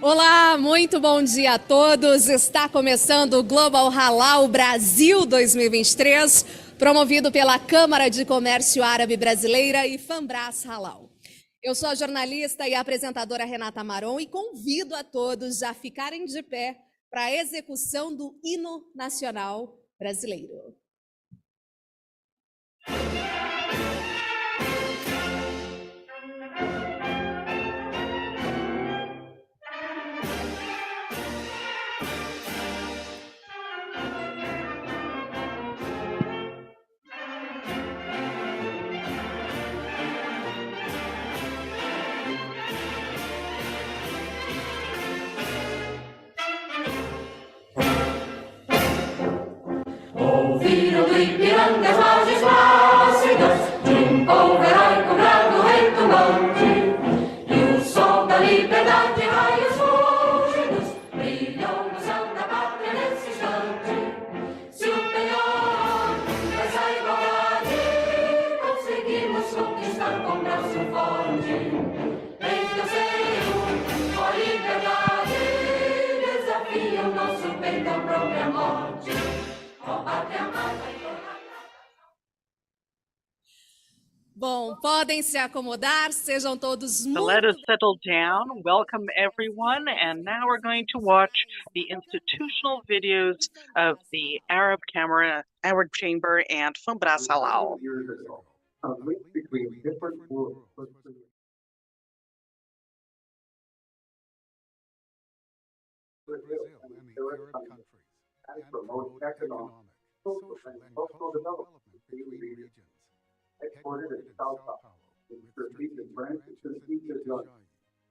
Olá, muito bom dia a todos. Está começando o Global Halal Brasil 2023, promovido pela Câmara de Comércio Árabe Brasileira e Fambras Halal. Eu sou a jornalista e apresentadora Renata Maron e convido a todos a ficarem de pé para a execução do hino nacional brasileiro. Ouviram do Ipiranga as margens plácidas de um povo heróico bravo retumbante, e o sol da liberdade raios fúlgidos brilhou no céu da pátria nesse instante. Se o penhor dessa igualdade conseguimos conquistar com braço forte, eis que eu sei a liberdade desafia o nosso peito à própria morte. Bom, podem se acomodar, sejam todos muito... So let us settle down. Welcome, everyone. And now we're going to watch the institutional videos of the Arab Chamber and Fambras Halal. A link between different worlds. Brazil and the Arab countries, and promote economic, social, and cultural development between regions. Headquartered in Sao Paulo, with strategic branches to the future of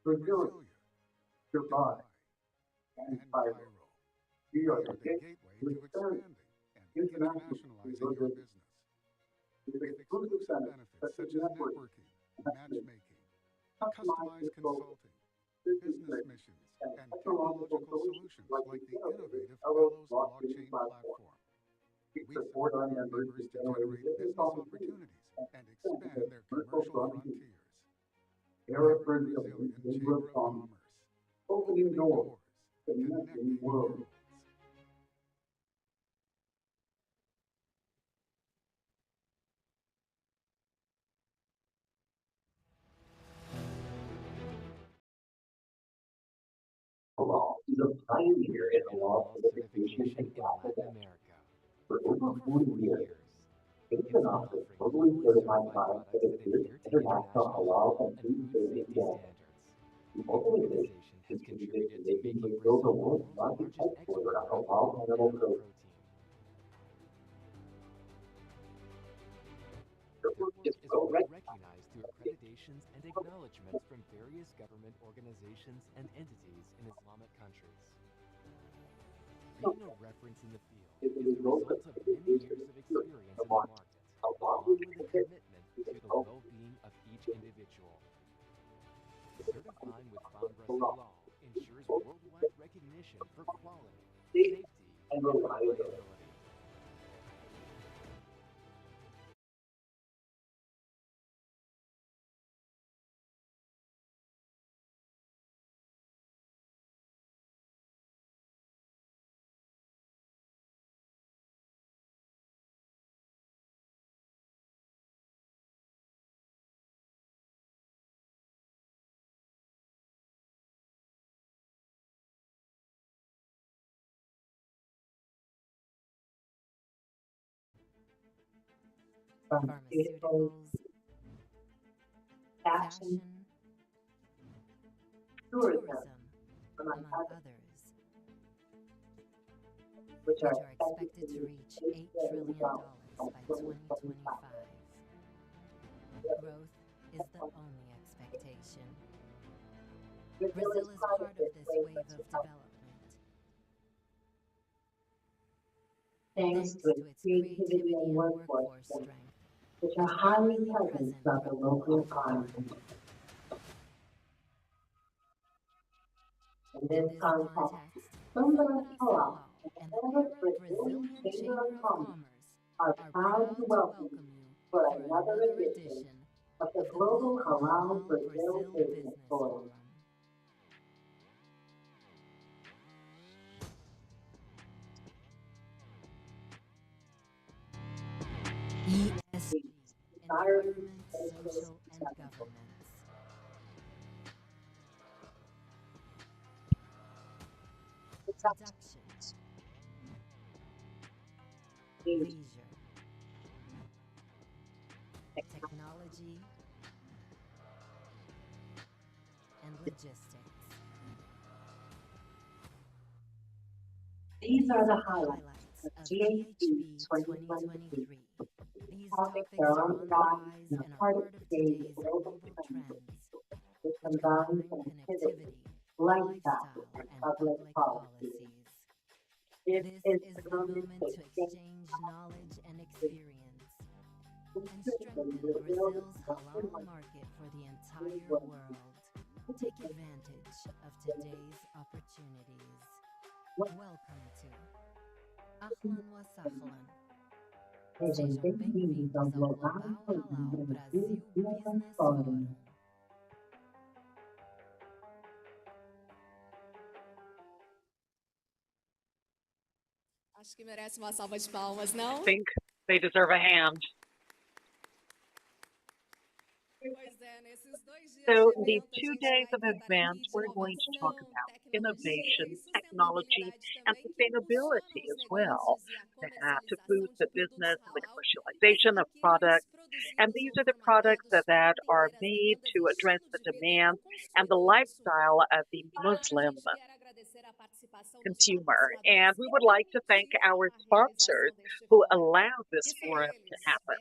Brasilia, Dubai, and Cairo. We are the gateway to expanding and internationalizing your business. With exclusive benefits such as networking, matchmaking, customized consulting, business missions, and technological solutions like the innovative Halal blockchain platform. We support our members to generate business opportunities and expand their commercial frontiers. Arab Brazilian Chamber of Commerce, opening doors, connecting worlds. Halal is a pioneer in halal certification in Latin America. For over 40 years, it's been offering globally certified products that adhere to international halal and food safety standards. The organization has contributed to making Brazil the world's largest exporter of halal animal protein. The work is so recognized through accreditations and acknowledgments from various government organizations and entities in Islamic countries. Being a reference in the field is the result of many years of experience in the market, along with a commitment to the well-being of each individual. Certifying with Fambras Halal ensures worldwide recognition for quality, safety, and reliability. Pharmaceuticals, fashion, tourism, among others, which are expected to reach $8 trillion by 2025. Growth is the only expectation. Brazil is part of this wave of development. Thanks to its creativity and workforce strength, which are highly present throughout the local economy. In this context, Fambras Halal and the Arab Brazilian Chamber of Commerce are proud to welcome you for another edition of the the Global Global Halal Halal Brazil Brazil Business Business Forum. Forum. ESG, Environment, Social, and Governance. Production, Leisure, Technology, and Logistics. These are the The highlights highlights of of GHB GHB 2023. 2023. These Topics topics are are on on the the rise rise and are and are part of part of today's today's global global trends, trends, which which combine combine connectivity, connectivity, lifestyle, lifestyle, and and public public policy. policies. This This is is the the moment moment to to exchange exchange knowledge and experience and strengthen strengthen Brazil's Brazil's Western halal market for the entire world. world. Take advantage of today's opportunities. Welcome to Ahlan wa Sahlan. Sejam Sejam bem-vindos ao bem-vindos ao Global Global Halal Halal Brasil Brasil Business Business Forum. Forum. Acho que merece uma salva de palmas, não? I think they deserve a hand. Pois é, nesses 2 dias de So, in these evento, a 2 gente days vai of tratar event, aqui de we're going to talk inovação, about tecnologia e innovation, technology, sustentabilidade and também, que impulsionam sustainability os as well, negócios e a to comercialização boost de the produtos business and the halal, commercialization of daqueles products. And produzidos these ou are the products formatados para that are atender as made demandas to e address estilo the de vida do demands and the consumidor muçulmano. lifestyle of the E para a Muslim gente quer agradecer a participação dos consumer. patrocinadores And we que would like to thank permitiram our a sponsors realização deste who fórum, allow que this são forum to eles, happen.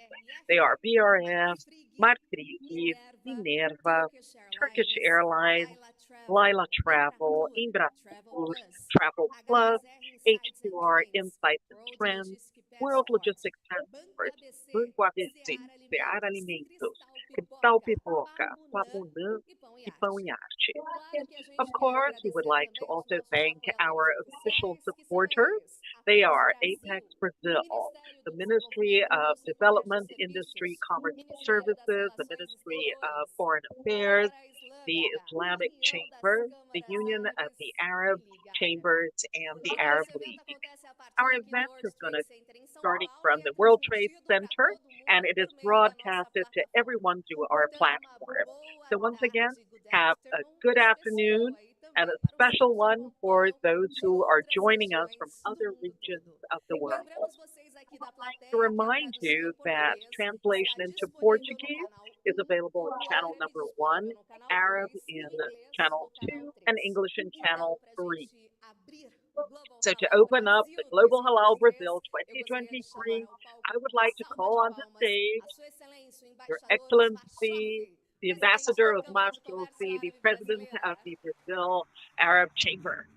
They BRF, are BRF, Marfrig, Marfrig, Minerva, Minerva, Turkish Turkish Airlines, Airlines, Laila Travel, Lila Travel, Travel Embratur, Plus, Travel Plus, HRZ Insights and H2R Trends, Insights and World Trends, Logistic World Passport, Logistics Banco Transport, ABC, Banco ABC, Seara Seara Alimentos, Alimentos, Cristal Cristal Pipoca, Pipoca, Pamunã Pamunã e Pão e e Pão Arte. e Arte. Claro que a Of gente quer course, we would agradecer like to também os also nossos thank apoiadores our official oficiais, que são supporters. eles: They Apex are Brasil, Apex Brazil, Ministério the do Ministry Desenvolvimento, of Indústria, Comércio e Development, Industry, Serviços, Commerce and Ministério das Services, the Relações Ministry of Exteriores, Foreign Affairs, Câmara the Islâmica, Islamic União das Chamber, the Câmaras Union of Árabes the e Arab Liga Chambers, and the Árabe. Arab Esse evento League. acontece a Our partir aqui do event World is going Trade to Center em São starting Paulo from e é the World Trade transmitido para Center, todo and mundo it is por meio da nossa broadcasted to plataforma. everyone through our Portanto, uma platform. boa So once again, tarde, good have a afternoon, good especial afternoon aí and também a para os que special nos one for acompanham those de who are outras joining us from regiões do other mundo regions todo. of the world. Lembramos vocês aqui da To plateia que a remind tradução em you that português translation está into disponível no Portuguese canal is 1, available in o channel árabe number 1, disponível no canal Arab 2 e in o inglês channel no canal 2, and 3. English in Então, channel para a 3. gente abrir o Global So to Halal open up the Brasil Global Halal 2023, Brazil eu gostaria de chamar 2023, ao I palco would com uma like to salva call de on the palmas stage a Sua Excelência, o Your embaixador Osmar Excellency, Shofi, the presidente Ambassador da of Câmara de Comércio Mashkofi, the Árabe President of Brasileira. the Brazil Arab Chamber.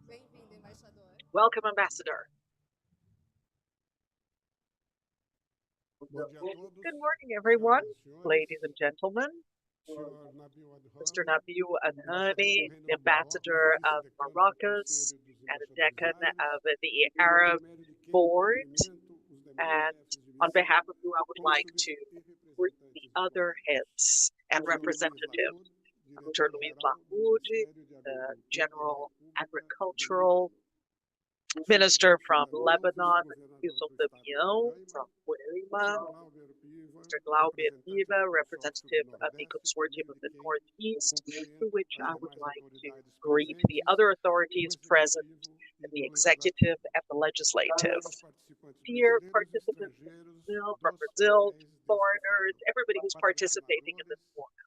Bem-vindo, embaixador. Welcome, Ambassador. Bom dia a todos. Good morning, everyone, Senhoras e ladies and gentlemen. senhores, senhor Nabil Mr. Adham, Nabil embaixador Anhani, do Reino the do Marrocos Ambassador e of vice-decano do Maracas Conselho dos and a Embaixadores Deccan Árabes, of the por Arab intermédio de quem Board. cumprimento os demais And chefes de on missão, behalf of you, I would like cônsules to e greet the representantes other diplomáticos. heads and Dr. Luiz representatives. Lahoud, Dr. Luis diretor-geral do Lahmoud, Ministério de the Agricultura General da República do Agricultural Líbano. Minister from Yusuf Lebanon, governador Yusuf do estado de Dabion Roraima, from Roraima, Mr. Glauber Piva, Mr. Glauber representante Piva, do consórcio do representative of the Nordeste, por Consortium meio of de the quem Northeast, cumprimento through which as I would demais like to autoridades greet the presentes other no authorities present executivo in e the no executive legislativo. and the legislative. Caros participantes Dear brasileiros e participants estrangeiros from dos Brazil, painéis deste foreigners, fórum, everybody who's participating in patrocinadores, this forum,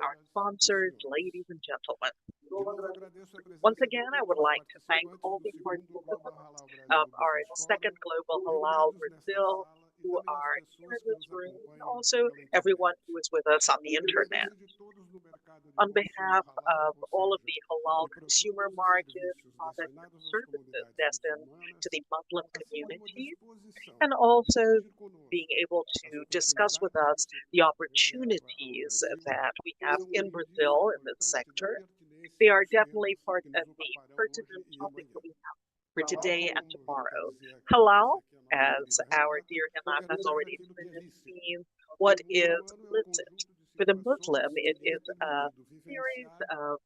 our senhoras e sponsors, senhores. ladies and gentlemen. De novo, agradeço a Once presença de again, I todos would os like to thank participantes all do the segundo Global participants Halal of Brasil our Business second Forum, Global Halal reunidos nesta Brazil sala, e who também as are here pessoas in que this nos room, and acompanham also pela everyone internet. who is with us on the Em internet. nome de todos no mercado de On consumo behalf halal, of ou all of seja, the halal de consumer produtos e market, serviços products and destinados às services comunidades destined muçulmanas, to the Muslim assim como a community, disposição and de also dividir conosco being able as to discuss with oportunidades us que esse the país reserva ao opportunities Brasil, that we have são in indícios Brazil in this importantes da sector. pertinência They are dos definitely temas part que of nos the ocuparão hoje pertinent e topics amanhã. that we have for today and tomorrow. Halal, as our dear Imam has already said, means what is licit. For the Muslim, it is a series of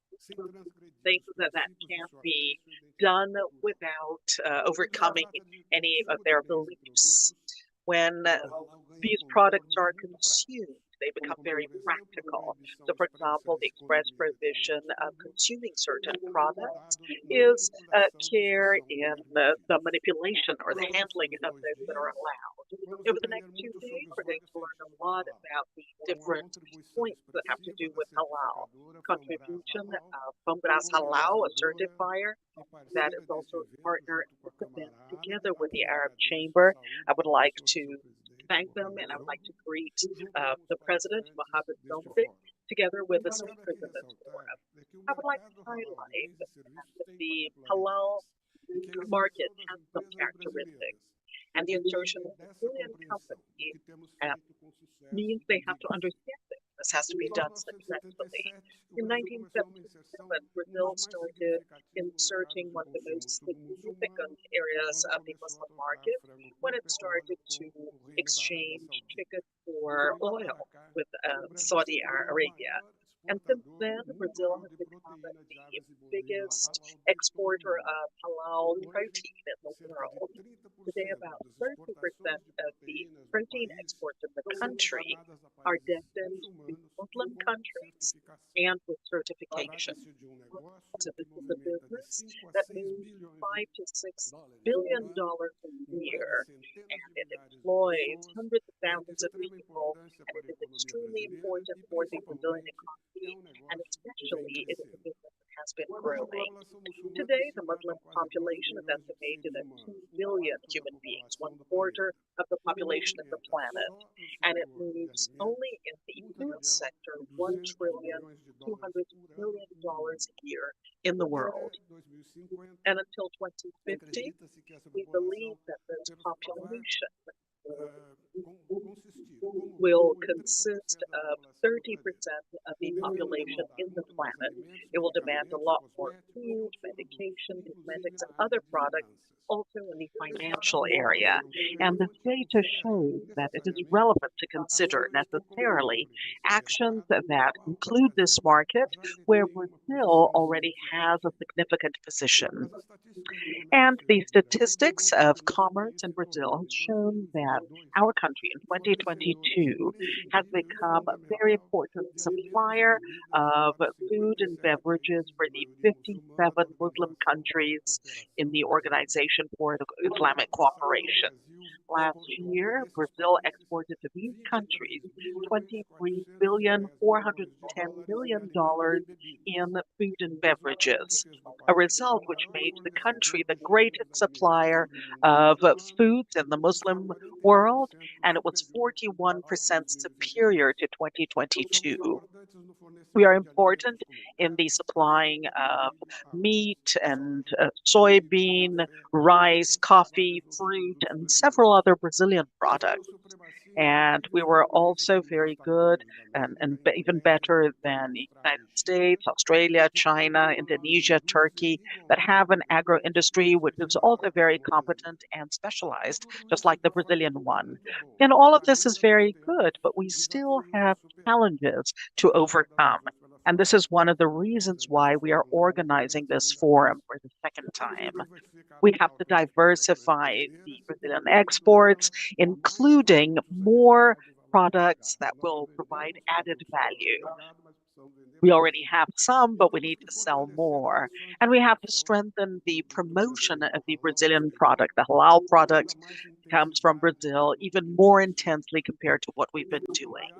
things that can't be done without overcoming any of their beliefs. When these products are consumed, they become very practical. So, for example, the express prohibition of consuming certain products is care in the manipulation or the handling of those that are allowed. Over the next 2 days, we're going to learn a lot about the different points that have to do with halal. Contribution of Fombras Halal, a certifier that is also a partner in this event together with the Arab Chamber. I would like to thank them, and I would like to greet the President, Mohammed Zombik, together with the speakers in this forum. I would like to highlight that the halal market has some characteristics, and the insertion of Brazilian companies means they have to understand this. This has to be done successfully. In 1977, Brazil started inserting one of the most significant areas of the Muslim market when it started to exchange chicken for oil with Saudi Arabia. And since then, Brazil has become the biggest exporter of halal protein in the world. Today, about 30% of the protein exports in the country are destined to Muslim countries and with certification. So this is a business that moves $5 to $6 billion a year, and it employs hundreds of thousands of people, and it is extremely important for the Brazilian economy, and especially it is a business that has been growing. Today, the Muslim population is estimated at 2 billion human beings, one quarter of the population of the planet, and it moves only in the food sector $1,200,000,000,000 a year in the world. And until 2050, we believe that this population will consist of 30% of the population in the planet. It will demand a lot more food, medication, cosmetics, and other products, also in the financial area. And the data shows that it is relevant to consider necessarily actions that include this market where Brazil already has a significant position. And the statistics of commerce in Brazil have shown that our country in 2022 has become a very important supplier of food and beverages for the 57 Muslim countries in the Organization for the Islamic Cooperation. Last year, Brazil exported to these countries $23,410,000,000 in food and beverages, a result which made the country the greatest supplier of foods in the Muslim world, and it was 41% superior to 2022. We are important in the supplying of meat and soybean, rice, coffee, fruit, and several other Brazilian products. And we were also very good and even better than the United States, Australia, China, Indonesia, Turkey, that have an agro industry which is also very competent and specialized, just like the Brazilian one. And all of this is very good, but we still have challenges to overcome. And this is one of the reasons why we are organizing this forum for the second time. We have to diversify the Brazilian exports, including more products that will provide added value. We already have some, but we need to sell more. And we have to strengthen the promotion of the Brazilian product. The halal product comes from Brazil even more intensely compared to what we've been doing.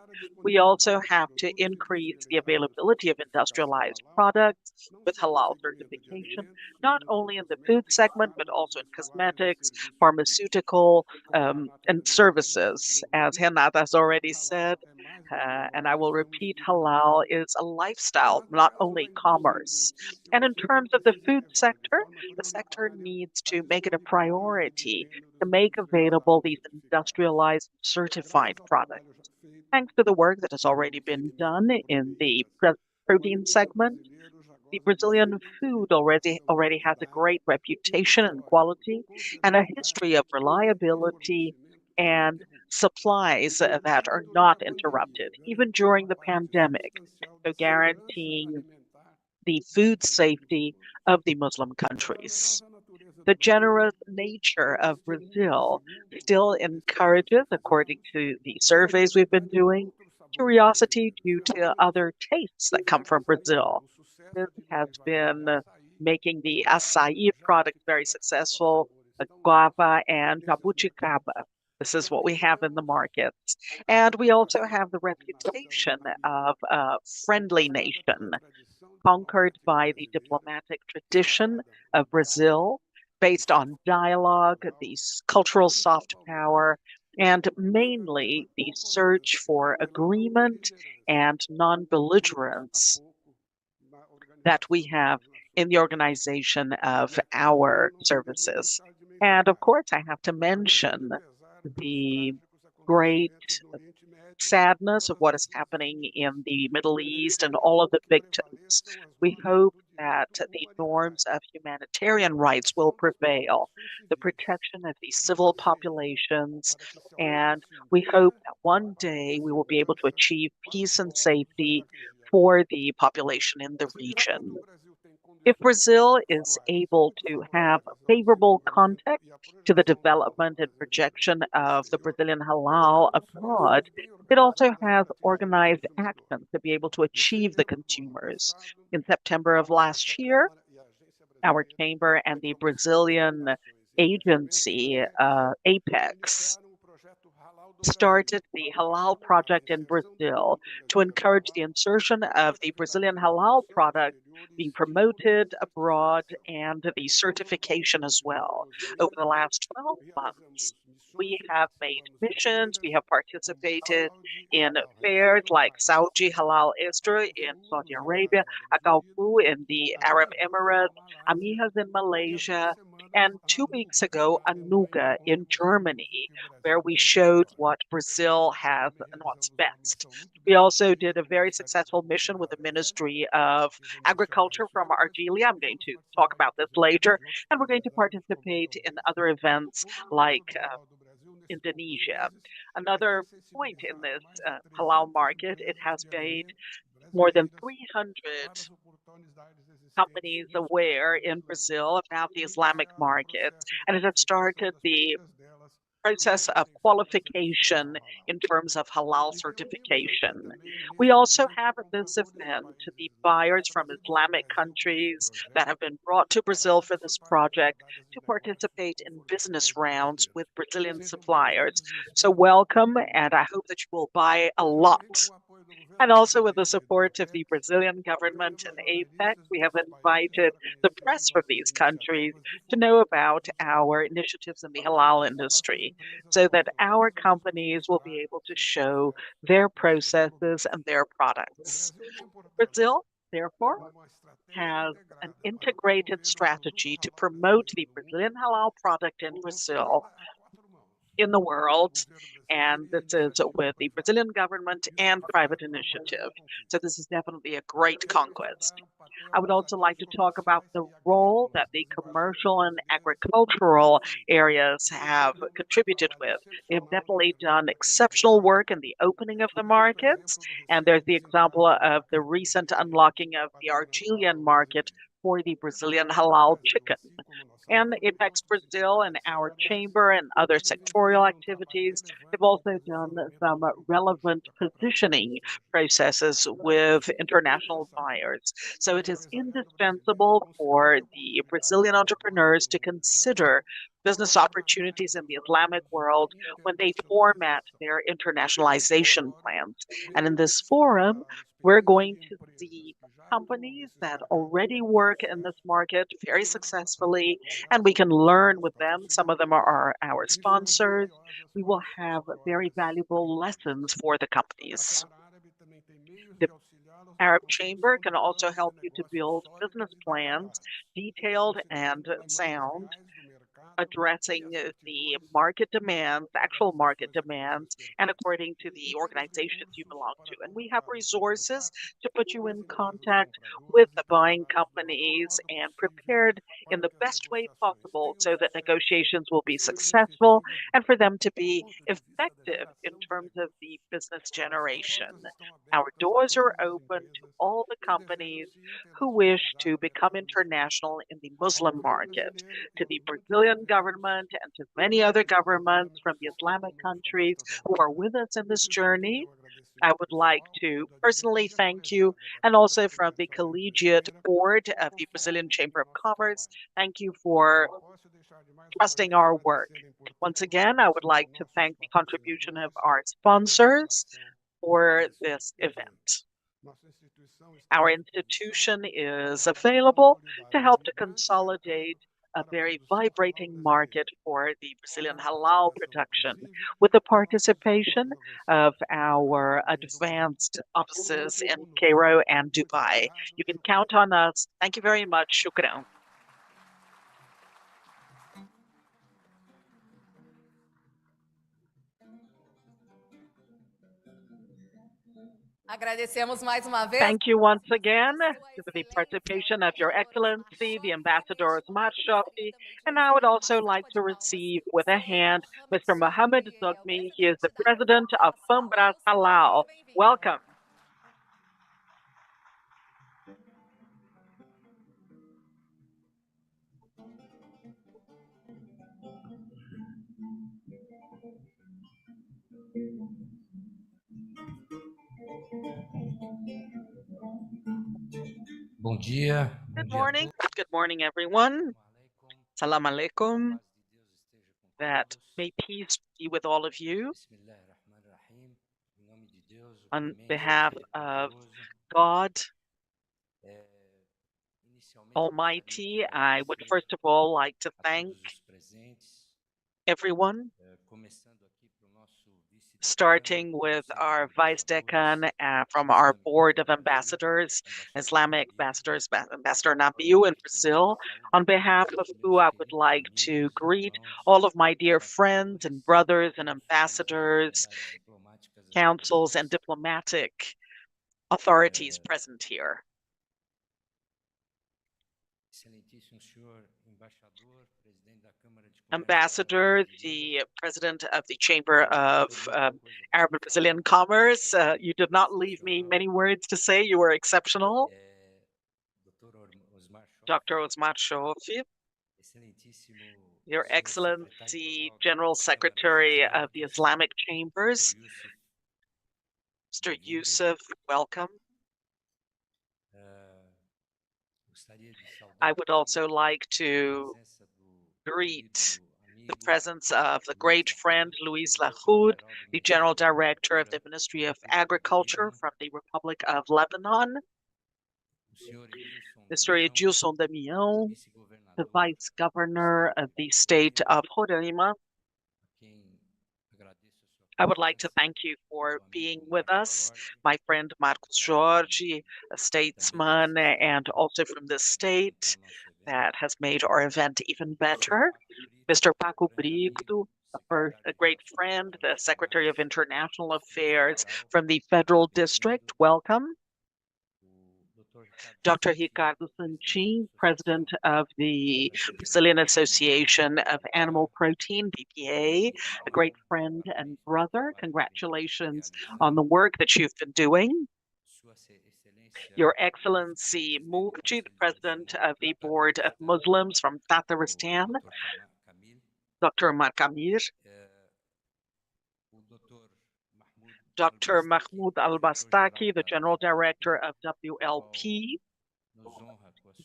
We also have to increase the availability of industrialized products with halal certification, not only in the food segment, but also in cosmetics, pharmaceutical, and services. As Renata has already said, and I will repeat, halal is a lifestyle, not only commerce. And in terms of the food sector, the sector needs to make it a priority to make available these industrialized certified products. Thanks to the work that has already been done in the protein segment, The Brazilian food already has a great reputation and quality and a history of reliability and supplies that are not interrupted, even during the pandemic, so guaranteeing the food safety of the Muslim countries. The generous nature of Brazil still encourages, according to the surveys we've been doing, curiosity due to other tastes that come from Brazil. This has been making the açaí product very successful, the guava and jabuticaba. This is what we have in the markets. And we also have the reputation of a friendly nation, conquered by the diplomatic tradition of Brazil, based on dialogue, the cultural soft power, and mainly the search for agreement and non belligerence that we have in the organization of our services. And of course, I have to mention the great sadness of what is happening in the Middle East and all of the victims. We hope that the norms of humanitarian rights will prevail, the protection of the civil populations, and we hope that one day we will be able to achieve peace and safety for the population in the region. If Brazil is able to have favorable context to the development and projection of the Brazilian halal abroad, it also has organized action to be able to achieve the consumers. In September of last year, our chamber and the Brazilian agency, Apex, started the Halal project in Brazil to encourage the insertion of the Brazilian halal product being promoted abroad and the certification as well. Over the last 12 months, we have made missions, we have participated in fairs like Saudi Halal Istra in Saudi Arabia, Agawfu in the Arab Emirates, Amihas in Malaysia, and 2 weeks ago, Anuga in Germany, where we showed what Brazil has and what's best. We also did a very successful mission with the Ministry of Agriculture from Argelia. I'm going to talk about this later. And we're going to participate in other events like Indonesia. Another point in this halal market, it has made more than 300 companies aware in Brazil about the Islamic market, and it has started the process of qualification in terms of halal certification. We also have at this event the buyers from Islamic countries that have been brought to Brazil for this project to participate in business rounds with Brazilian suppliers. So welcome, and I hope that you will buy a lot. And also with the support of the Brazilian government and APEC, we have invited the press from these countries to know about our initiatives in the halal industry so that our companies will be able to show their processes and their products. Brazil, therefore, has an integrated strategy to promote the Brazilian halal product in Brazil in the world, and this is with the Brazilian government and private initiative. So this is definitely a great conquest. I would also like to talk about the role that the commercial and agricultural areas have contributed with. They have definitely done exceptional work in the opening of the markets, and there's the example of the recent unlocking of the Argelian market for the Brazilian halal chicken. And Apex Brazil and our chamber and other sectorial activities have also done some relevant positioning processes with international buyers. So it is indispensable for the Brazilian entrepreneurs to consider business opportunities in the Islamic world when they format their internationalization plans. And in this forum, we're going to see companies that already work in this market very successfully, and we can learn with them. Some of them are our sponsors. We will have very valuable lessons for the companies. The Arab Chamber can also help you to build business plans, detailed and sound, addressing the market demands, actual market demands, and according to the organizations you belong to. And we have resources to put you in contact with the buying companies and prepared in the best way possible so that negotiations will be successful and for them to be effective in terms of the business generation. Our doors are open to all the companies who wish to become international in the Muslim market, to the Brazilian government and to many other governments from the Islamic countries who are with us in this journey. I would like to personally thank you, and also from the Collegiate Board of the Brazilian Chamber of Commerce, thank you for trusting our work. Once again, I would like to thank the contribution of our sponsors for this event. Our institution is available to help to consolidate a very vibrating market for the Brazilian halal production with the participation of our advanced offices in Cairo and Dubai. You can count on us. Thank you very much. Shukran. Agradecemos mais uma vez. Thank you once again to the participation of Your Excellency, the Ambassador Osmar Shofi, and I would also like to receive with a hand Mr. Mohamed Zogmi. He is the President of Fambras Halal. Welcome. Bom dia. Good morning. Good morning, everyone. Salam alaikum. That may peace be with all of you. On behalf of God Almighty, I would first of all like to thank everyone, starting with our Vice Decan from our Board of Ambassadors, Islamic Ambassadors, Ambassador Nabiu in Brazil, on behalf of who I would like to greet all of my dear friends and brothers and ambassadors, councils, and diplomatic authorities present here. Ambassador, the President of the Chamber of Arab and Brazilian Commerce, you did not leave me many words to say. You were exceptional. Dr. Osmar Shofi, Your Excellency, General Secretary of the Islamic Chambers, Mr. Youssef, welcome. I would also like to greet the presence of the great friend Louise Lahoud, the General Director of the Ministry of Agriculture from the Republic of Lebanon, Mr. Edilson Damião, the Vice Governor of the state of Roraima. I would like to thank you for being with us. My friend Marcos Jorge, a statesman and also from the state that has made our event even better. Mr. Paco Brito, a great friend, the Secretary of International Affairs from the Federal District, welcome. Dr. Ricardo Santin, President of the Brazilian Association of Animal Protein, BPA, a great friend and brother. Congratulations on the work that you've been doing. Your Excellency Mufti, the President of the Board of Muslims from Tataristan, Dr. Omar Kamir, Dr. Mahmoud Al-Bastaki, the General Director of WLP,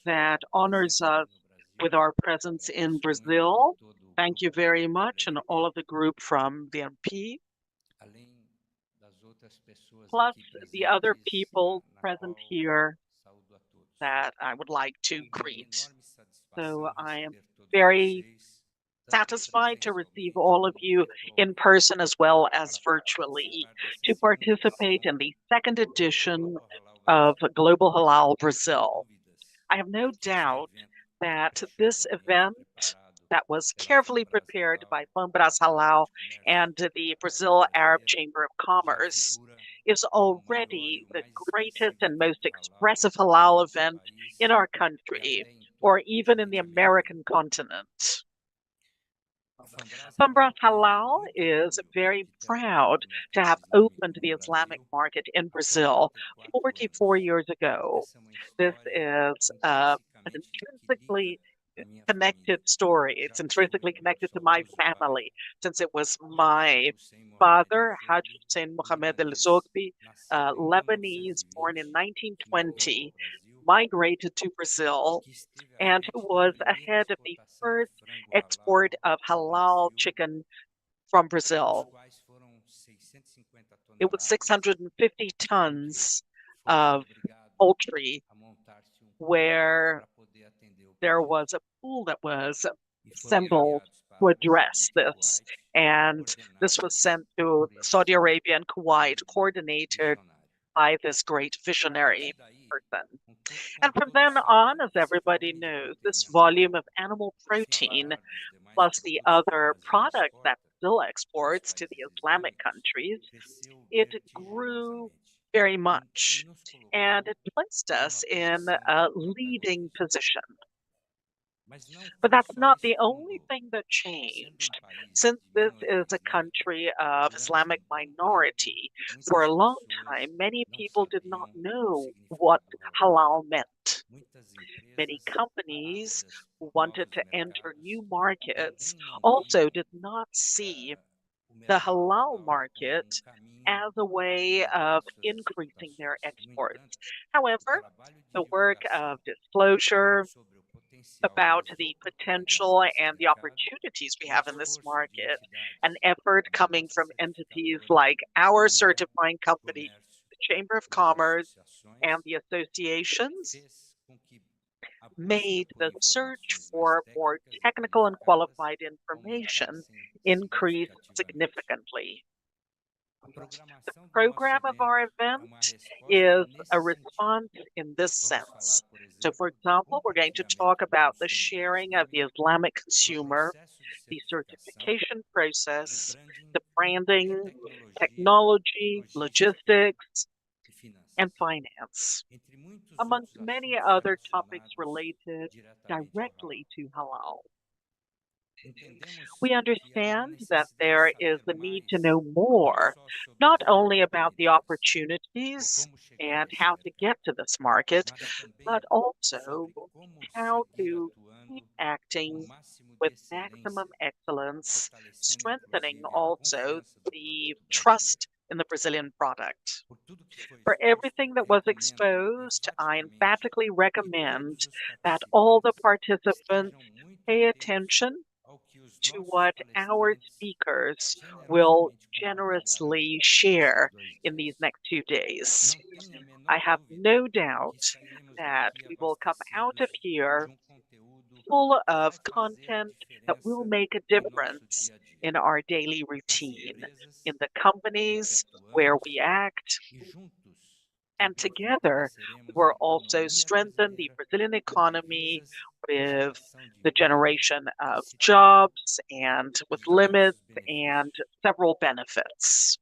that honors us with our presence in Brazil. Thank you very much, and all of the group from the MP. Plus the other people present here that I would like to greet. So I am very satisfied to receive all of you in person as well as virtually to participate in the second edition of Global Halal Brazil. I have no doubt that this event that was carefully prepared by Fambras Halal and the Brazil Arab Chamber of Commerce, is already the greatest and most expressive halal event in our country, or even in the American continent. Fambras Halal is very proud to have opened the Islamic market in Brazil 44 years ago. This is an intrinsically connected story. It's intrinsically connected to my family, since it was my father, Haj Hussein Mohammed El Zogbi, Lebanese, born in 1920, migrated to Brazil and who was ahead of the first export of halal chicken from Brazil. It was 650 tons of poultry, where there was a pool that was assembled to address this. And this was sent to Saudi Arabia and Kuwait, coordinated by this great visionary person. And from then on, as everybody knows, this volume of animal protein, plus the other products that Brazil exports to the Islamic countries, it grew very much. And it placed us in a leading position. But that's not the only thing that changed. Since this is a country of Islamic minority, for a long time, many people did not know what halal meant. Many companies who wanted to enter new markets also did not see the halal market as a way of increasing their exports. However, the work of disclosure about the potential and the opportunities we have in this market, an effort coming from entities like our certifying company, the Chamber of Commerce, and the associations, made the search for more technical and qualified information increase significantly. The program of our event is a response in this sense. So, for example, we're going to talk about the sharing of the Islamic consumer, the certification process, the branding, technology, logistics, and finance, amongst many other topics related directly to halal. We understand that there is the need to know more, not only about the opportunities and how to get to this market, but also how to keep acting with maximum excellence, strengthening also the trust in the Brazilian product. For everything that was exposed, I emphatically recommend that all the participants pay attention to what our speakers will generously share in these next 2 days. I have no doubt that we will come out of here full of content that will make a difference in our daily routine, in the companies where we act, and together, we will also strengthen the Brazilian economy with the generation of jobs and with limits and several benefits.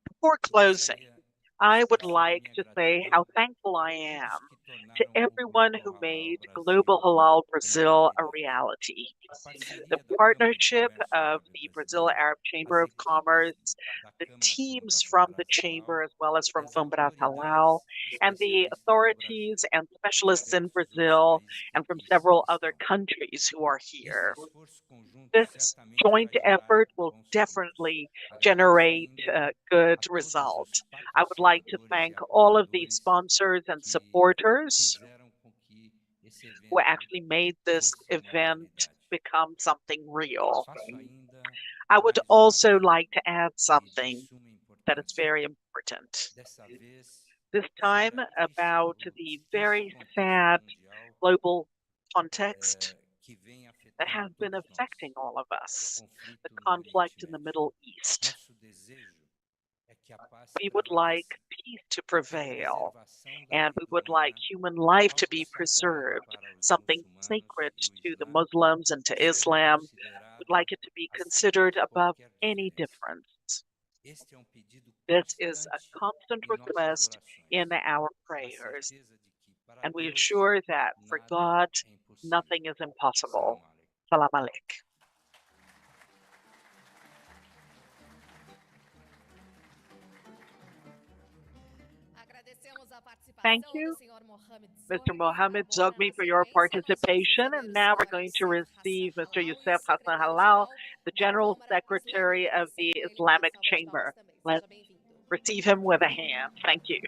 Before closing, I would like to say how thankful I am to everyone who made Global Halal Brazil a reality. The partnership of the Brazil Arab Chamber of Commerce, the teams from the Chamber as well as from Fambras Halal, and the authorities and specialists in Brazil and from several other countries who are here. This joint effort will definitely generate a good result. I would like to thank all of the sponsors and supporters who actually made this event become something real. I would also like to add something that is very important. This time about the very sad global context that has been affecting all of us, the conflict in the Middle East. We would like peace to prevail, and we would like human life to be preserved, something sacred to the Muslims and to Islam. We'd like it to be considered above any difference. This is a constant request in our prayers, and we assure that for God, nothing is impossible. Salam alaikum. Thank you, Mr. Mohammed Zogmi, for your participation. And now we're going to receive Mr. Youssef Hassan Halal, the General Secretary of the Islamic Chamber. Let's receive him with a hand. Thank you.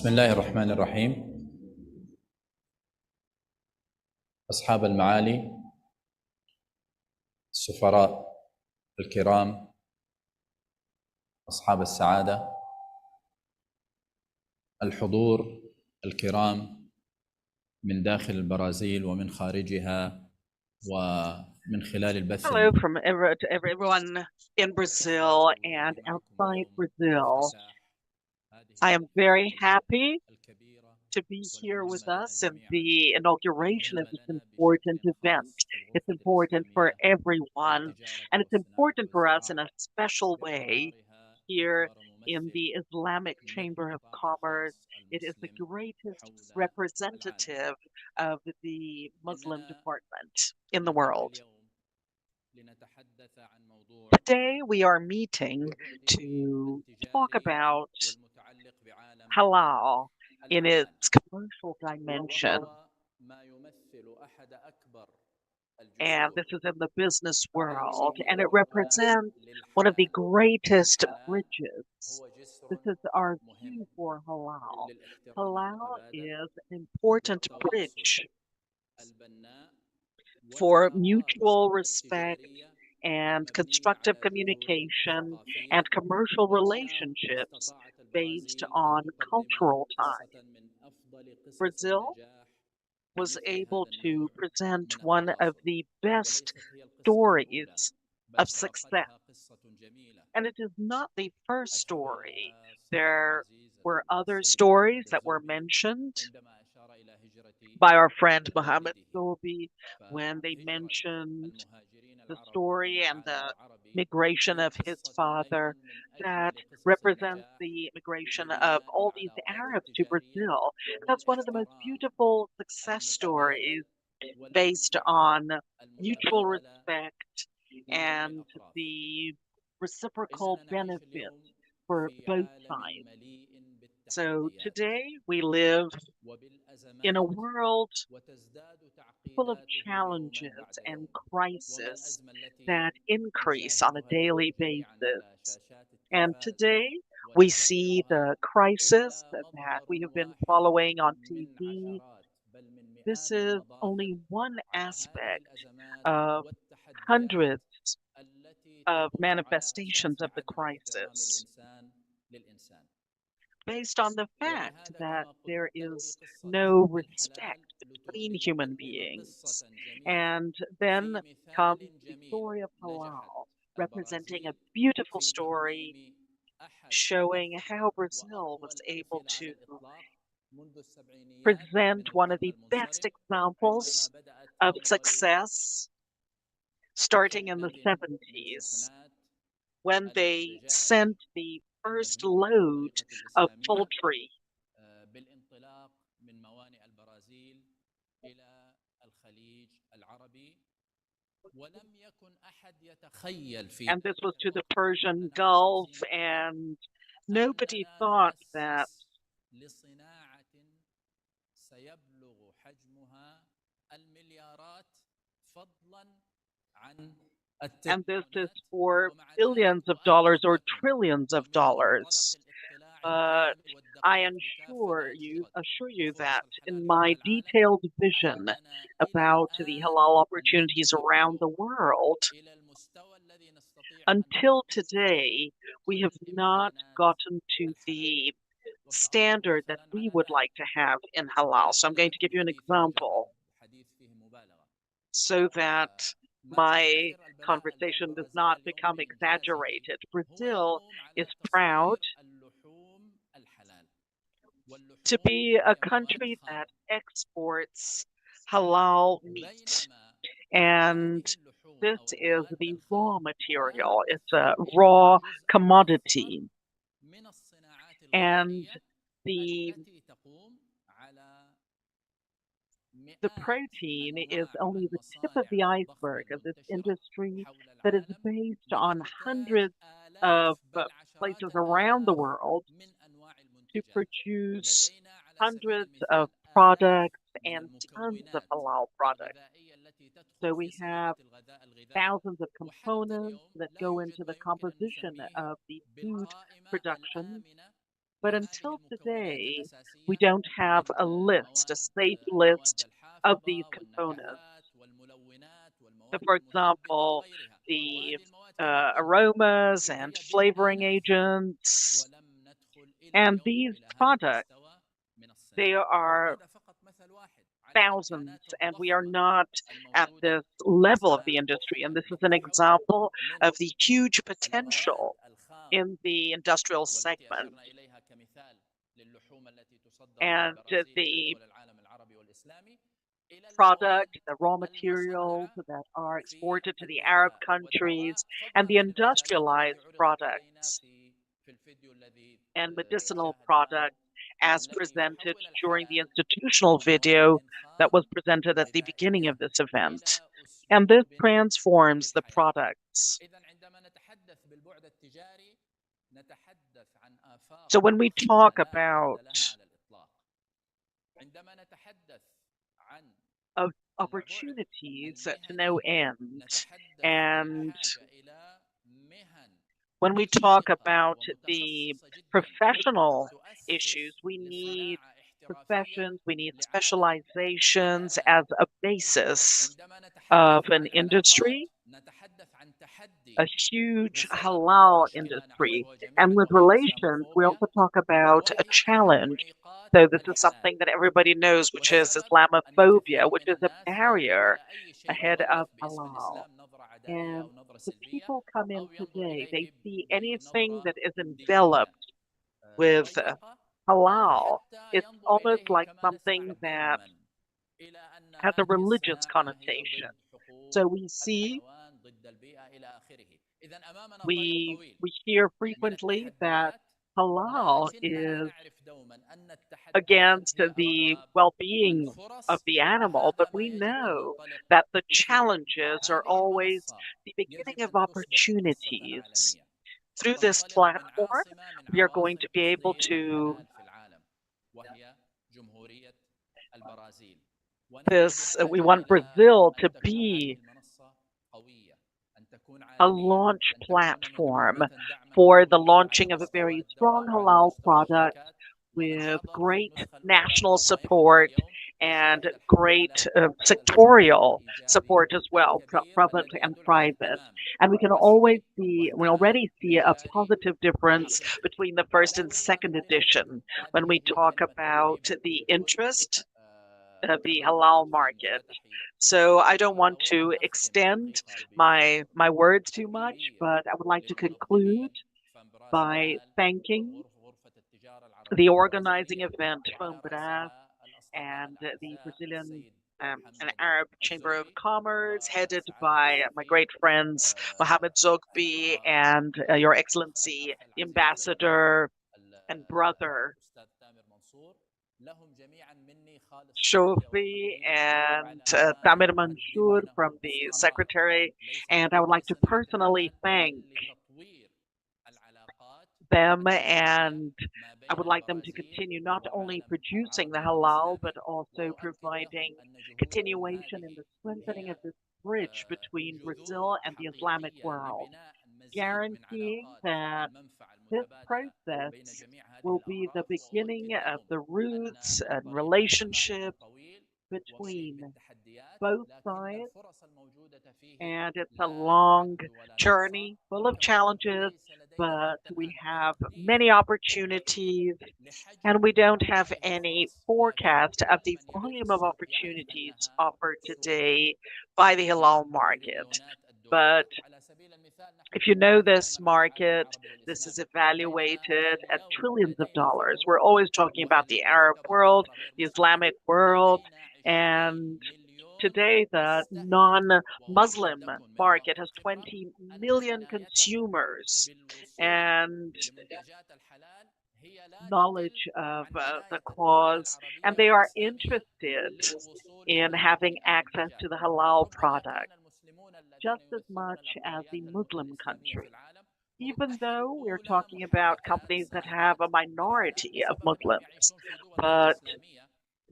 بسم الله الرحمن الرحيم. أصحاب المعالي، السفراء الكرام، أصحاب السعادة، الحضور الكرام من داخل البرازيل ومن خارجها ومن خلال البث. Hello from everyone in Brazil and outside Brazil. I am very happy to be here with us in the inauguration of this important event. It's important for everyone, and it's important for us in a special way here in the Islamic Chamber of Commerce. It is the greatest representative of the Muslim department in the world. Today we are meeting to talk about halal in its commercial dimension. And this is in the business world, and it represents one of the greatest bridges. This is our view for halal. Halal is an important bridge for mutual respect and constructive communication and commercial relationships based on cultural ties. Brazil was able to present one of the best stories of success. And it is not the first story. There were other stories that were mentioned by our friend Mohammed Zobi when they mentioned the story and the migration of his father that represents the migration of all these Arabs to Brazil. That's one of the most beautiful success stories based on mutual respect and the reciprocal benefit for both sides. So today we live in a world full of challenges and crises that increase on a daily basis. And today we see the crisis that we have been following on TV. This is only one aspect of hundreds of manifestations of the crisis, based on the fact that there is no respect between human beings. And then comes the story of halal, representing a beautiful story showing how Brazil was able to present one of the best examples of success starting in the 70s when they sent the first load of poultry and this was to the Persian Gulf, and nobody thought that and this is for billions of dollars or trillions of dollars. but I assure you that in my detailed vision about the halal opportunities around the world, until today, we have not gotten to the standard that we would like to have in halal. So I'm going to give you an example so that my conversation does not become exaggerated. Brazil is proud to be a country that exports halal meat. And this is the raw material. It's a raw commodity. And the protein is only the tip of the iceberg of this industry that is based on hundreds of places around the world to produce hundreds of products and tons of halal products. So we have thousands of components that go into the composition of the food production. But until today, we don't have a list, a safe list of these components. So, for example, the aromas and flavoring agents, and these products, they are thousands, and we are not at this level of the industry. And this is an example of the huge potential in the industrial segment. And the product, the raw materials that are exported to the Arab countries, and the industrialized products and medicinal products as presented during the institutional video that was presented at the beginning of this event. And this transforms the products. So when we talk about opportunities to no end, and when we talk about the professional issues, we need professions, we need specializations as a basis of an industry, a huge halal industry. And with relations, we also talk about a challenge. So this is something that everybody knows, which is Islamophobia, which is a barrier ahead of halal. And the people come in today, they see anything that is enveloped with halal. It's almost like something that has a religious connotation. So we hear frequently that halal is against the well-being of the animal, but we know that the challenges are always the beginning of opportunities. Through this platform, we are going to be able to we want Brazil to be a launch platform for the launching of a very strong halal product with great national support and great sectorial support as well, public and private. And we already see a positive difference between the first and second edition when we talk about the interest of the halal market. So I don't want to extend my words too much, but I would like to conclude by thanking the organizing event, Fambras, and the Brazilian and Arab Chamber of Commerce, headed by my great friends Mohammed Zogby and Your Excellency, the Ambassador and brother Shofi and Tamir Mansour from the Secretary. And I would like to personally thank them, and I would like them to continue not only producing the halal, but also providing continuation in the strengthening of this bridge between Brazil and the Islamic world, guaranteeing that this process will be the beginning of the roots and relationship between both sides, and it's a long journey full of challenges, but we have many opportunities, and we don't have any forecast of the volume of opportunities offered today by the halal market. But if you know this market, this is evaluated at trillions of dollars. We're always talking about the Arab world, the Islamic world, and today the non-Muslim market has 20 million consumers, and knowledge of the cause, and they are interested in having access to the halal product just as much as the Muslim country. Even though we're talking about companies that have a minority of Muslims, but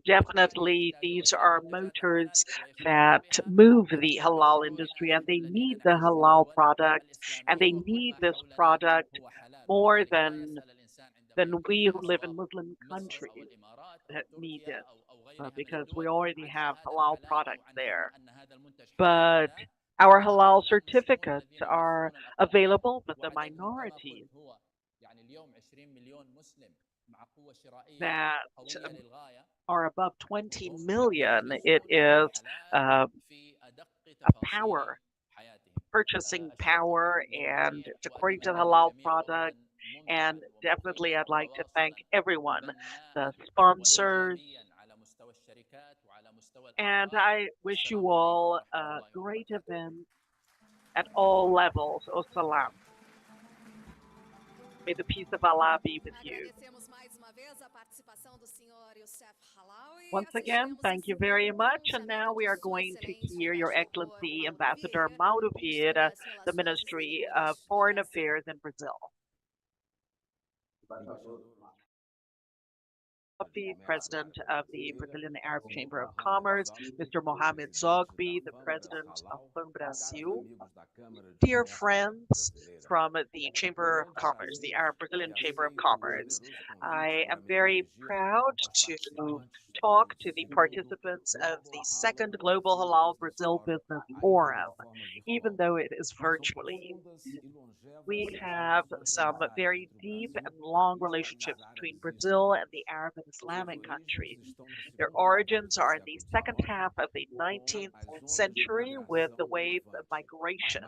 definitely these are motors that move the halal industry, and they need the halal product, and they need this product more than we who live in Muslim countries that need it, because we already have halal products there. But our halal certificates are available, but the minorities that are above 20 million, it is uh, a power, purchasing power, and it's according to the halal product. And definitely, I'd like to thank everyone, the sponsors, and I wish you all a great event at all levels. Salam. May the peace of Allah be with you. Once again, thank you very much. And now we are going to hear Your Excellency Ambassador Mauro Vieira, the Ministry of Foreign Affairs in Brazil. The President of the Brazilian Arab Chamber of Commerce, Mr. Mohamed Zogby, the President of Brazil, dear friends from the Chamber of Commerce, the Arab Brazilian Chamber of Commerce, I am very proud to talk to the participants of the second Global Halal Brazil Business Forum, even though it is virtually. We have some very deep and long relationships between Brazil and the Arab and Islamic countries. Their origins are in the second half of the 19th century with the wave of migration,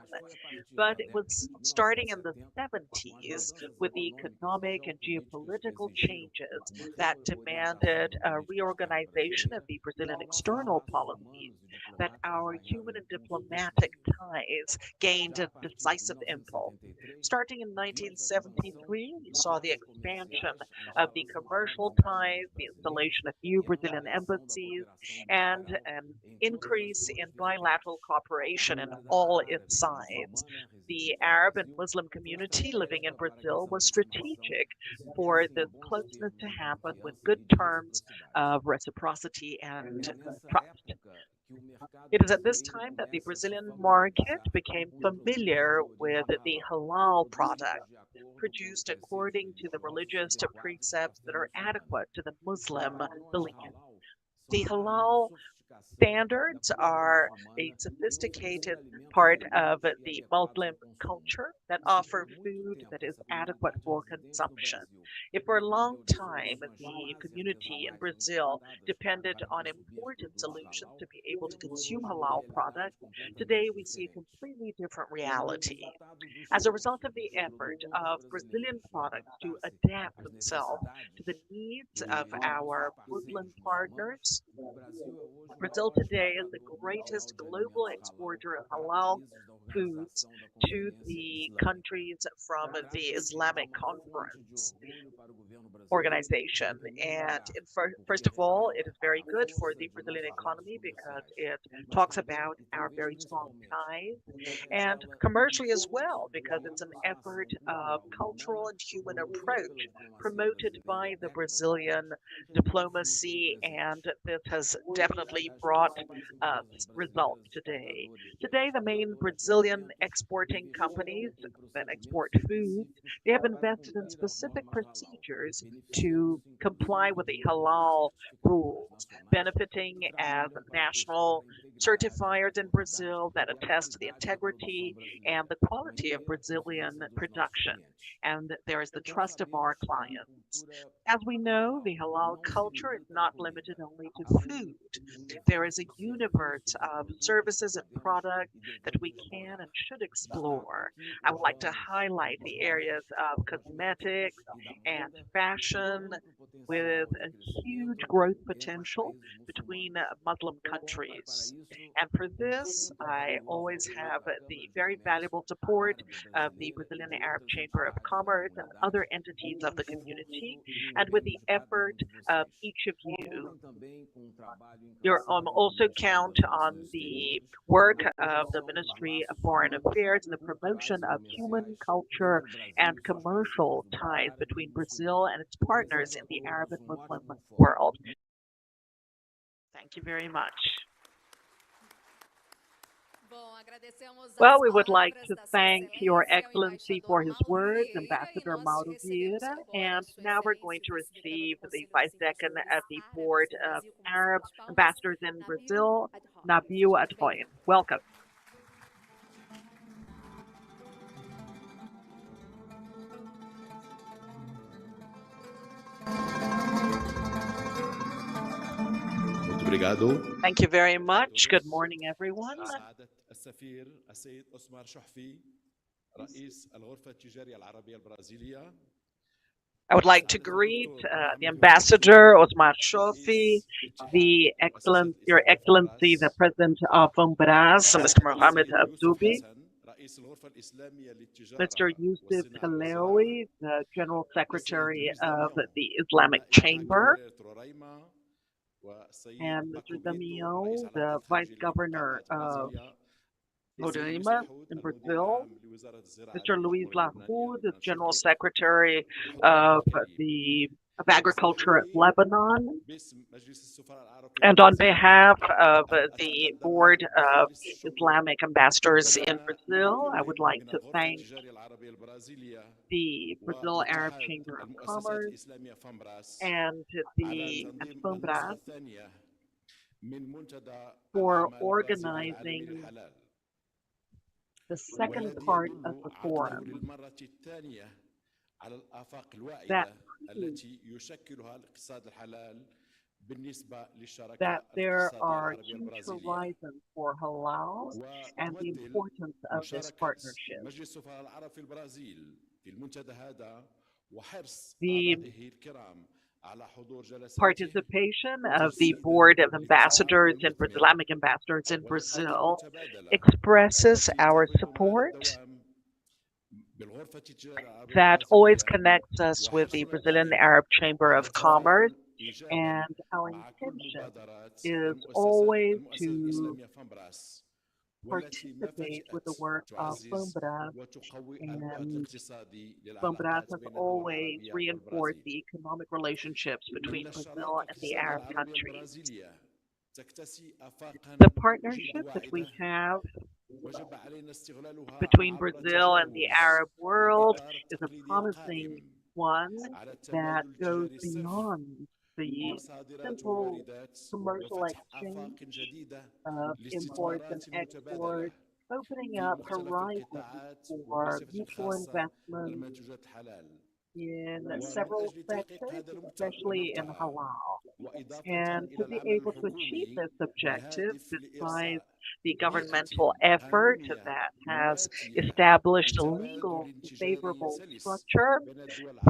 but it was starting in the 70s with the economic and geopolitical changes that demanded a reorganization of the Brazilian external policies, that our human and diplomatic ties gained a decisive impulse. Starting in 1973, we saw the expansion of the commercial ties, the installation of new Brazilian embassies, and an increase in bilateral cooperation in all its sides. The Arab and Muslim community living in Brazil was strategic for this closeness to happen with good terms of reciprocity and trust. It is at this time that the Brazilian market became familiar with the halal product, produced according to the religious precepts that are adequate to the Muslim belief. The halal standards are a sophisticated part of the Muslim culture that offer food that is adequate for consumption. If for a long time the community in Brazil depended on imported solutions to be able to consume halal products, today we see a completely different reality. As a result of the effort of Brazilian products to adapt themselves to the needs of our Muslim partners, Brazil today is the greatest global exporter of halal foods to the countries from the Islamic Conference organization. And first of all, it is very good for the Brazilian economy because it talks about our very strong ties, and commercially as well, because it's an effort of cultural and human approach promoted by the Brazilian diplomacy, and this has definitely brought results today. Today, the main Brazilian exporting companies that export foods, they have invested in specific procedures to comply with the halal rules, benefiting as national certifiers in Brazil that attest to the integrity and the quality of Brazilian production. And there is the trust of our clients. As we know, the halal culture is not limited only to food. There is a universe of services and products that we can and should explore. I would like to highlight the areas of cosmetics and fashion with a huge growth potential between Muslim countries. And for this, I always have the very valuable support of the Brazilian Arab Chamber of Commerce and other entities of the community, and with the effort of each of you. You also count on the work of the Ministry of Foreign Affairs and the promotion of human, culture, and commercial ties between Brazil and its partners in the Arab and Muslim world. Thank you very much. Well, we would like to thank Your Excellency for his words, Ambassador Mauro Vieira, and now we're going to receive the Vice Decan of the Board of Arab Ambassadors in Brazil, Nabil Adhoin. Welcome. Thank you very much. Good morning, everyone. I would like to greet the Ambassador Osmar Shofi, Your Excellency, the President of FONBRAS, Mr. Mohamed Abdoubi, Mr. Yusuf Kalawi, the General Secretary of the Islamic Chamber, and Mr. Damião, the Vice Governor of Roraima in Brazil, Mr. Luis Lahud, the General Secretary of Agriculture at Lebanon, and on behalf of the Board of Islamic Ambassadors in Brazil, I would like to thank the Brazil Arab Chamber of Commerce and the FONBRAS for organizing the second part of the forum that there are huge horizons for halal and the importance of this partnership. The participation of the Board of Ambassadors and Islamic Ambassadors in Brazil expresses our support that always connects us with the Brazilian Arab Chamber of Commerce, and our intention is always to participate with the work of FONBRAS, and FONBRAS has always reinforced the economic relationships between Brazil and the Arab countries. The partnership that we have between Brazil and the Arab world is a promising one that goes beyond the simple commercial exchange of imports and exports, opening up horizons for mutual investment in several sectors, especially in halal. And to be able to achieve this objective, besides the governmental effort that has established a legal favorable structure,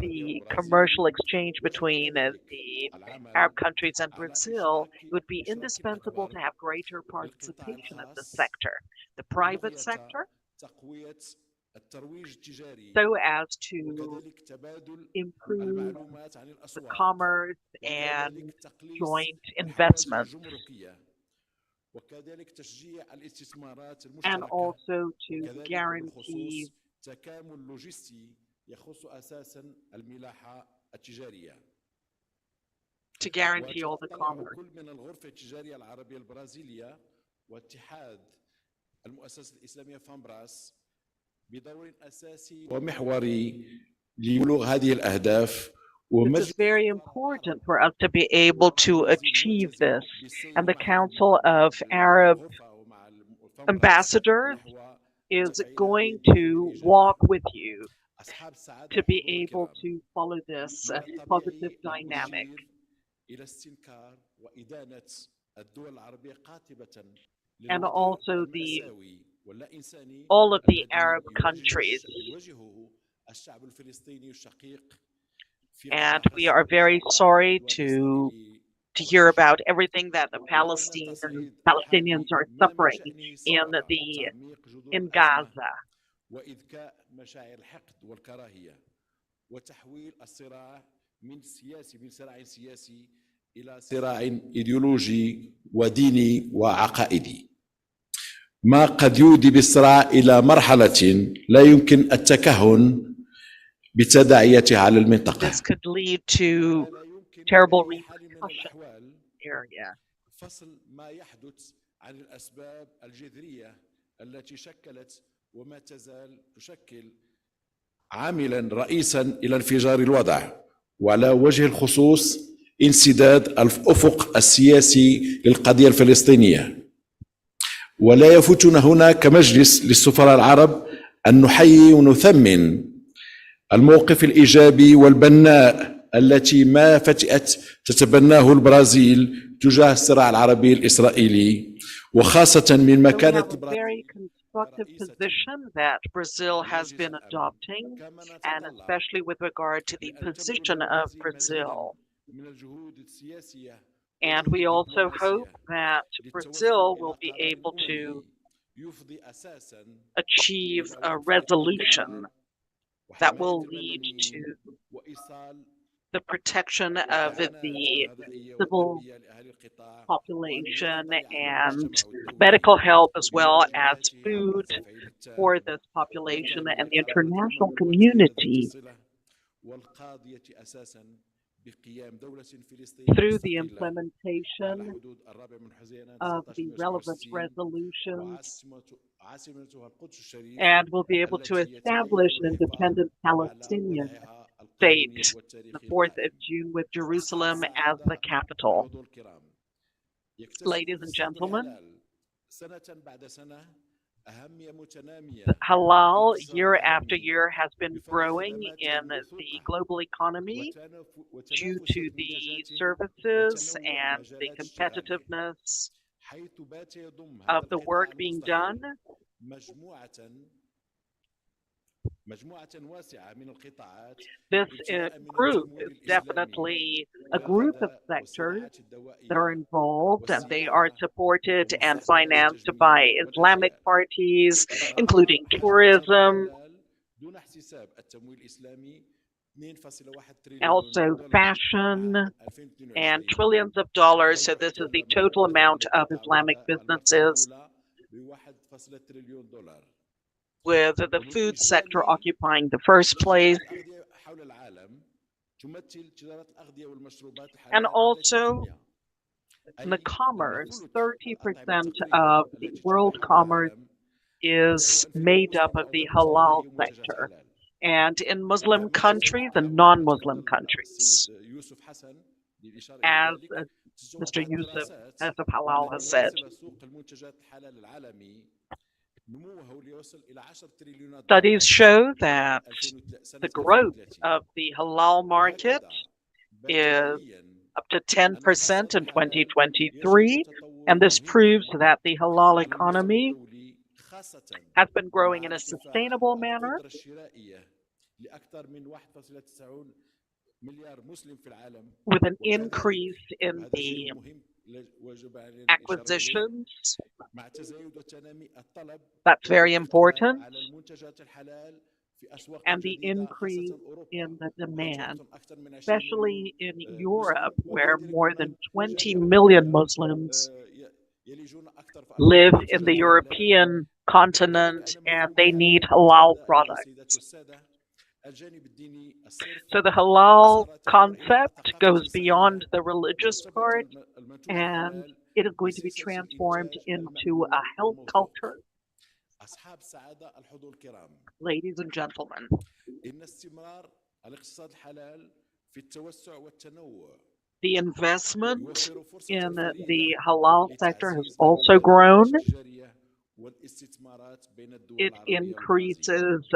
the commercial exchange between the Arab countries and Brazil, it would be indispensable to have greater participation of the sector, the private sector, so as to improve the commerce and joint investments, and also to guarantee all the commerce. بدور أساسي ومحوري لبلوغ هذه الأهداف This is very important for us to be able to achieve this. And the Council of Arab Ambassadors is going to walk with you to be able to follow this positive dynamic. And also all of the Arab countries. And we are very sorry to hear about everything that the Palestinians are suffering in Gaza. وتحويل الصراع من صراع سياسي إلى صراع إيديولوجي وديني وعقائدي ما قد يودي بالصراع إلى مرحلة لا يمكن التكهن بتداعياتها على المنطقة. This could lead to terrible repercussions area. فصل ما يحدث عن الأسباب الجذرية التي شكلت وما تزال تشكل عاملا رئيسا إلى انفجار الوضع وعلى وجه الخصوص انسداد الأفق السياسي للقضية الفلسطينية. ولا يفوتنا هنا كمجلس للسفراء العرب أن نحيي ونثمن الموقف الإيجابي والبناء التي ما فتئت تتبناه البرازيل تجاه الصراع العربي الإسرائيلي وخاصة من مكانة البرازيل position that Brazil has been adopting, and especially with regard to the position of Brazil. And we also hope that Brazil will be able to achieve a resolution that will lead to the protection of the civil population and medical help, as well as food for this population and the international community through the implementation of the relevant resolutions, and will be able to establish an independent Palestinian state the 4th of June with Jerusalem as the capital. Ladies and gentlemen, Halal year after year has been growing in the global economy due to the services and the competitiveness of the work being done. This group is definitely a group of sectors that are involved, and they are supported and financed by Islamic parties, including tourism, also fashion, and trillions of dollars. So this is the total amount of Islamic businesses, with the food sector occupying the first place. And also in the commerce, 30% of the world commerce is made up of the halal sector. And in Muslim countries and non-Muslim countries, as Mr. Yusuf of Halal has said, studies show that the growth of the halal market is up to 10% in 2023, and this proves that the halal economy has been growing in a sustainable manner, with an increase in the acquisitions. That's very important. And the increase in the demand, especially in Europe, where more than 20 million Muslims live in the European continent, and they need halal products. So the halal concept goes beyond the religious part, and it is going to be transformed into a health culture. Ladies and gentlemen, The investment in the halal sector has also grown. It increases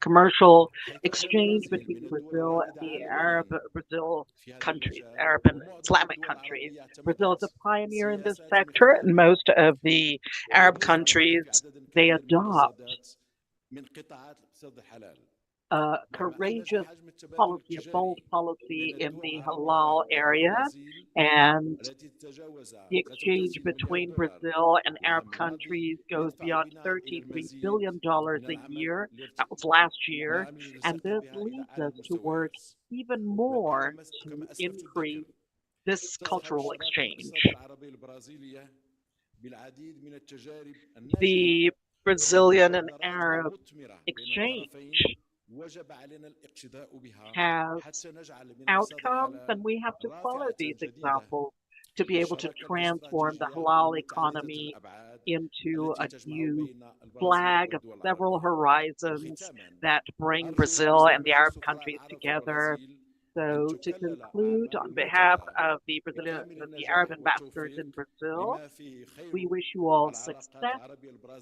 commercial exchange between Brazil and the Arab Brazil countries, Arab and Islamic countries. Brazil is a pioneer in this sector, and most of the Arab countries, they adopt a courageous policy, a bold policy in the halal area, and the exchange between Brazil and Arab countries goes beyond $33 billion a year. That was last year, and this leads us to work even more to increase this cultural exchange. The Brazilian and Arab exchange has outcomes, and we have to follow these examples to be able to transform the halal economy into a new flag of several horizons that bring Brazil and the Arab countries together. So to conclude, on behalf of the Arab ambassadors in Brazil, we wish you all success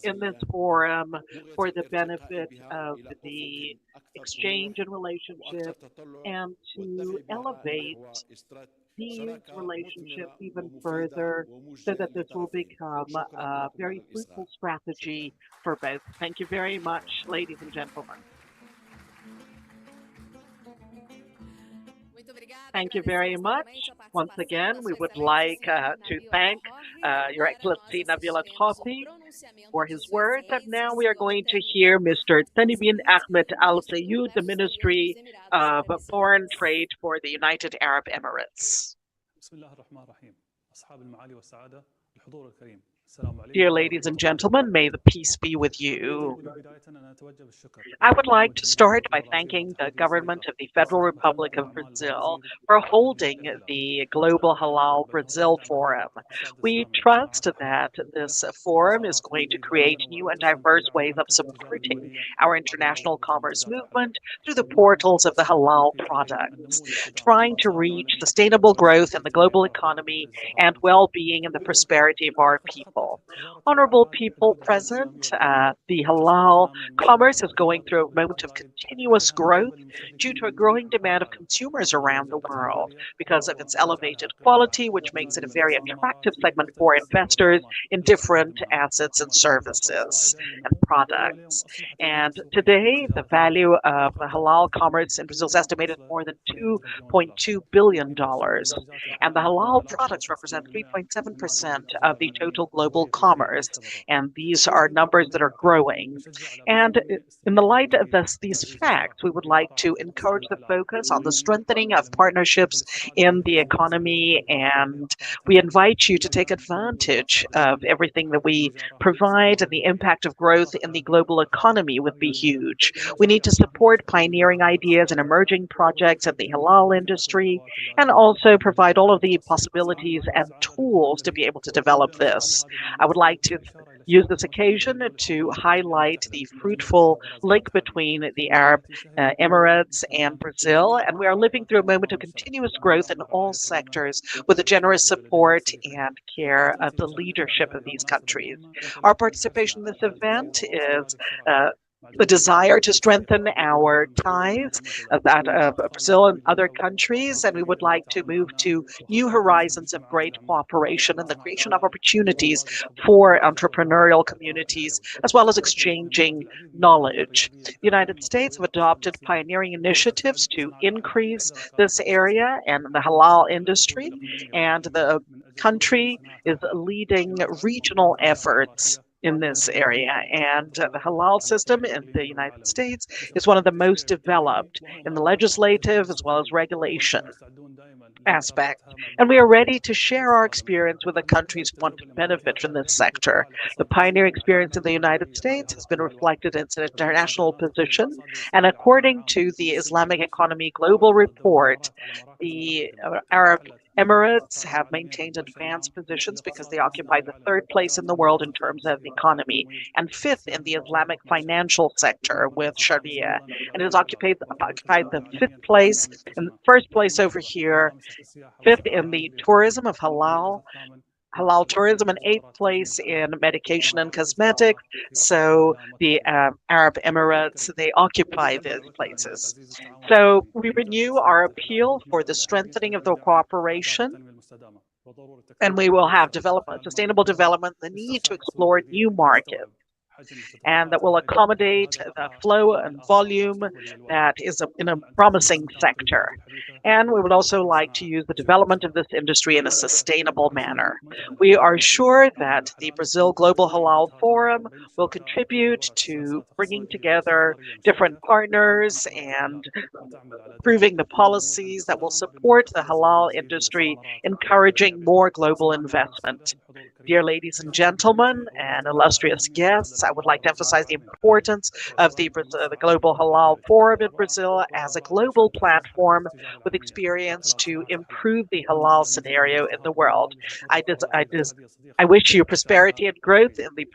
in this forum for the benefit of the exchange and relationship, and to elevate these relationships even further so that this will become a very fruitful strategy for both. Thank you very much, ladies and gentlemen. Thank you very much. Once again, we would like to thank Your Excellency Nabil Al-Khoury for his words. And now we are going to hear Mr. Thani bin Ahmed Al Sayyoud, the Ministry of Foreign Trade for the United Arab Emirates. Dear ladies and gentlemen, may the peace be with you. I would like to start by thanking the government of the Federal Republic of Brazil for holding the Global Halal Brazil Forum. We trust that this forum is going to create new and diverse ways of supporting our international commerce movement through the portals of the halal products, trying to reach sustainable growth in the global economy and well-being and the prosperity of our people. Honorable people present, the halal commerce is going through a moment of continuous growth due to a growing demand of consumers around the world because of its elevated quality, which makes it a very attractive segment for investors in different assets and services and products. And today, the value of the halal commerce in Brazil is estimated at more than $2.2 billion. And the halal products represent 3.7% of the total global commerce, and these are numbers that are growing. And in the light of these facts, we would like to encourage the focus on the strengthening of partnerships in the economy, and we invite you to take advantage of everything that we provide, and the impact of growth in the global economy would be huge. We need to support pioneering ideas and emerging projects in the halal industry, and also provide all of the possibilities and tools to be able to develop this. I would like to use this occasion to highlight the fruitful link between the Arab Emirates and Brazil, and we are living through a moment of continuous growth in all sectors with the generous support and care of the leadership of these countries. Our participation in this event is the desire to strengthen our ties of that of Brazil and other countries, and we would like to move to new horizons of great cooperation and the creation of opportunities for entrepreneurial communities, as well as exchanging knowledge. The United States have adopted pioneering initiatives to increase this area and the halal industry, and the country is leading regional efforts in this area, and the halal system in the United States is one of the most developed in the legislative as well as regulation aspect, and we are ready to share our experience with the countries who want to benefit from this sector. The pioneer experience in the United States has been reflected in its international position, and according to the Islamic Economy Global Report, the Arab Emirates have maintained advanced positions because they occupy the third place in the world in terms of economy and fifth in the Islamic financial sector with Sharia. And it has occupied the fifth place and first place over here, fifth in the tourism of halal tourism, and eighth place in medication and cosmetics. So the Arab Emirates, they occupy these places. So we renew our appeal for the strengthening of the cooperation, and we will have sustainable development, the need to explore new markets, and that will accommodate the flow and volume that is in a promising sector. And we would also like to use the development of this industry in a sustainable manner. We are sure that the Brazil Global Halal Forum will contribute to bringing together different partners and improving the policies that will support the halal industry, encouraging more global investment. Dear ladies and gentlemen and illustrious guests, I would like to emphasize the importance of the Global Halal Forum in Brazil as a global platform with experience to improve the halal scenario in the world. I wish you prosperity and growth in the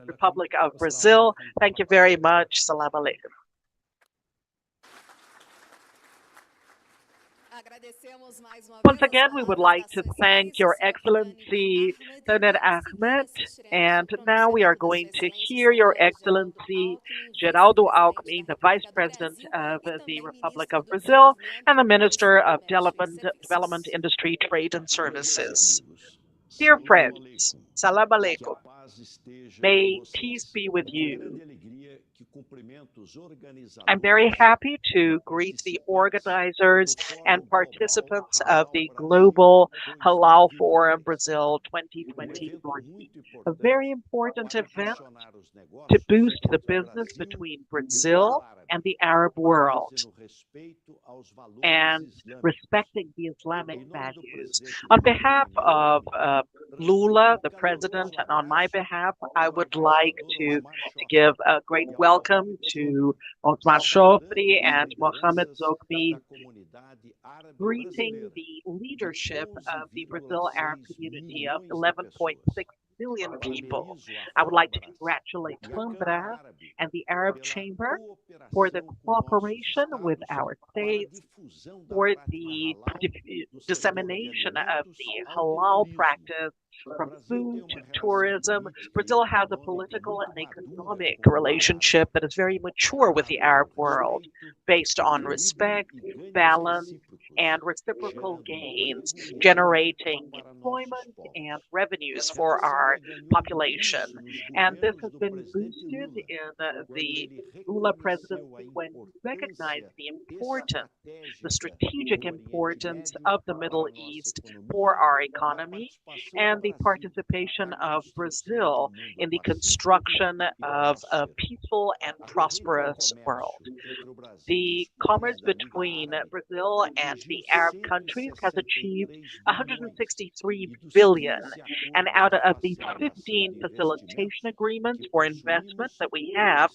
Republic of Brazil. Thank you very much. Salam alaikum. Once again, we would like to thank Your Excellency Toned Ahmed, and now we are going to hear Your Excellency Geraldo Alckmin, the Vice President of the Republic of Brazil and the Minister of Development, Industry, Trade and Services. Dear friends, Salam alaikum. May peace be with you. I'm very happy to greet the organizers and participants of the Global Halal Forum Brazil 2023, a very important event to boost the business between Brazil and the Arab world and respecting the Islamic values. On behalf of Lula, the president, and on my behalf, I would like to give a great welcome to Osman Shofri and Mohamed Zogbi, greeting the leadership of the Brazil Arab community of 11.6 million people. I would like to congratulate FAMBRA and the Arab Chamber for the cooperation with our states for the dissemination of the halal practice from food to tourism. Brazil has a political and economic relationship that is very mature with the Arab world, based on respect, balance, and reciprocal gains, generating employment and revenues for our population. And this has been boosted in the Lula presidency when he recognized the importance, the strategic importance of the Middle East for our economy and the participation of Brazil in the construction of a peaceful and prosperous world. The commerce between Brazil and the Arab countries has achieved 163 billion, and out of the 15 facilitation agreements for investment that we have,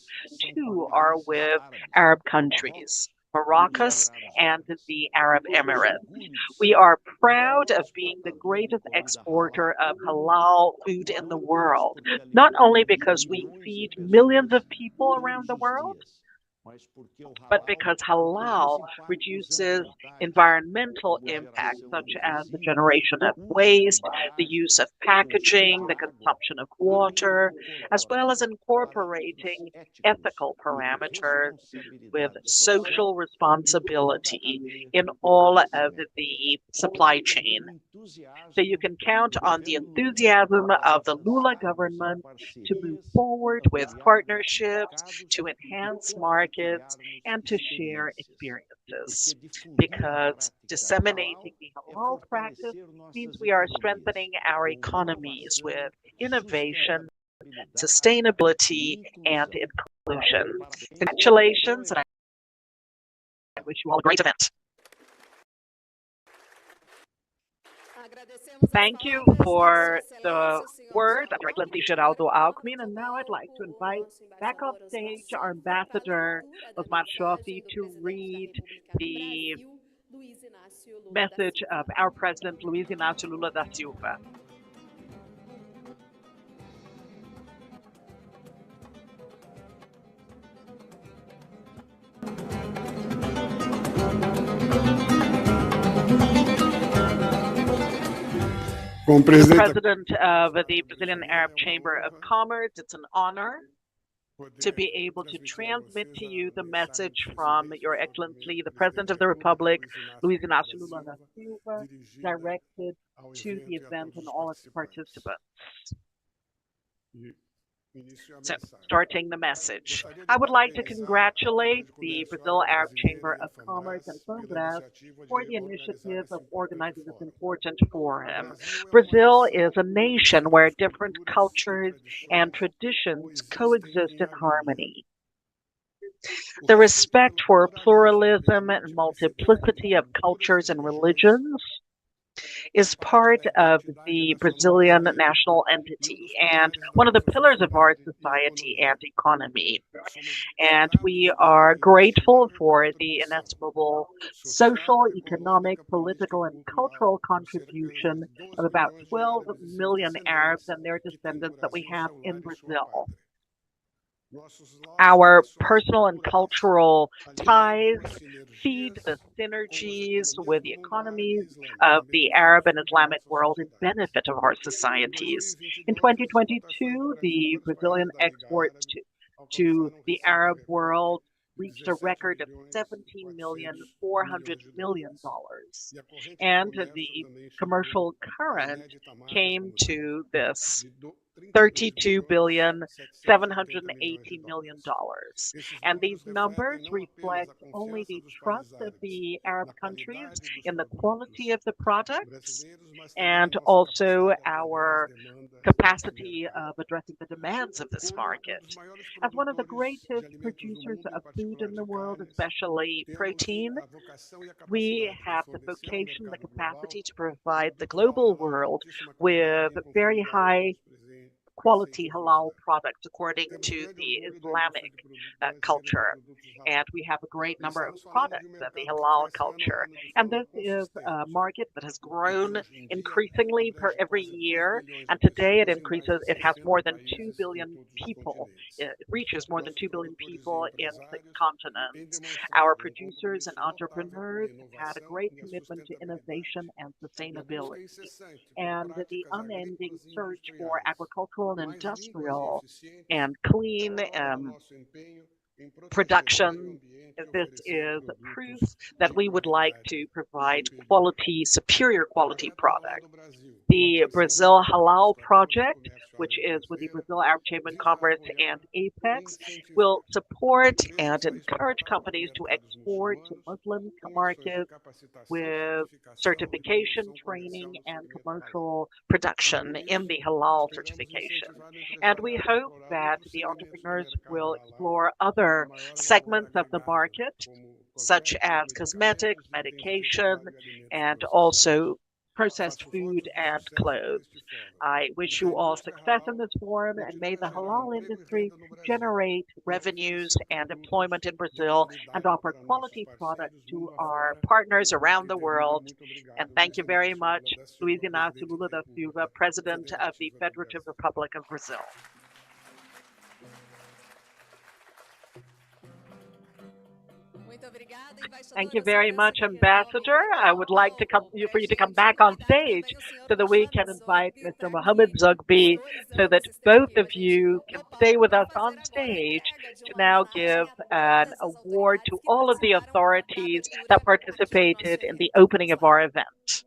2 are with Arab countries, Morocco and the Arab Emirates. We are proud of being the greatest exporter of halal food in the world, not only because we feed millions of people around the world, but because halal reduces environmental impacts such as the generation of waste, the use of packaging, the consumption of water, as well as incorporating ethical parameters with social responsibility in all of the supply chain. So you can count on the enthusiasm of the Lula government to move forward with partnerships, to enhance markets, and to share experiences. Because disseminating the halal practice means we are strengthening our economies with innovation, sustainability, and inclusion. Congratulations, and I wish you all a great event. Thank you for the words, Your Excellency Geraldo Alckmin, and now I'd like to invite back off stage our ambassador, Osman Shofri, to read the message of our President Luiz Inácio Lula da Silva. President of the Brazilian Arab Chamber of Commerce, it's an honor to be able to transmit to you the message from Your Excellency, the President of the Republic, Luiz Inácio Lula da Silva, directed to the event and all its participants. So, starting the message. I would like to congratulate the Brazil Arab Chamber of Commerce and FAMBRAS for the initiative of organizing this important forum. Brazil is a nation where different cultures and traditions coexist in harmony. The respect for pluralism and multiplicity of cultures and religions is part of the Brazilian national entity and one of the pillars of our society and economy. And we are grateful for the inestimable social, economic, political, and cultural contribution of about 12 million Arabs and their descendants that we have in Brazil. Our personal and cultural ties feed the synergies with the economies of the Arab and Islamic world in benefit of our societies. In 2022, the Brazilian exports to the Arab world reached a record of $17,400,000,000. And the commercial current came to this $32,780,000,000. And these numbers reflect only the trust of the Arab countries in the quality of the products and also our capacity of addressing the demands of this market. As one of the greatest producers of food in the world, especially protein, we have the vocation, the capacity to provide the global world with very high quality halal products according to the Islamic culture. And we have a great number of products of the halal culture. And this is a market that has grown increasingly per every year. And today it has more than 2 billion people. It reaches more than 2 billion people in 6 continents. Our producers and entrepreneurs have had a great commitment to innovation and sustainability. And the unending search for agricultural and industrial and clean production. This is proof that we would like to provide quality, superior quality products. The Brazil Halal Project, which is with the Brazil Arab Chamber of Commerce and Apex, will support and encourage companies to export to Muslim markets with certification, training, and commercial production in the halal certification. And we hope that the entrepreneurs will explore other segments of the market, such as cosmetics, medication, and also processed food and clothes. I wish you all success in this forum, and may the halal industry generate revenues and employment in Brazil and offer quality products to our partners around the world. And thank you very much, Luiz Inácio Lula da Silva, President of the Federative Republic of Brazil. Thank you very much, Ambassador. I would like for you to come back on stage so that we can invite Mr. Mohammed Zogby so that both of you can stay with us on stage to now give an award to all of the authorities that participated in the opening of our event.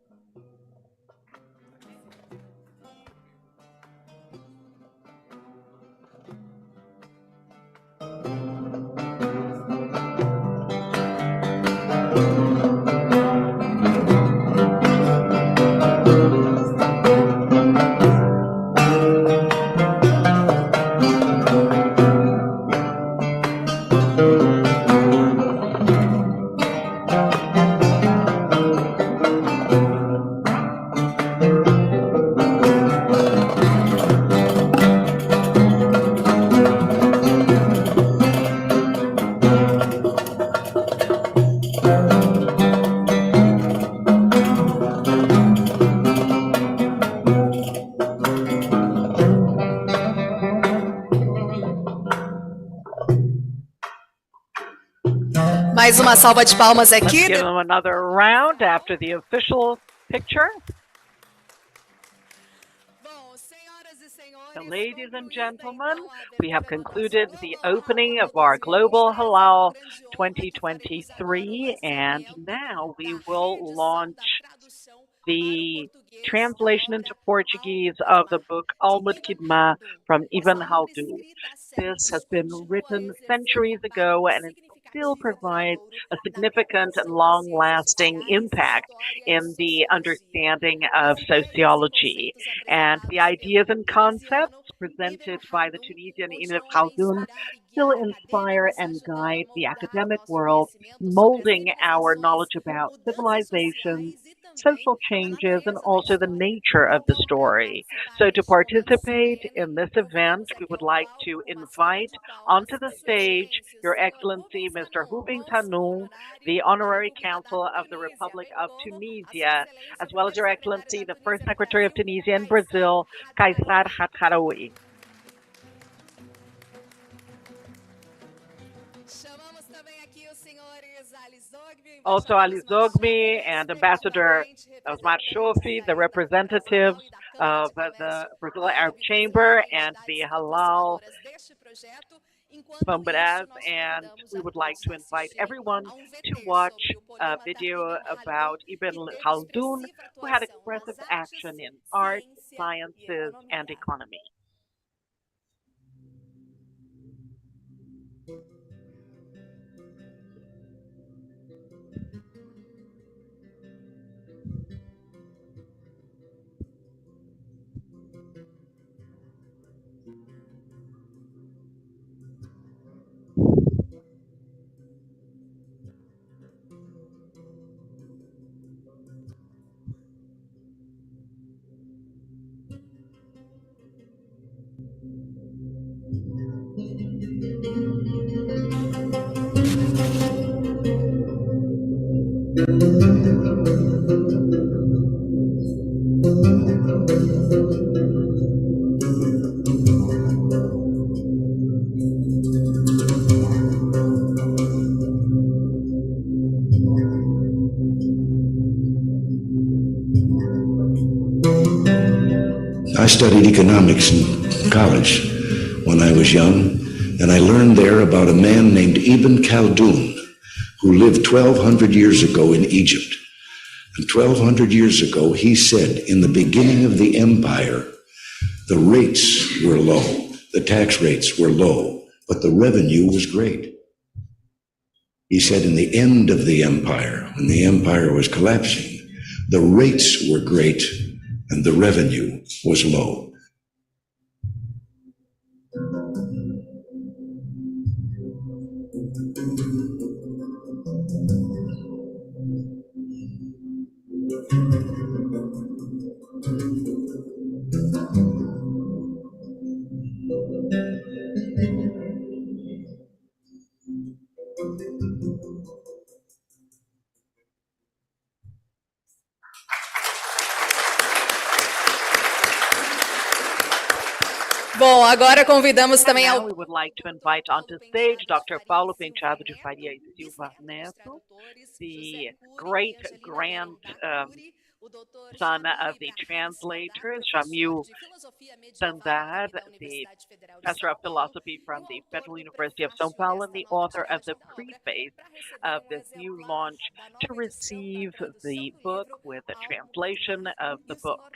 mais uma salva de palmas Let's aqui. give them another round after the official picture. So, ladies and gentlemen, we have concluded the opening of our Global Halal 2023, and now we will launch the translation into Portuguese of the book Almud Kidma from Ibn Khaldun. This has been written centuries ago, and it still provides a significant and long-lasting impact in the understanding of sociology. And the ideas and concepts presented by the Tunisian Ibn Khaldun still inspire and guide the academic world, molding our knowledge about civilization, social changes, and also the nature of the story. So to participate in this event, we would like to invite onto the stage Your Excellency Mr. Hubin Tanoun, the Honorary Consul of the Republic of Tunisia, as well as Your Excellency, the First Secretary of Tunisia and Brazil, Kaysar Khataraoui. Also Ali Zogmi and Ambassador Osmar Shofi, the representatives of the Brazil Arab Chamber and the Halal Fambras, and we would like to invite everyone to watch a video about Ibn Khaldun, who had expressive action in art, sciences, and economy. I studied economics in college when I was young, and I learned there about a man named Ibn Khaldun, who lived 1,200 years ago in Egypt. And 1,200 years ago, he said, in the beginning of the empire, the rates were low, the tax rates were low, but the revenue was great. He said, in the end of the empire, when the empire was collapsing, the rates were great and the revenue was low. Bom, agora convidamos também Now ao... we would like to invite onto stage Dr. Paulo Penteado de Faria e Silva Neto, the great grand son of the translators, Jamil Sandar, the professor of philosophy from the Federal University of São Paulo and the author of the preface of this new launch to receive the book with a translation of the book.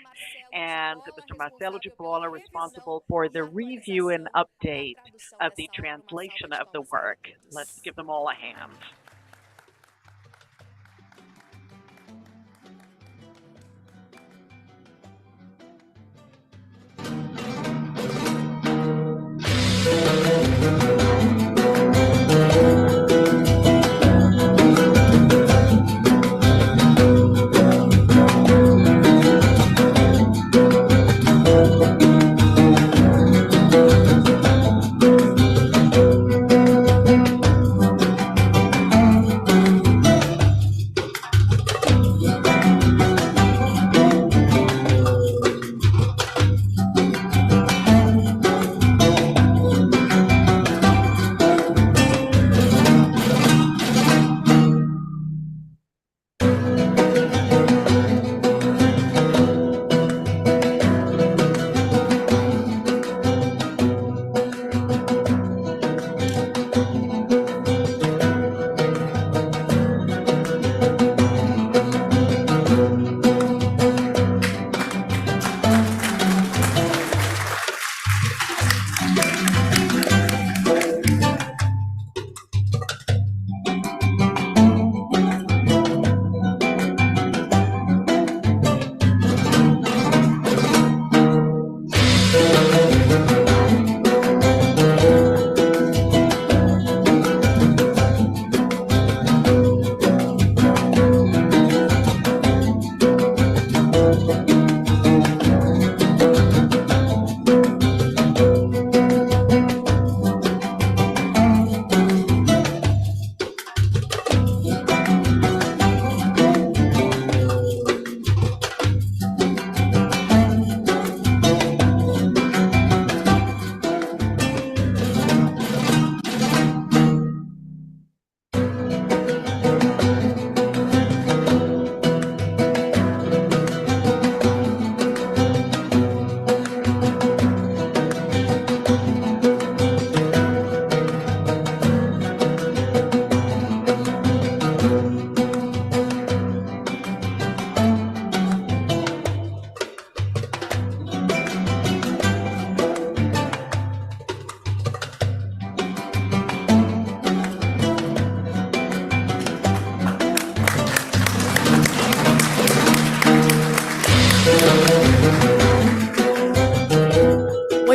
And Mr. Marcelo de Paula, responsible for the review and update of the translation of the work. Let's give them all a hand.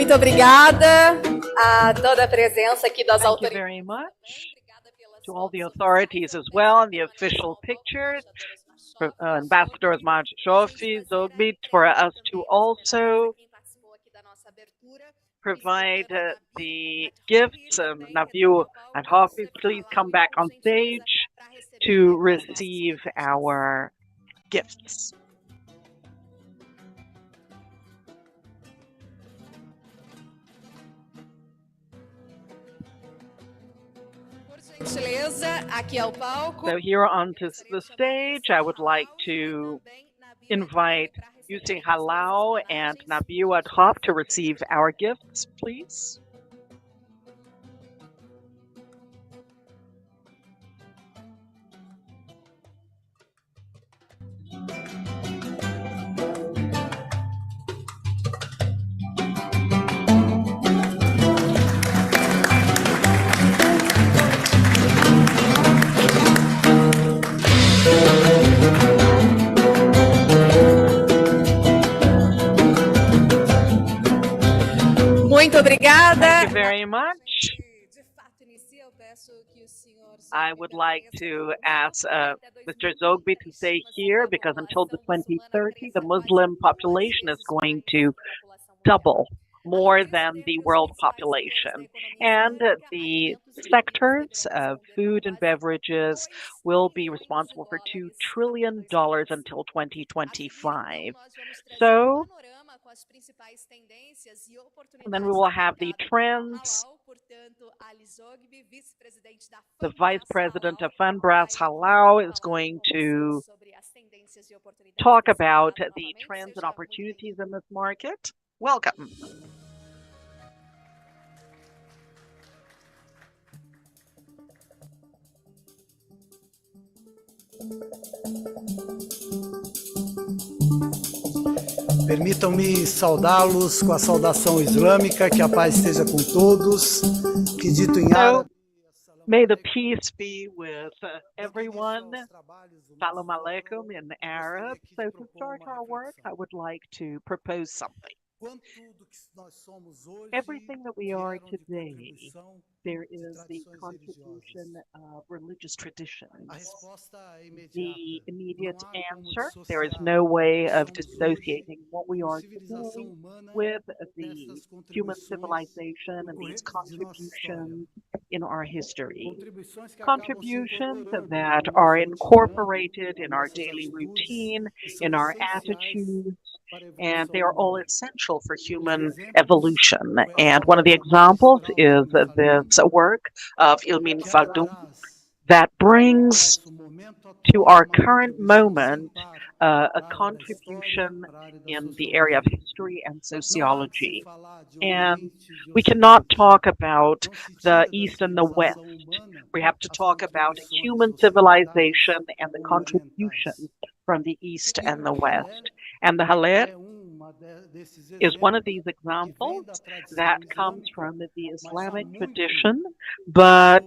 Muito obrigada a toda a presença aqui das Thank you autoridades. very much to all the authorities as well, and the official pictures, for, Ambassadors Jofi, Zogbit, for us to also provide the gifts. Naviu and Hafiz, please come back on stage to receive our gifts. So here onto the stage, I would like to invite Yusei Halal and Nabiu Adhop to receive our gifts, please. Muito obrigada. Thank you very much. I would like to ask Mr. Zogby to stay here because until the 2030, the Muslim population is going to double, more than the world population. And the sectors of food and beverages will be responsible for $2 trillion until 2025. So, and then we will have the trends. The Vice President of Fambras Halal is going to talk about the trends and opportunities in this market. Welcome. Permitam-me saudá-los com a saudação islâmica, que a paz esteja com todos, que dito em árabe. May the peace be with everyone. Salam alaikum in Arab. So to start our work, I would like to propose something. Everything that we are today, there is the contribution of religious traditions. The immediate answer, there is no way of dissociating what we are today with the human civilization and these contributions in our history. Contributions that are incorporated in our daily routine, in our attitudes, and they are all essential for human evolution. And one of the examples is this work of Ilmin Khaldun that brings to our current moment a contribution in the area of history and sociology. And we cannot talk about the East and the West. We have to talk about human civilization and the contribution from the East and the West. And the Halal is one of these examples that comes from the Islamic tradition, but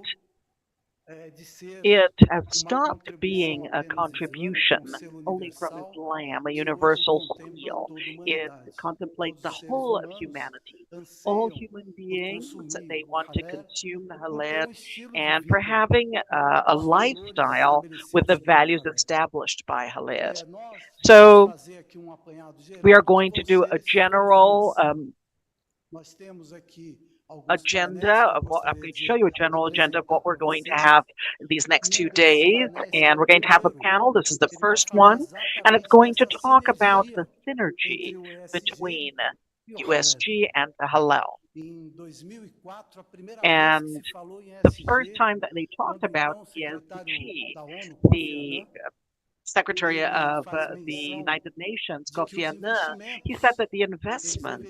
it has stopped being a contribution only from Islam, a universal seal. It contemplates the whole of humanity. All human beings, they want to consume the halal and for having a lifestyle with the values established by halal. So we are going to do a general agenda of what I'm going to show you a general agenda of what we're going to have these next 2 days, and we're going to have a panel. This is the first one, and it's going to talk about the synergy between USG and the halal. And the first time that they talked about ESG, the Secretary of the United Nations, Kofi Annan, he said that the investment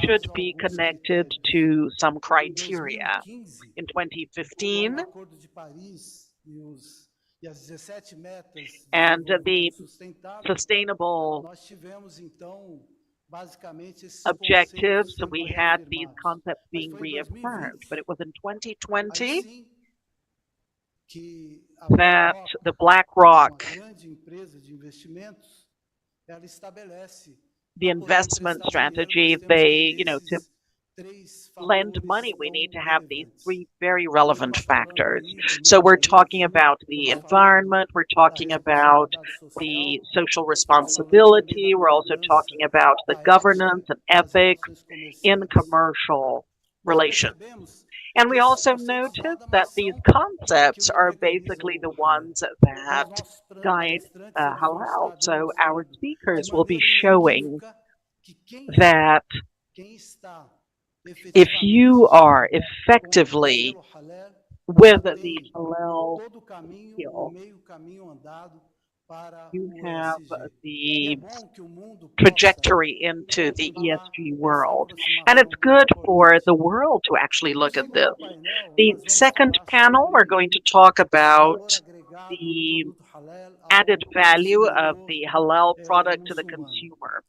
should be connected to some criteria. In 2015, and the sustainable objectives, we had these concepts being reaffirmed, but it was in 2020 that the BlackRock the investment strategy, to lend money, we need to have these three very relevant factors. So we're talking about the environment, we're talking about the social responsibility, we're also talking about the governance and ethics in commercial relations. And we also notice that these concepts are basically the ones that guide halal. So our speakers will be showing that if you are effectively with the halal skill, you have the trajectory into the ESG world. And it's good for the world to actually look at this. The second panel, we're going to talk about the added value of the halal product to the consumer.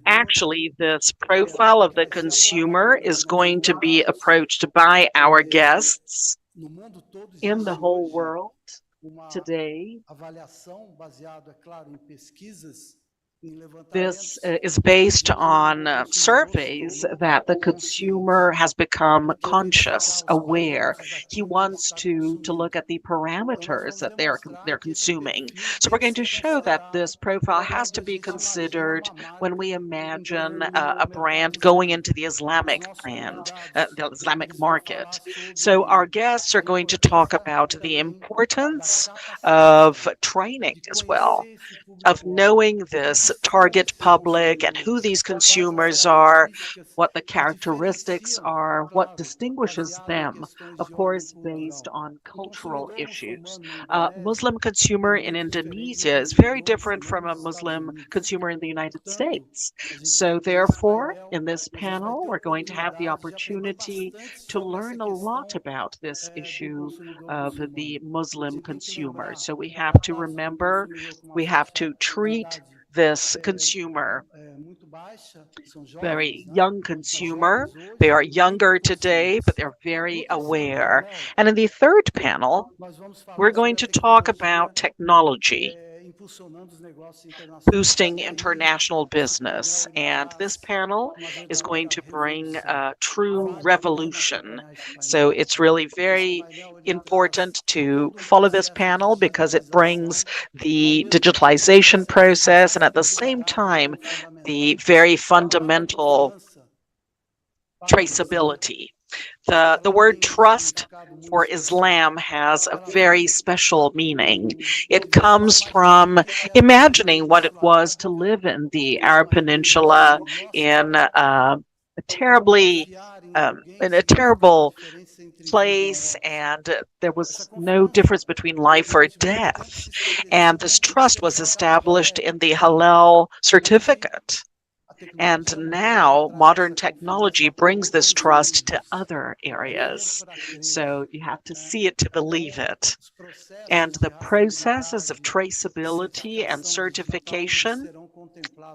Actually, this profile of the consumer is going to be approached by our guests in the whole world today. This is based on surveys that the consumer has become conscious, aware. He wants to look at the parameters that they're consuming. So we're going to show that this profile has to be considered when we imagine a brand going into the Islamic the Islamic market. So our guests are going to talk about the importance of training as well, of knowing this target public and who these consumers are, what the characteristics are, what distinguishes them, of course, based on cultural issues. Muslim consumer in Indonesia is very different from a Muslim consumer in the United States. So therefore, in this panel, we're going to have the opportunity to learn a lot about this issue of the Muslim consumer. So we have to remember, we have to treat this consumer, very young consumer. They are younger today, but they're very aware. And in the third panel, we're going to talk about technology boosting international business. And this panel is going to bring a true revolution. So it's really very important to follow this panel because it brings the digitalization process and at the same time, the very fundamental traceability. The word trust for Islam has a very special meaning. It comes from imagining what it was to live in the Arab Peninsula in a terrible place, and there was no difference between life or death. And this trust was established in the halal certificate. And now modern technology brings this trust to other areas. So you have to see it to believe it. And the processes of traceability and certification,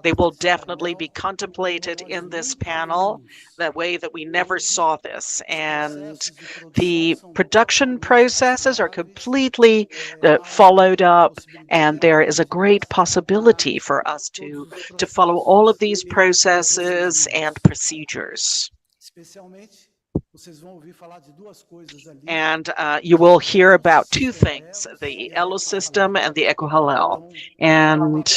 they will definitely be contemplated in this panel, the way that we never saw this. And the production processes are completely followed up, and there is a great possibility for us to follow all of these processes and procedures. And you will hear about two things, the ELO system and the Eco Halal. And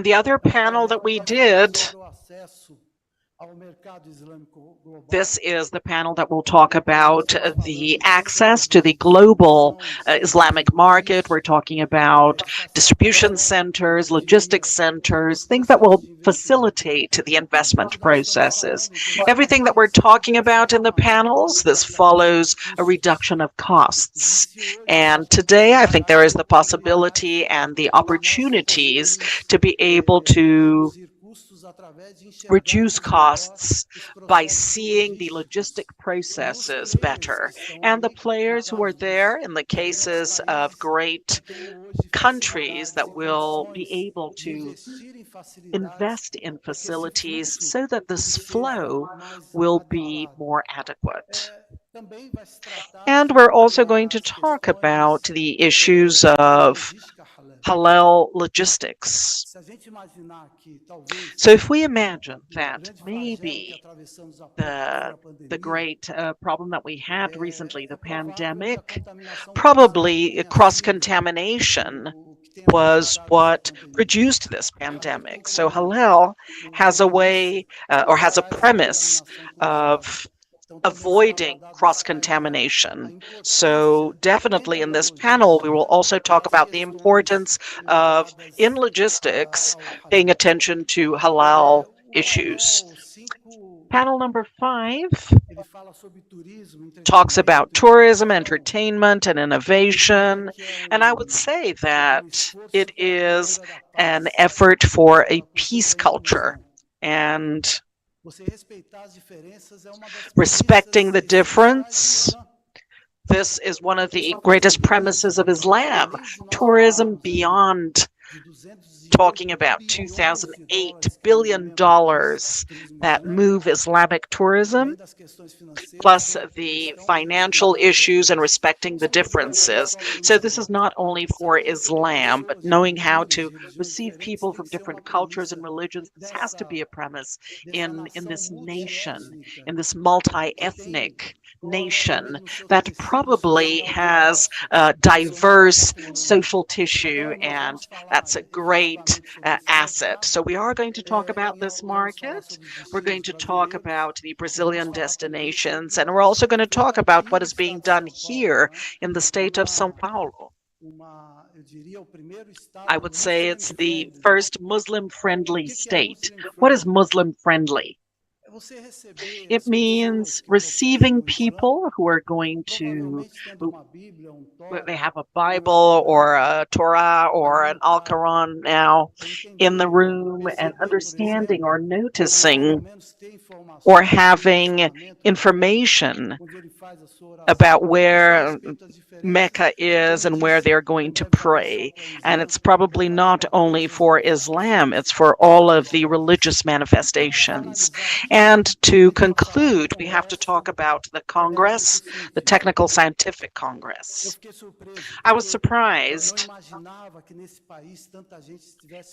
the other panel that we did, this is the panel that will talk about the access to the global Islamic market. We're talking about distribution centers, logistics centers, things that will facilitate the investment processes. Everything that we're talking about in the panels, this follows a reduction of costs. And today, I think there is the possibility and the opportunities to be able to reduce costs by seeing the logistic processes better. And the players who are there in the cases of great countries that will be able to invest in facilities so that this flow will be more adequate. And we're also going to talk about the issues of halal logistics. So if we imagine that maybe the great problem that we had recently, the pandemic, probably cross-contamination was what produced this pandemic. So halal has a way or has a premise of avoiding cross-contamination. So definitely in this panel, we will also talk about the importance of, in logistics, paying attention to halal issues. Panel number 5 talks about tourism, entertainment, and innovation. And I would say that it is an effort for a peace culture. And respecting the difference, this is one of the greatest premises of Islam. Tourism beyond, talking about $2,008 billion that move Islamic tourism, plus the financial issues and respecting the differences. So this is not only for Islam, but knowing how to receive people from different cultures and religions. This has to be a premise in this nation, in this multi-ethnic nation that probably has diverse social tissue, and that's a great asset. So we are going to talk about this market. We're going to talk about the Brazilian destinations, and we're also going to talk about what is being done here in the state of São Paulo. I would say it's the first Muslim-friendly state. What is Muslim-friendly? It means receiving people who are going to, they have a Bible or a Torah or an Al-Quran now in the room, and understanding or noticing or having information about where Mecca is and where they're going to pray. And it's probably not only for Islam, it's for all of the religious manifestations. And to conclude, we have to talk about the Congress, the Technical Scientific Congress. I was surprised,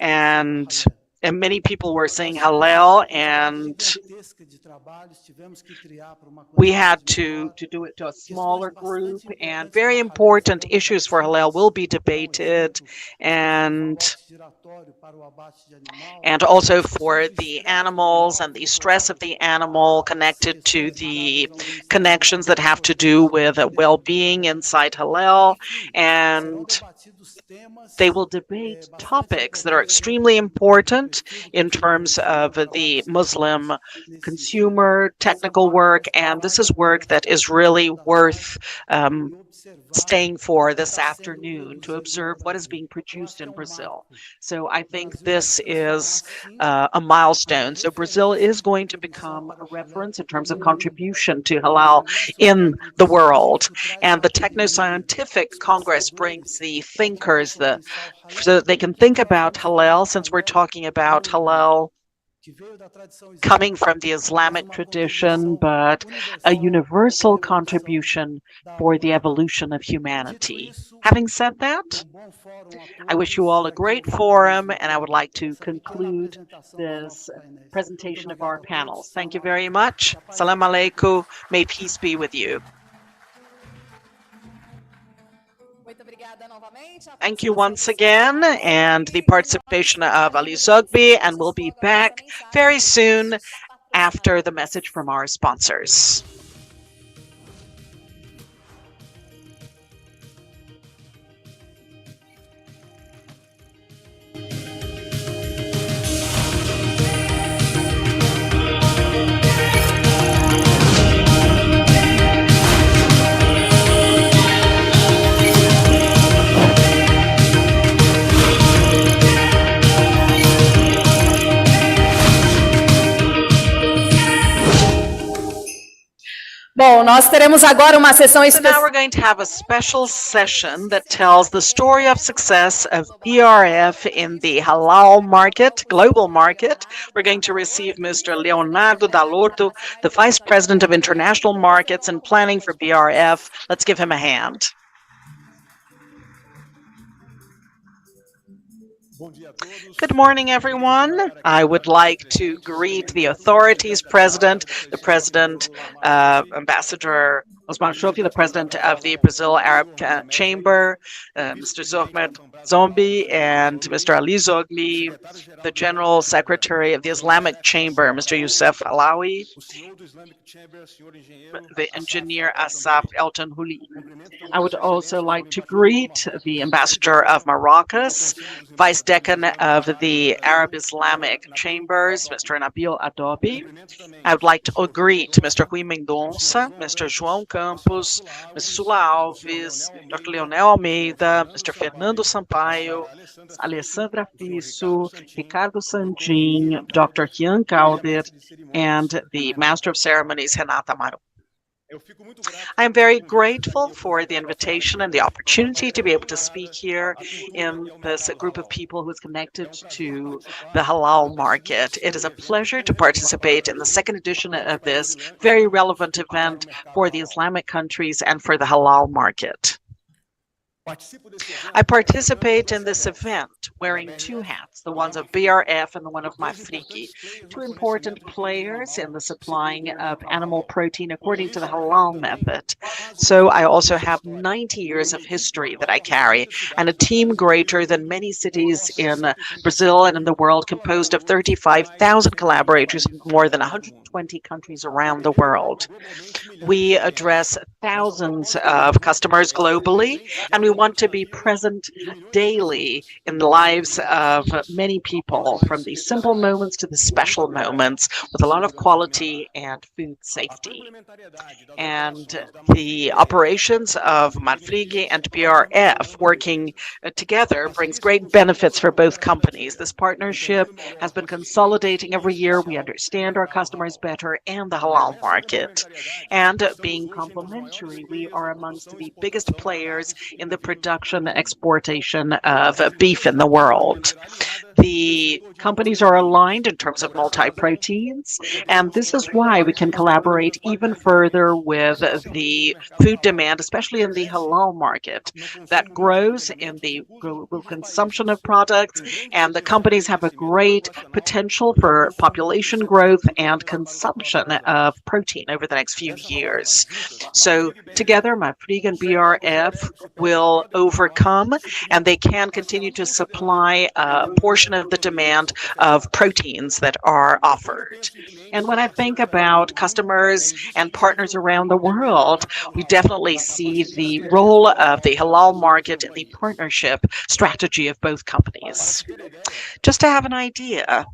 and many people were saying halal, and we had to do it to a smaller group, and very important issues for halal will be debated, and also for the animals and the stress of the animal connected to the connections that have to do with well-being inside halal. And they will debate topics that are extremely important in terms of the Muslim consumer technical work, and this is work that is really worth staying for this afternoon to observe what is being produced in Brazil. So I think this is a milestone. So Brazil is going to become a reference in terms of contribution to halal in the world. And the Techno-Scientific Congress brings the thinkers, so that they can think about halal, since we're talking about halal coming from the Islamic tradition, but a universal contribution for the evolution of humanity. Having said that, I wish you all a great forum, and I would like to conclude this presentation of our panels. Thank you very much. Salam alaikum. May peace be with you. Thank you once again, and the participation of Ali Zogby, and we'll be back very soon after the message from our sponsors. nós teremos agora uma sessão So now we're going to have a special session that tells the story of success of BRF in the halal market, global market. We're going to receive Mr. Leonardo Dalorto, the Vice President of International Markets and Planning for BRF. Let's give him a hand. Good morning, everyone. I would like to greet the authorities, the President, Ambassador Osman Shofi, the President of the Brazil Arab Chamber, Mr. Zohmed Zombi, and Mr. Ali Zogmi, the General Secretary of the Islamic Chamber, Mr. Youssef Alawi, the engineer Asaf Elton Huli. I would also like to greet the Ambassador of Maracas, Vice Decan of the Arab Islamic Chambers, Mr. Nabil Adobi. I would like to greet Mr. Rui Mendonça, Mr. João Campos, Ms. Sula Alves, Dr. Leonel Almeida, Mr. Fernando Sampaio, Alessandra Fisso, Ricardo Sandin, Dr. Kian Calder, and the Master of Ceremonies, Renata Maru. I am very grateful for the invitation and the opportunity to be able to speak here in this group of people who is connected to the halal market. It is a pleasure to participate in the second edition of this very relevant event for the Islamic countries and for the halal market. I participate in this event wearing two hats, the ones of BRF and the one of Mafriki, two important players in the supplying of animal protein according to the halal method. So I also have 90 years of history that I carry and a team greater than many cities in Brazil and in the world, composed of 35,000 collaborators in more than 120 countries around the world. We address thousands of customers globally, and we want to be present daily in the lives of many people, from the simple moments to the special moments, with a lot of quality and food safety. And the operations of Marfrig and BRF working together brings great benefits for both companies. This partnership has been consolidating every year. We understand our customers better and the halal market. And being complementary, we are amongst the biggest players in the production and exportation of beef in the world. The companies are aligned in terms of multi-proteins, and this is why we can collaborate even further with the food demand, especially in the halal market, that grows in the global consumption of products, and the companies have a great potential for population growth and consumption of protein over the next few years. So together, Mafrig and BRF will overcome, and they can continue to supply a portion of the demand of proteins that are offered. And when I think about customers and partners around the world, we definitely see the role of the halal market in the partnership strategy of both companies. Just to have an idea,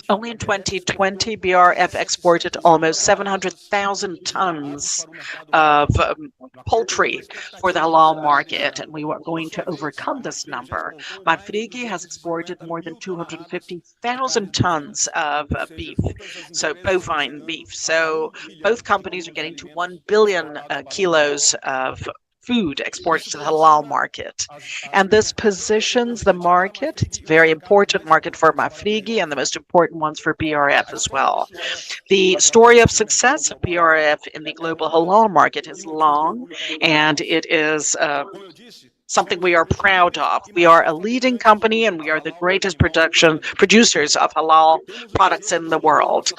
only in 2020, BRF exported almost 700,000 tons of poultry for the halal market, and we were going to overcome this number. Marfrig has exported more than 250,000 tons of beef, so bovine beef. So both companies are getting to 1 billion kilos of food exported to the halal market. And this positions the market, it's a very important market for Mafrigi and the most important ones for BRF as well. The story of success of BRF in the global halal market is long, and it is something we are proud of. We are a leading company, and we are the greatest producers of halal products in the world.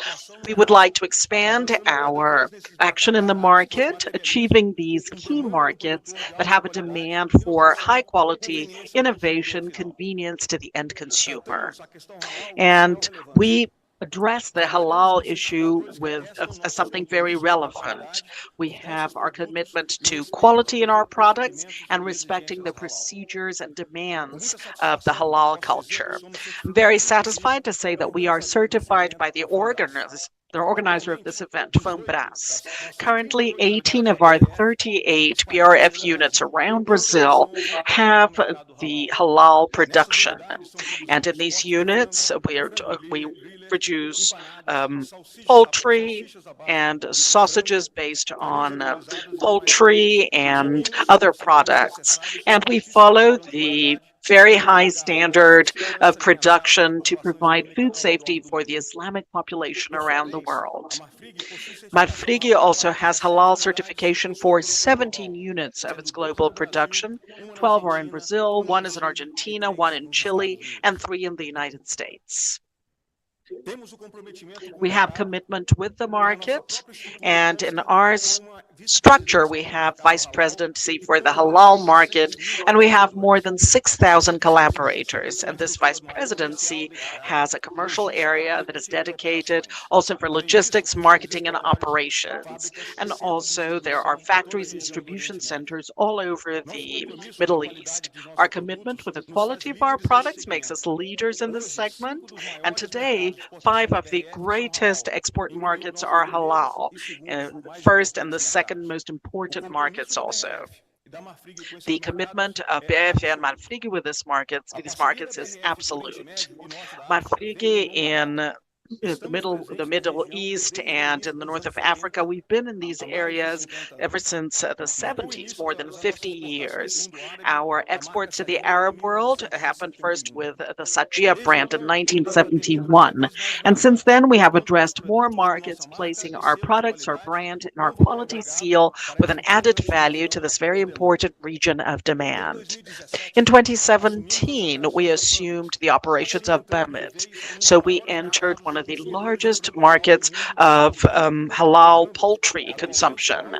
We would like to expand our action in the market, achieving these key markets that have a demand for high quality, innovation, convenience to the end consumer. And we address the halal issue with something very relevant. We have our commitment to quality in our products and respecting the procedures and demands of the halal culture. I'm very satisfied to say that we are certified by the the organizer of this event, FAMBRAS. Currently, 18 of our 38 BRF units around Brazil have the halal production. And in these units, we produce poultry and sausages based on poultry and other products. And we follow the very high standard of production to provide food safety for the Islamic population around the world. Marfrig also has halal certification for 17 units of its global production. 12 are in Brazil, 1 is in Argentina, 1 in Chile, and 3 in the United States. We have commitment with the market, and in our structure, we have vice presidency for the halal market, and we have more than 6,000 collaborators. And this vice presidency has a commercial area that is dedicated also for logistics, marketing, and operations. And also there are factories and distribution centers all over the Middle East. Our commitment with the quality of our products makes us leaders in this segment. And today, 5 of the greatest export markets are halal, and first and the second most important markets also. The commitment of BRF and Marfrig with these markets is absolute. Marfrig in the Middle East and in the north of Africa, we've been in these areas ever since the 70s, more than 50 years. Our exports to the Arab world happened first with the Sajia brand in 1971. And since then, we have addressed more markets, placing our products, our brand, and our quality seal with an added value to this very important region of demand. In 2017, we assumed the operations of Bamit. So we entered one of the largest markets of halal poultry consumption.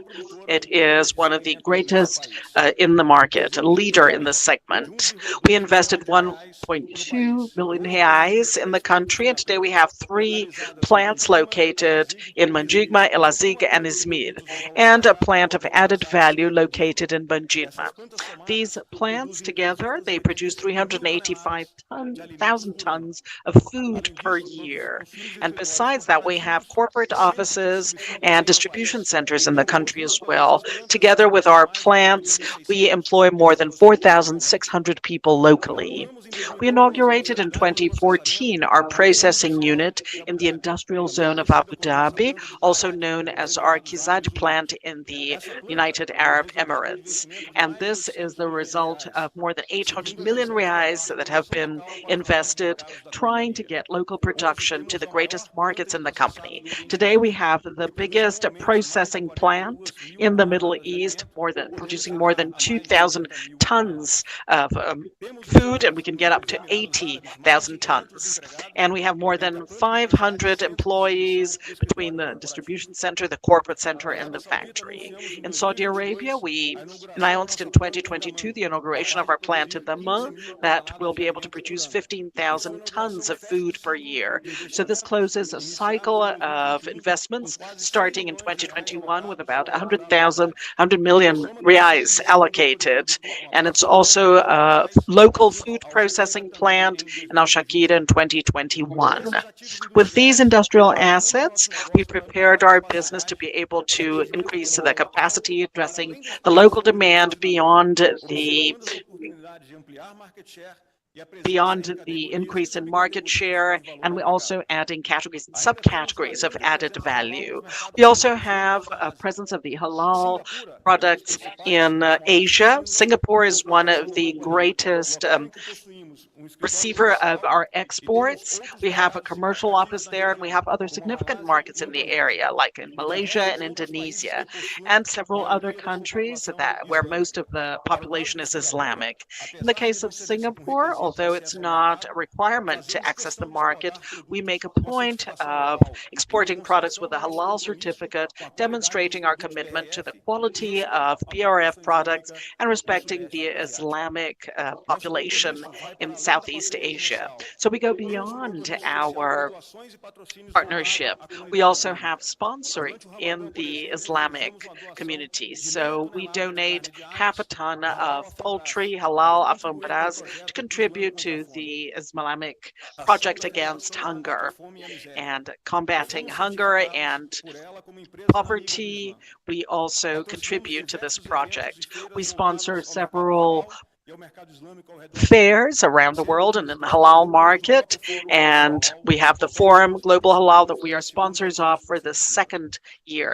It is one of the greatest in the market, a leader in this segment. We invested 1.2 billion reais in the country, and today we have 3 plants located in Mandigma, Elazig, and Izmir, and a plant of added value located in Bandirma. These plants together, they produce 385,000 tons of food per year. And besides that, we have corporate offices and distribution centers in the country as well. Together with our plants, we employ more than 4,600 people locally. We inaugurated in 2014 our processing unit in the industrial zone of Abu Dhabi, also known as our Kizad plant in the United Arab Emirates. And this is the result of more than 800 million reais that have been invested trying to get local production to the greatest markets in the company. Today we have the biggest processing plant in the Middle East, producing more than 2,000 tons of food, and we can get up to 80,000 tons. And we have more than 500 employees between the distribution center, the corporate center, and the factory. In Saudi Arabia, we announced in 2022 the inauguration of our plant in Dammam that will be able to produce 15,000 tons of food per year. So this closes a cycle of investments starting in 2021 with about 100 million reais allocated. And it's also a local food processing plant in Al Shakira in 2021. With these industrial assets, we prepared our business to be able to increase the capacity addressing the local demand beyond the increase in market share, and we're also adding categories and subcategories of added value. We also have a presence of the halal products in Asia. Singapore is one of the greatest receiver of our exports. We have a commercial office there, and we have other significant markets in the area, like in Malaysia and Indonesia, and several other countries where most of the population is Islamic. In the case of Singapore, although it's not a requirement to access the market, we make a point of exporting products with a halal certificate, demonstrating our commitment to the quality of BRF products and respecting the Islamic population in South Southeast Asia. So we go beyond our partnership. We also have sponsoring in the Islamic community. So we donate half a ton of poultry, halal alfambras, to contribute to the Islamic project against hunger and combating hunger and poverty. We also contribute to this project. We sponsor several fairs around the world and in the halal market, and we have the forum Global Halal that we are sponsors of for the second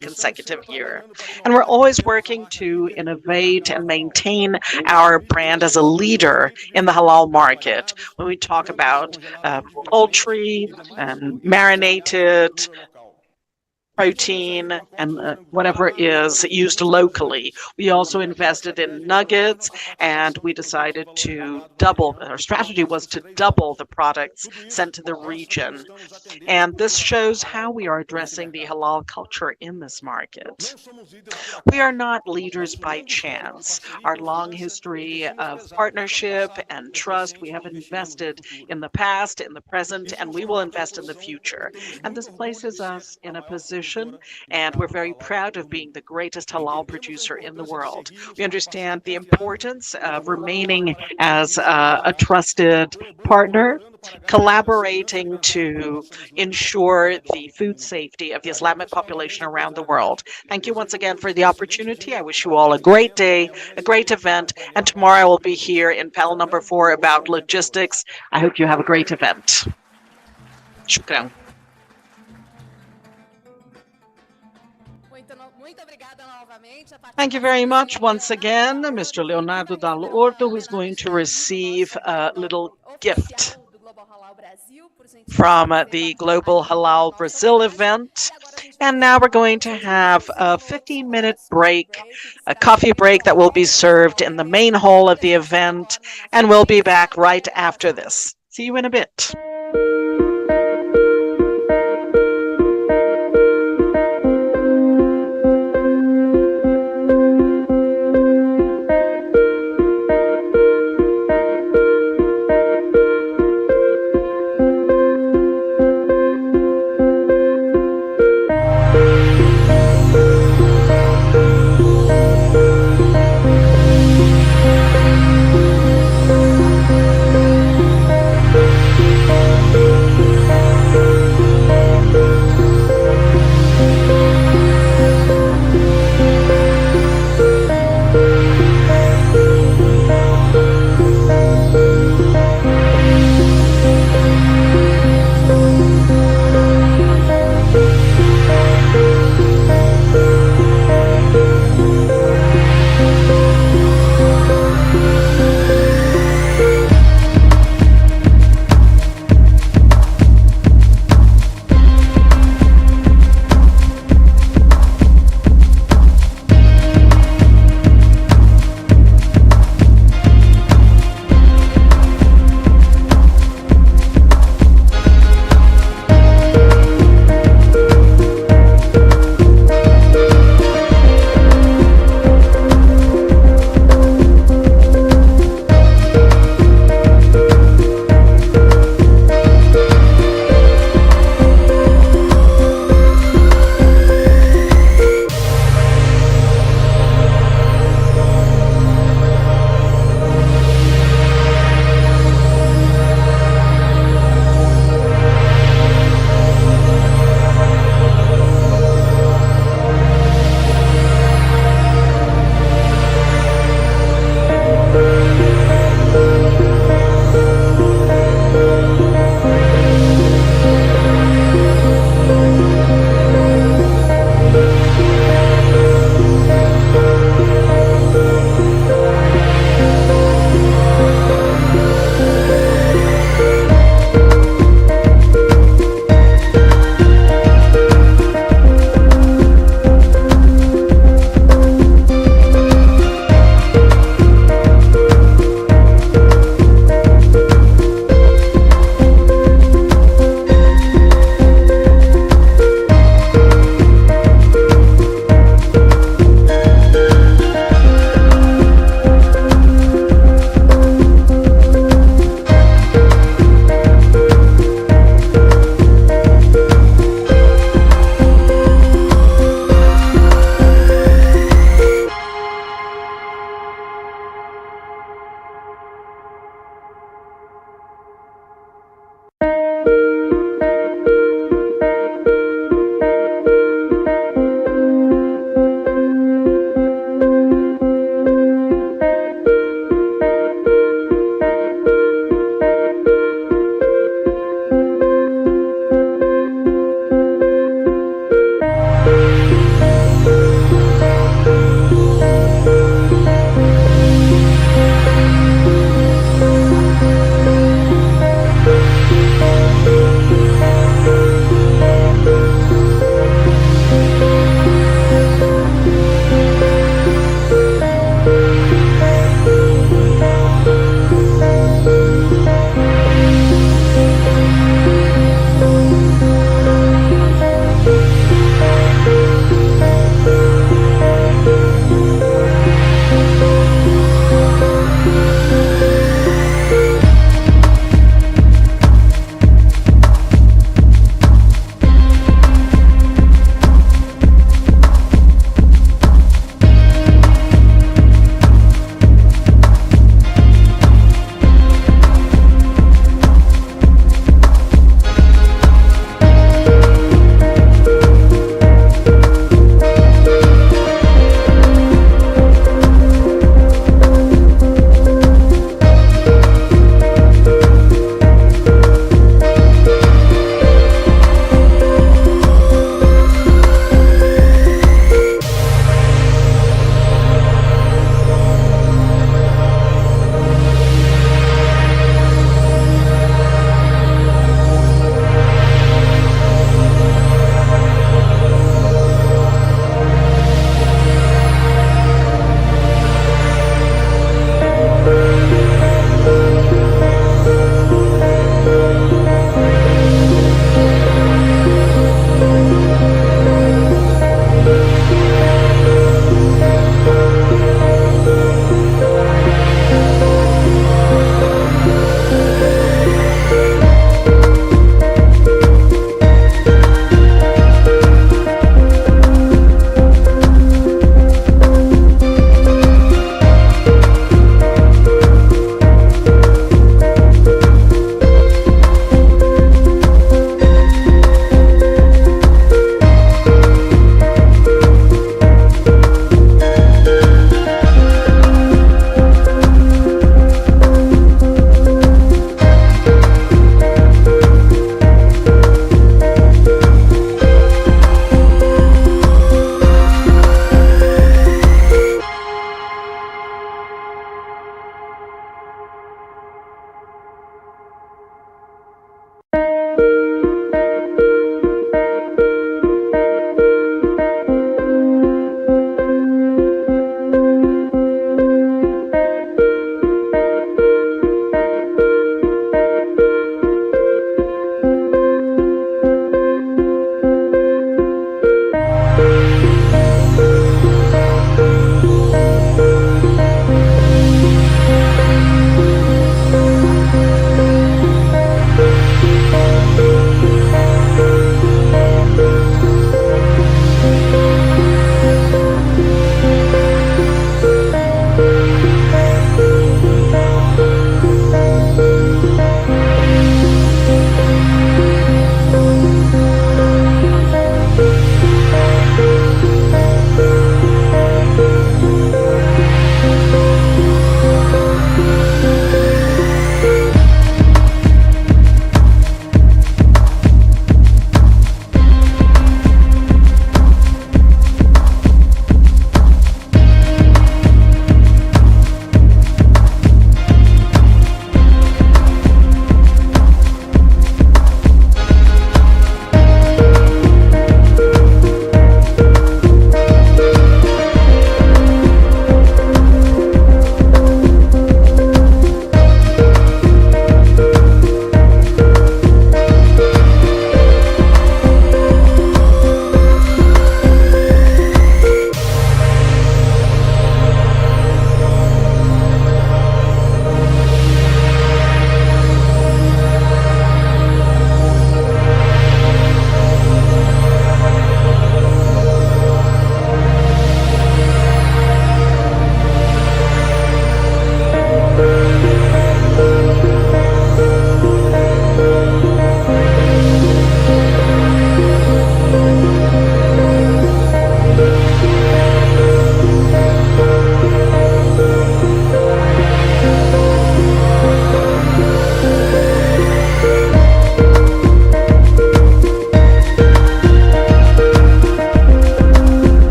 consecutive year. And we're always working to innovate and maintain our brand as a leader in the halal market. When we talk about poultry and marinated protein and whatever is used locally. We also invested in nuggets, and we decided to double, our strategy was to double the products sent to the region. And this shows how we are addressing the halal culture in this market. We are not leaders by chance. Our long history of partnership and trust, we have invested in the past, in the present, and we will invest in the future. And this places us in a position, and we're very proud of being the greatest halal producer in the world. We understand the importance of remaining as a trusted partner, collaborating to ensure the food safety of the Islamic population around the world. Thank you once again for the opportunity. I wish you all a great day, a great event, and tomorrow I will be here in panel number 4 about logistics. I hope you have a great event. Shukran. Thank you very much once again, Mr. Leonardo Dal Orto, who is going to receive a little gift from the Global Halal Brazil event. And now we're going to have a 15-minute break, a coffee break that will be served in the main hall of the event, and we'll be back right after this. See you in a bit.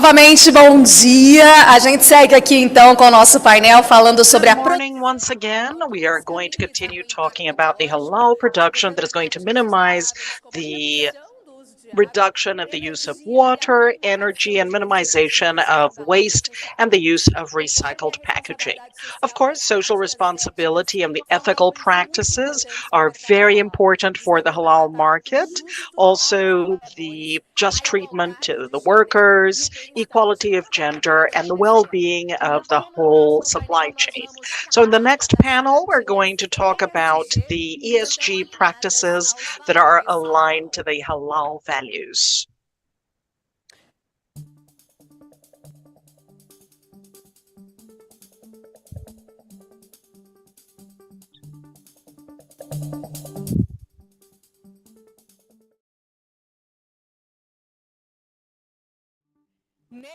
Novamente, bom dia. A gente segue aqui então com o nosso painel falando sobre Good morning once again. We are going to continue talking about the halal production that is going to minimize the reduction of the use of water, energy, and minimization of waste, and the use of recycled packaging. Of course, social responsibility and the ethical practices are very important for the halal market. Also, the just treatment to the workers, equality of gender, and the well-being of the whole supply chain. So in the next panel, we're going to talk about the ESG practices that are aligned to the halal values.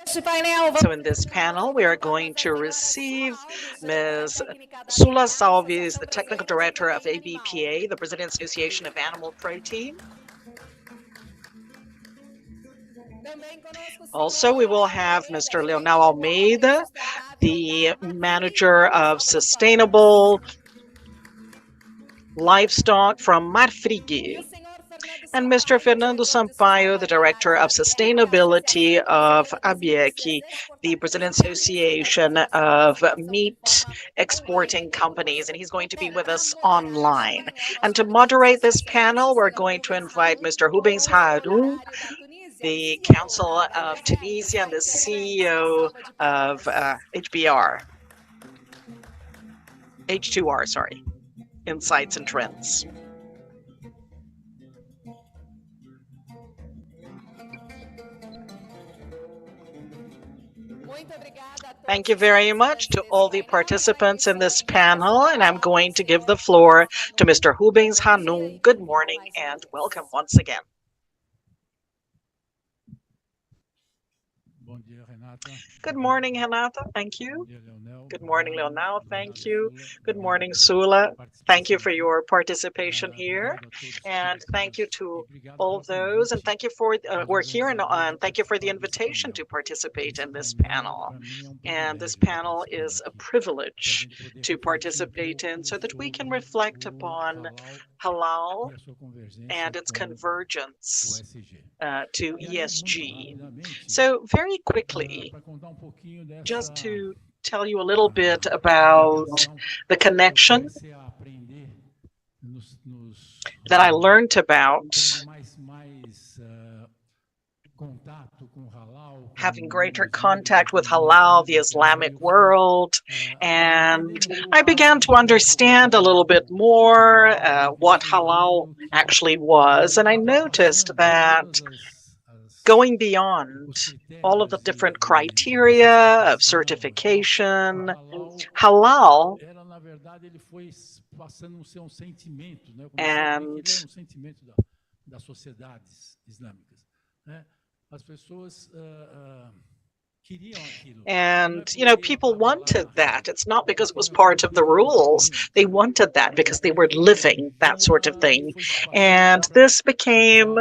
So in this panel, we are going to receive Ms. Sula Salves, the Technical Director of ABPA, the Brazilian Association of Animal Protein. Also, we will have Mr. Leonel Almeida, the Manager of Sustainable Livestock from Marfrig, and Mr. Fernando Sampaio, the Director of Sustainability of ABIEC, the Brazilian Association of Meat Exporting Companies, and he's going to be with us online. And to moderate this panel, we're going to invite Mr. Rubens Haroun, the Council of Tunisia and the CEO of H2R, sorry, Insights and Trends. Thank you very much to all the participants in this panel, and I'm going to give the floor to Mr. Rubens Haroun. Good morning and welcome once again. Good morning, Renata. Thank you. Good morning, Leonel. Thank you. Good morning, Sula. Thank you for your participation here. And thank you to all those. And thank you for, we're here and thank you for the invitation to participate in this panel. And this panel is a privilege to participate in so that we can reflect upon halal and its convergence to ESG. So very quickly, just to tell you a little bit about the connection that I learned about having greater contact with halal, the Islamic world, and I began to understand a little bit more what halal actually was, and I noticed that going beyond all of the different criteria of certification, halal and you know, people wanted that. It's not because it was part of the rules. They wanted that because they were living that sort of thing. And this became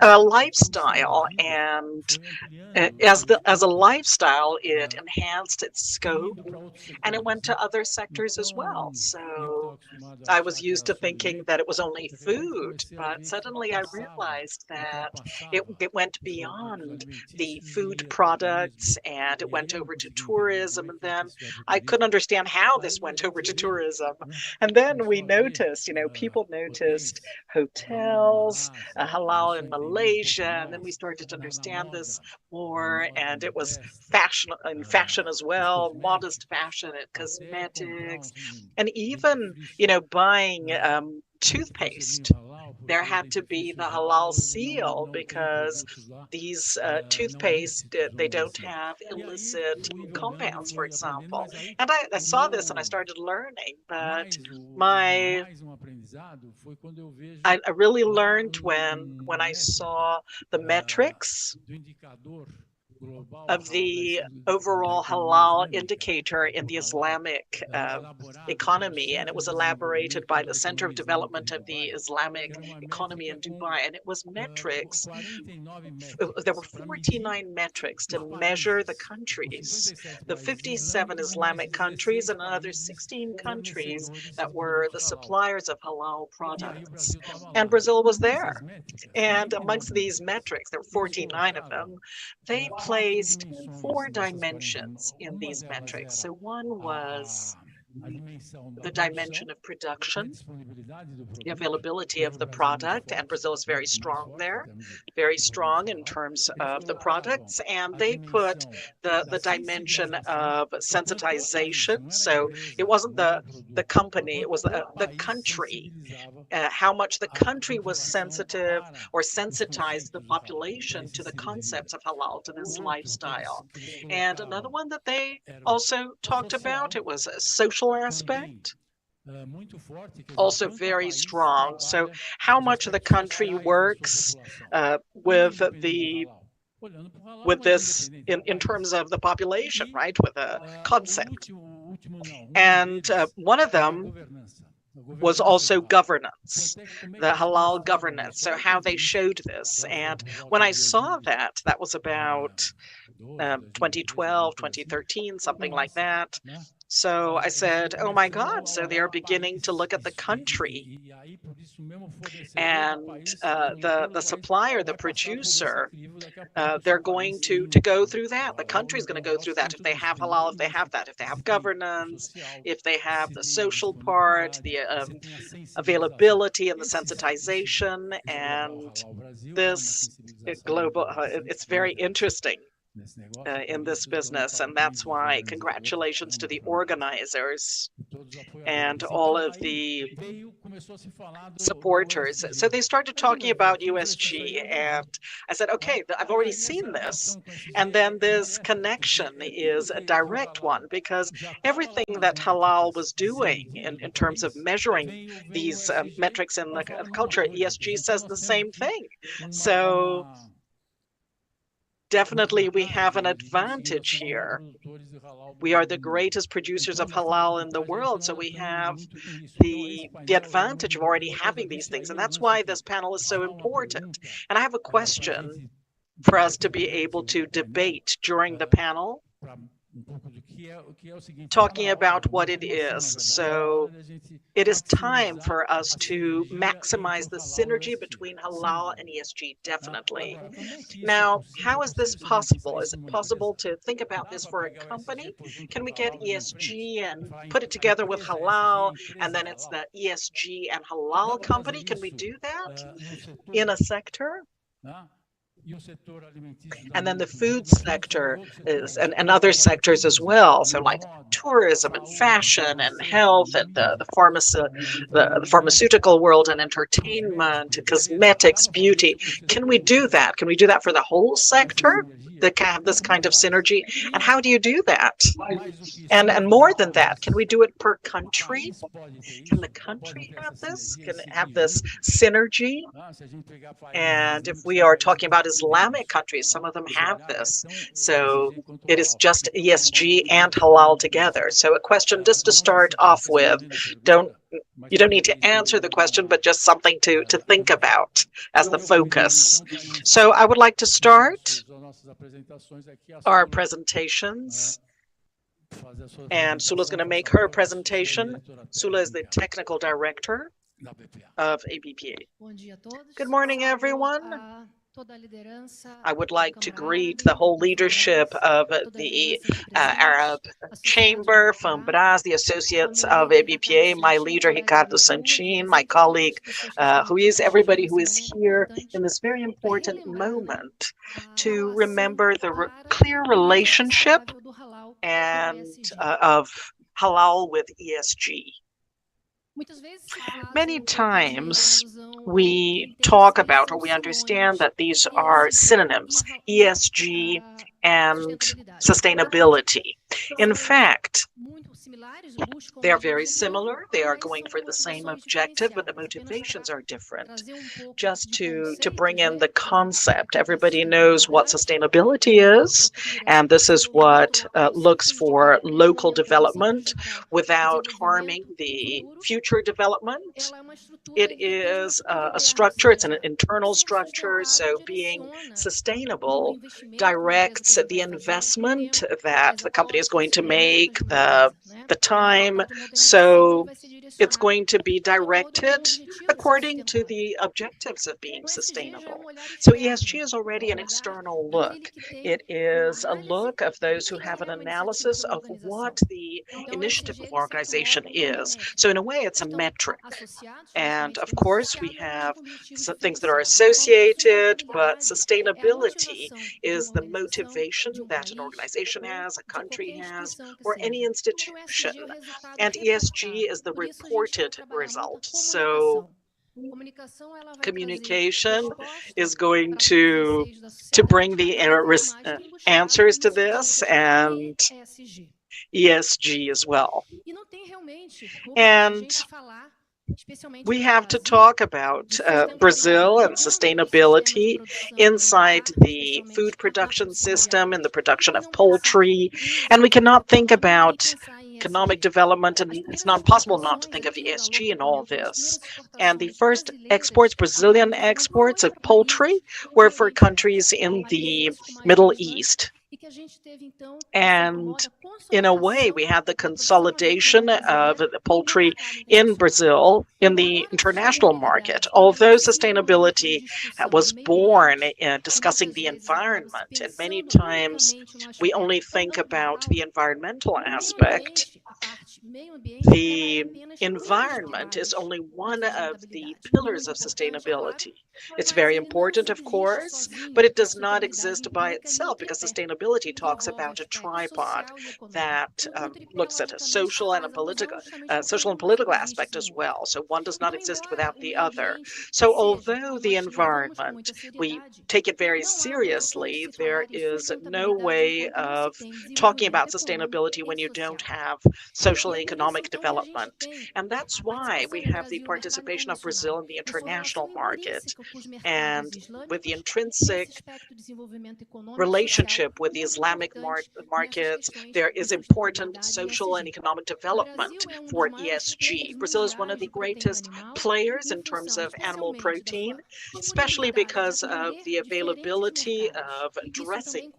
a lifestyle, and as a lifestyle, it enhanced its scope, and it went to other sectors as well. So I was used to thinking that it was only food, but suddenly I realized that it went beyond the food products, and it went over to tourism, and then I couldn't understand how this went over to tourism. And then we noticed, you know, people noticed hotels, halal in Malaysia, and then we started to understand this more, and it was fashion as well, modest fashion and cosmetics, and even, you know, buying toothpaste. There had to be the halal seal because these toothpaste, they don't have illicit compounds, for example. And I saw this and I started learning, but I really learned when I saw the metrics of the overall halal indicator in the Islamic economy, and it was elaborated by the Center of Development of the Islamic Economy in Dubai, and it was metrics. There were 49 metrics to measure the countries, the 57 Islamic countries and another 16 countries that were the suppliers of halal products. And Brazil was there. And amongst these metrics, there were 49 of them, they placed 4 dimensions in these metrics. So one was the dimension of production, the availability of the product, and Brazil is very strong there, very strong in terms of the products, and they put the dimension of sensitization. So it wasn't the company, it was the country, how much the country was sensitive or sensitized the population to the concepts of halal, to this lifestyle. And another one that they also talked about, it was a social aspect, also very strong. So how much of the country works with this in terms of the population, right, with a concept. And one of them was also governance, the halal governance, so how they showed this. And when I saw that, that was about 2012, 2013, something like that. So I said, oh my God, so they are beginning to look at the country. And the supplier, the producer, they're going to go through that. The country's going to go through that. If they have halal, if they have that, if they have governance, if they have the social part, the availability and the sensitization, and this global, it's very interesting. In this business, and that's why congratulations to the organizers and all of the supporters. So they started talking about USG, and I said, okay, I've already seen this, and then this connection is a direct one, because everything that halal was doing in terms of measuring these metrics in the culture, ESG says the same thing. So definitely, we have an advantage here. We are the greatest producers of halal in the world, so we have the advantage of already having these things, and that's why this panel is so important. And I have a question for us to be able to debate during the panel, talking about what it is. So it is time for us to maximize the synergy between halal and ESG, definitely. Now, how is this possible? Is it possible to think about this for a company? Can we get ESG and put it together with halal, and then it's the ESG and halal company? Can we do that in a sector? And then the food sector is, and other sectors as well. So like tourism and fashion and health and the pharmaceutical world and entertainment, cosmetics, beauty. Can we do that? Can we do that for the whole sector? That can have this kind of synergy? And how do you do that? And more than that, can we do it per country? Can the country have this? Can it have this synergy? And if we are talking about Islamic countries, some of them have this. So it is just ESG and halal together. So a question just to start off with, you don't need to answer the question, but just something to think about as the focus. So I would like to start our presentations. And Sula's going to make her presentation. Sula is the technical director of ABPA. Good morning, everyone. I would like to greet the whole leadership of the Arab Chamber, FAMBRAS, the associates of ABPA, my leader, Ricardo Sanchin, my colleague, Ruiz, everybody who is here in this very important moment to remember the clear relationship and of halal with ESG. Many times we talk about or we understand that these are synonyms, ESG and sustainability. In fact, They're very similar. They are going for the same objective, but the motivations are different. Just to bring in the concept, everybody knows what sustainability is, and this is what looks for local development without harming the future development. It is a structure, it's an internal structure, so being sustainable directs the investment that the company is going to make, the time, so it's going to be directed according to the objectives of being sustainable. So ESG is already an external look. It is a look of those who have an analysis of what the initiative of organization is. So in a way, it's a metric. And of course, we have some things that are associated, but sustainability is the motivation that an organization has, a country has, or any institution. And ESG is the reported result. So communication is going to bring the answers to this, and ESG as well. And we have to talk about Brazil and sustainability inside the food production system and the production of poultry. And we cannot think about economic development, and it's not possible not to think of ESG in all this. And the first exports, Brazilian exports of poultry, were for countries in the Middle East. And in a way, we had the consolidation of the poultry in Brazil in the international market. Although sustainability was born in discussing the environment, and many times we only think about the environmental aspect, the environment is only one of the pillars of sustainability. It's very important, of course, but it does not exist by itself, because sustainability talks about a tripod that looks at a social and political aspect as well. So one does not exist without the other. So although the environment, we take it very seriously, there is no way of talking about sustainability when you don't have social and economic development. And that's why we have the participation of Brazil in the international market. And with the intrinsic relationship with the Islamic markets, there is important social and economic development for ESG. Brazil is one of the greatest players in terms of animal protein, especially because of the availability of addressing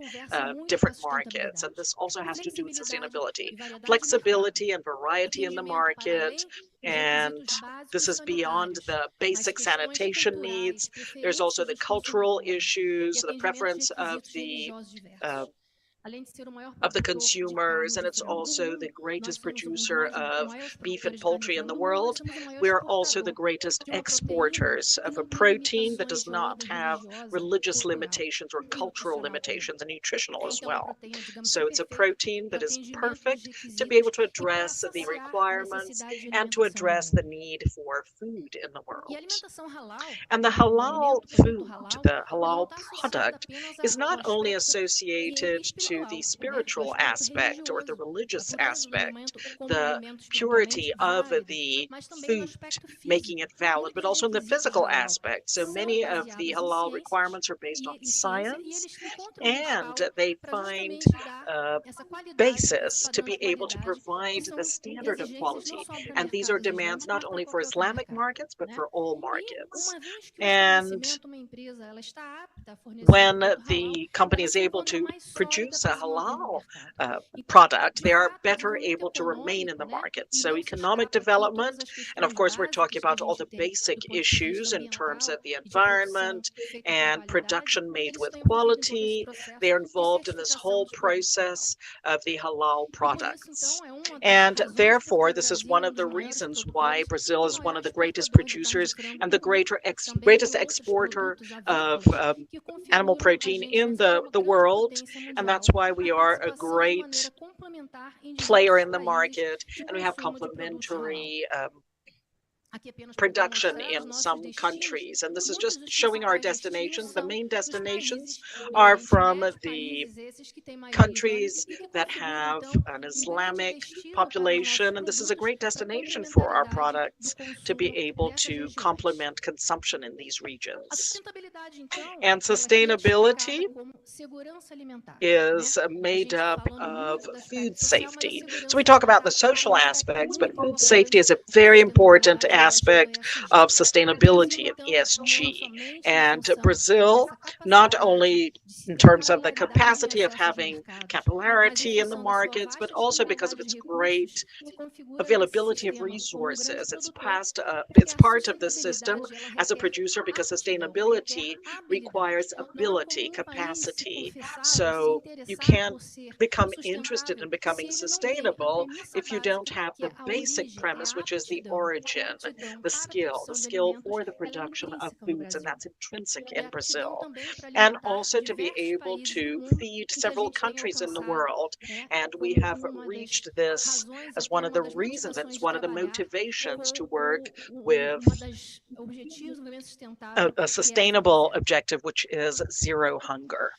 different markets. And this also has to do with sustainability, flexibility and variety in the market. And this is beyond the basic sanitation needs. There's also the cultural issues, the preference of the consumers, and it's also the greatest producer of beef and poultry in the world. We are also the greatest exporters of a protein that does not have religious limitations or cultural limitations, and nutritional as well. So it's a protein that is perfect to be able to address the requirements and to address the need for food in the world. And the halal food, the halal product, is not only associated to the spiritual aspect or the religious aspect, the purity of the food, making it valid, but also in the physical aspect. So many of the halal requirements are based on science, and they find a basis to be able to provide the standard of quality. And these are demands not only for Islamic markets, but for all markets. And when the company is able to produce a halal product, they are better able to remain in the market. So economic development, and of course we're talking about all the basic issues in terms of the environment and production made with quality. They are involved in this whole process of the halal products. And therefore, this is one of the reasons why Brazil is one of the greatest producers and the greatest exporter of animal protein in the world. And that's why we are a great player in the market, and we have complementary production in some countries. And this is just showing our destinations. The main destinations are from the countries that have an Islamic population, and this is a great destination for our products to be able to complement consumption in these regions. And sustainability is made up of food safety. So we talk about the social aspects, but food safety is a very important aspect of sustainability and ESG. And Brazil, not only in terms of the capacity of having capillarity in the markets, but also because of its great availability of resources. It's part of the system as a producer because sustainability requires ability, capacity. So you can't become interested in becoming sustainable if you don't have the basic premise, which is the origin, the skill for the production of foods, and that's intrinsic in Brazil. And also to be able to feed several countries in the world. And we have reached this as one of the reasons, it's one of the motivations to work with a sustainable objective, which is zero hunger.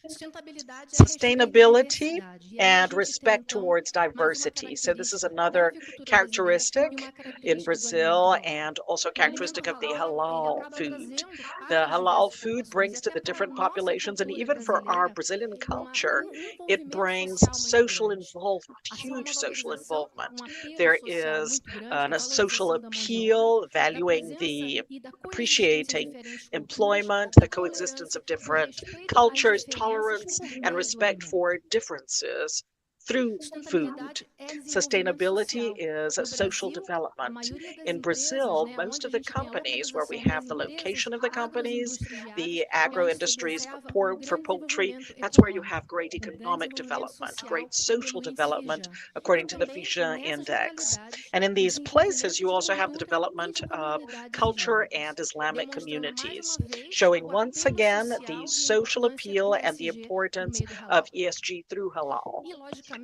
Sustainability and respect towards diversity. So this is another characteristic in Brazil and also characteristic of the halal food. The halal food brings to the different populations, and even for our Brazilian culture, it brings social involvement, huge social involvement. There is a social appeal, valuing the appreciating employment, the coexistence of different cultures, tolerance, and respect for differences through food. Sustainability is a social development. In Brazil, most of the companies where we have the location of the companies, the agro industries for poultry, that's where you have great economic development, great social development, according to the Fisha Index. And in these places, you also have the development of culture and Islamic communities, showing once again the social appeal and the importance of ESG through halal.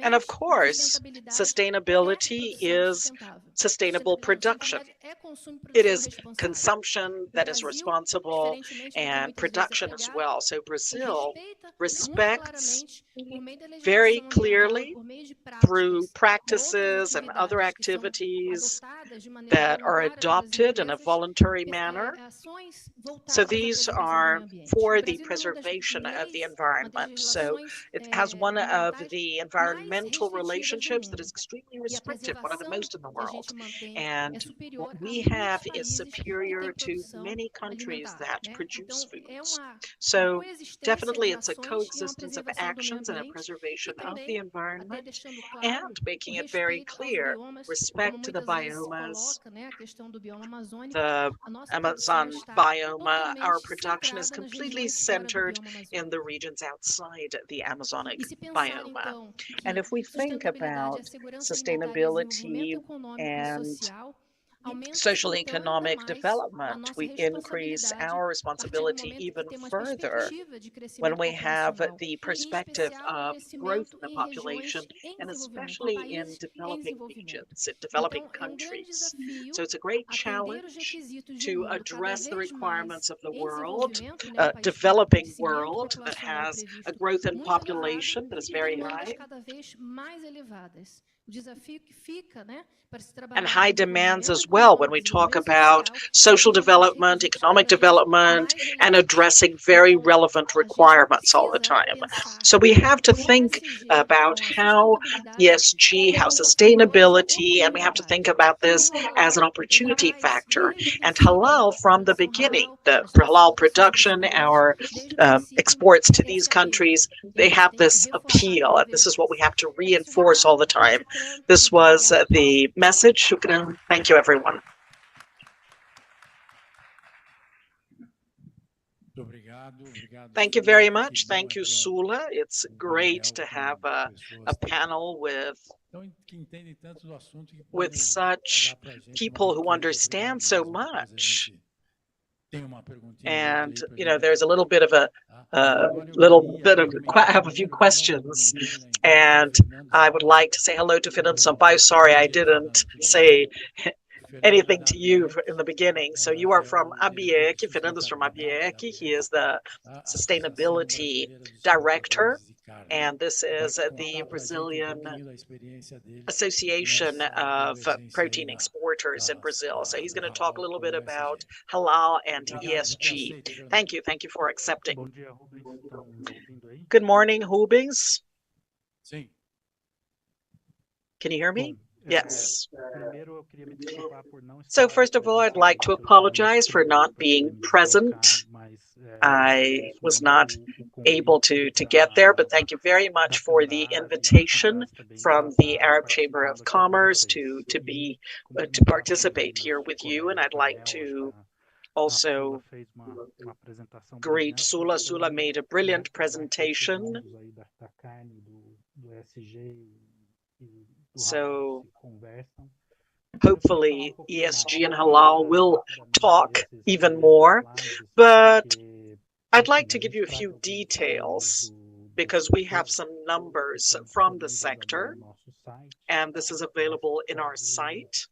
And of course, sustainability is sustainable production. It is consumption that is responsible and production as well. So Brazil respects very clearly through practices and other activities that are adopted in a voluntary manner. So these are for the preservation of the environment. So it has one of the environmental relationships that is extremely restrictive, one of the most in the world. And what we have is superior to many countries that produce foods. So definitely it's a coexistence of actions and a preservation of the environment, and making it very clear, respect to the biomas, the Amazon biome. Our production is completely centered in the regions outside the Amazonic biome. And if we think about sustainability and social economic development, we increase our responsibility even further when we have the perspective of growth in the population, and especially in developing regions, in developing countries. So it's a great challenge to address the requirements of the world, developing world that has a growth in population that is very high, and high demands as well when we talk about social development, economic development, and addressing very relevant requirements all the time. So we have to think about how ESG, how sustainability, and we have to think about this as an opportunity factor. And halal from the beginning, the halal production, our exports to these countries, they have this appeal, and this is what we have to reinforce all the time. This was the message. Thank you, everyone. Thank you very much. Thank you, Sula. It's great to have a panel with such people who understand so much. And, you know, there's a little bit of I have a few questions, and I would like to say hello to Fernando Sampaio. Sorry, I didn't say anything to you in the beginning. So you are from ABIEC, Fernando's from ABIEC. He is the sustainability director, and this is the Brazilian Association of Protein Exporters in Brazil. So he's going to talk a little bit about halal and ESG. Thank you. Thank you for accepting. Good morning, Rubens. Can you hear me? Yes. So first of all, I'd like to apologize for not being present. I was not able to get there, but thank you very much for the invitation from the Arab Chamber of Commerce to participate here with you. And I'd like to also greet Sula. Sula made a brilliant presentation. So hopefully ESG and halal will talk even more, but I'd like to give you a few details because we have some numbers from the sector, and this is available in our site.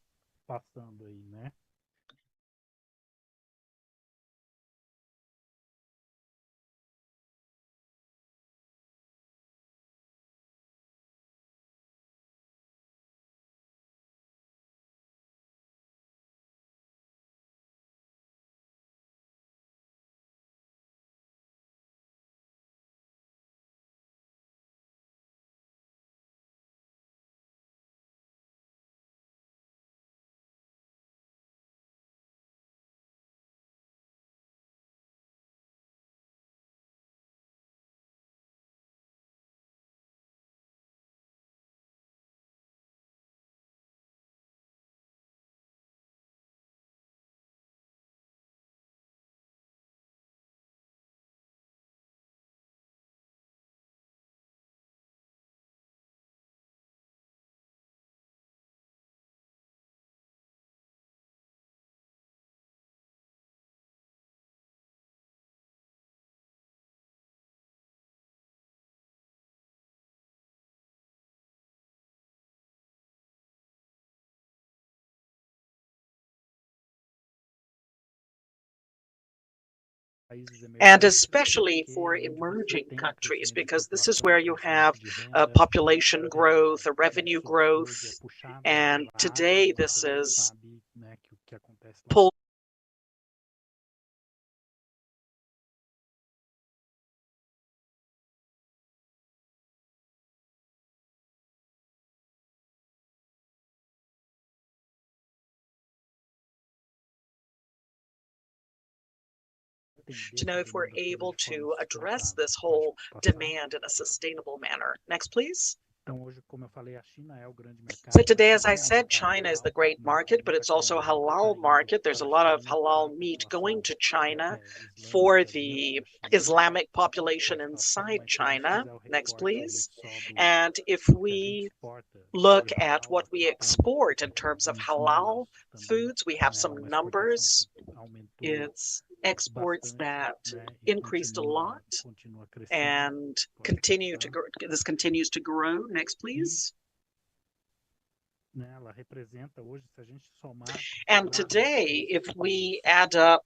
And especially for emerging countries, because this is where you have population growth, revenue growth, and today this is pulled to know if we're able to address this whole demand in a sustainable manner. Next, please. So today, as I said, China is the great market, but it's also a halal market. There's a lot of halal meat going to China for the Islamic population inside China. Next, please. And if we look at what we export in terms of halal foods, we have some numbers. It's exports that increased a lot and continue to grow. This continues to grow. Next, please. And today, if we add up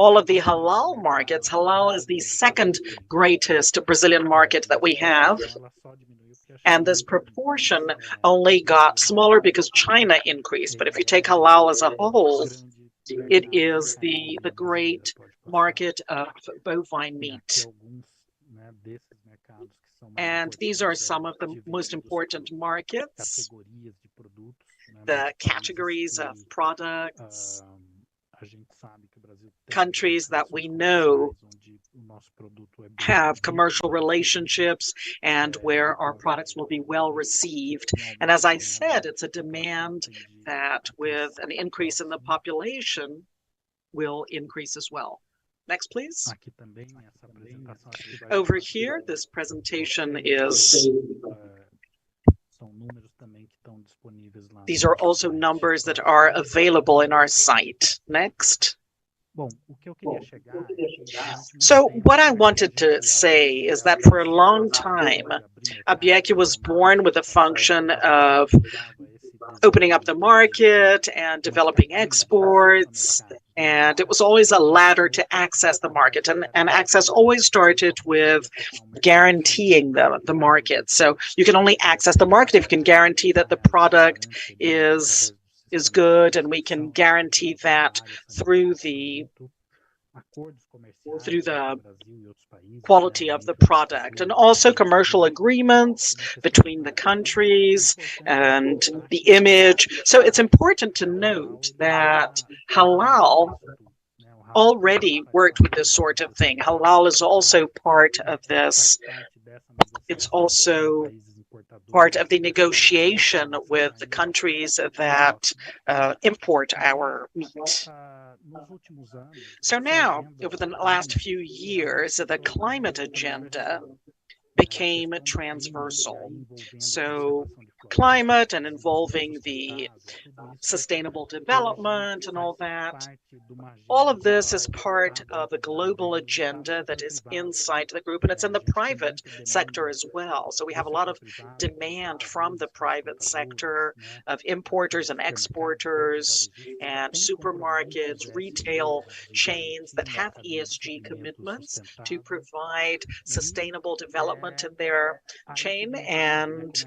all of the halal markets, halal is the second greatest Brazilian market that we have. And this proportion only got smaller because China increased. But if you take halal as a whole, it is the great market of bovine meat. And these are some of the most important markets, the categories of products, countries that we know have commercial relationships and where our products will be well received. And as I said, it's a demand that with an increase in the population will increase as well. Next, please. Over here, this presentation is, these are also numbers that are available in our site. Next. So what I wanted to say is that for a long time, ABIEC was born with a function of opening up the market and developing exports. And it was always a ladder to access the market. And access always started with guaranteeing the market. So you can only access the market if you can guarantee that the product is good, and we can guarantee that through the quality of the product, and also commercial agreements between the countries and the image. So it's important to note that halal already worked with this sort of thing. Halal is also part of this. It's also part of the negotiation with the countries that import our meat. So now, over the last few years, the climate agenda became transversal. So climate and involving the sustainable development and all that. All of this is part of a global agenda that is inside the group, and it's in the private sector as well. So we have a lot of demand from the private sector of importers and exporters and supermarkets, retail chains that have ESG commitments to provide sustainable development in their chain, and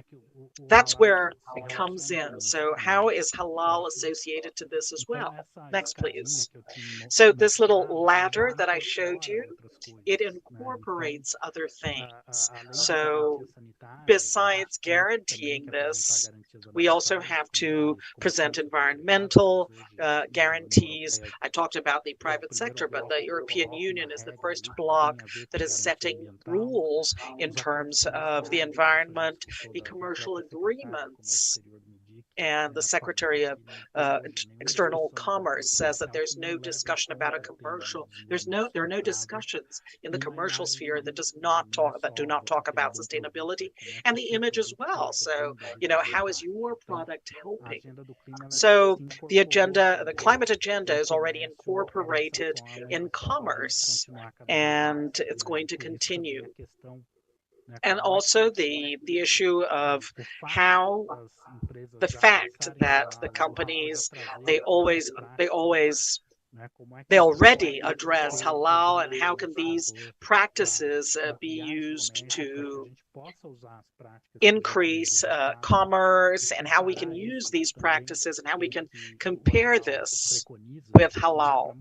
that's where it comes in. So how is halal associated to this as well? Next, please. So this little ladder that I showed you, it incorporates other things. So besides guaranteeing this, we also have to present environmental guarantees. I talked about the private sector, but the European Union is the first bloc that is setting rules in terms of the environment, the commercial agreements. And the Secretary of External Commerce says that there's no discussion about a commercial. There are no discussions in the commercial sphere that do not talk about sustainability and the image as well. So, how is your product helping? So the climate agenda is already incorporated in commerce, and it's going to continue. And also the issue of how the fact that the companies, they already address halal, and how can these practices be used to increase commerce, and how we can use these practices and how we can compare this with halal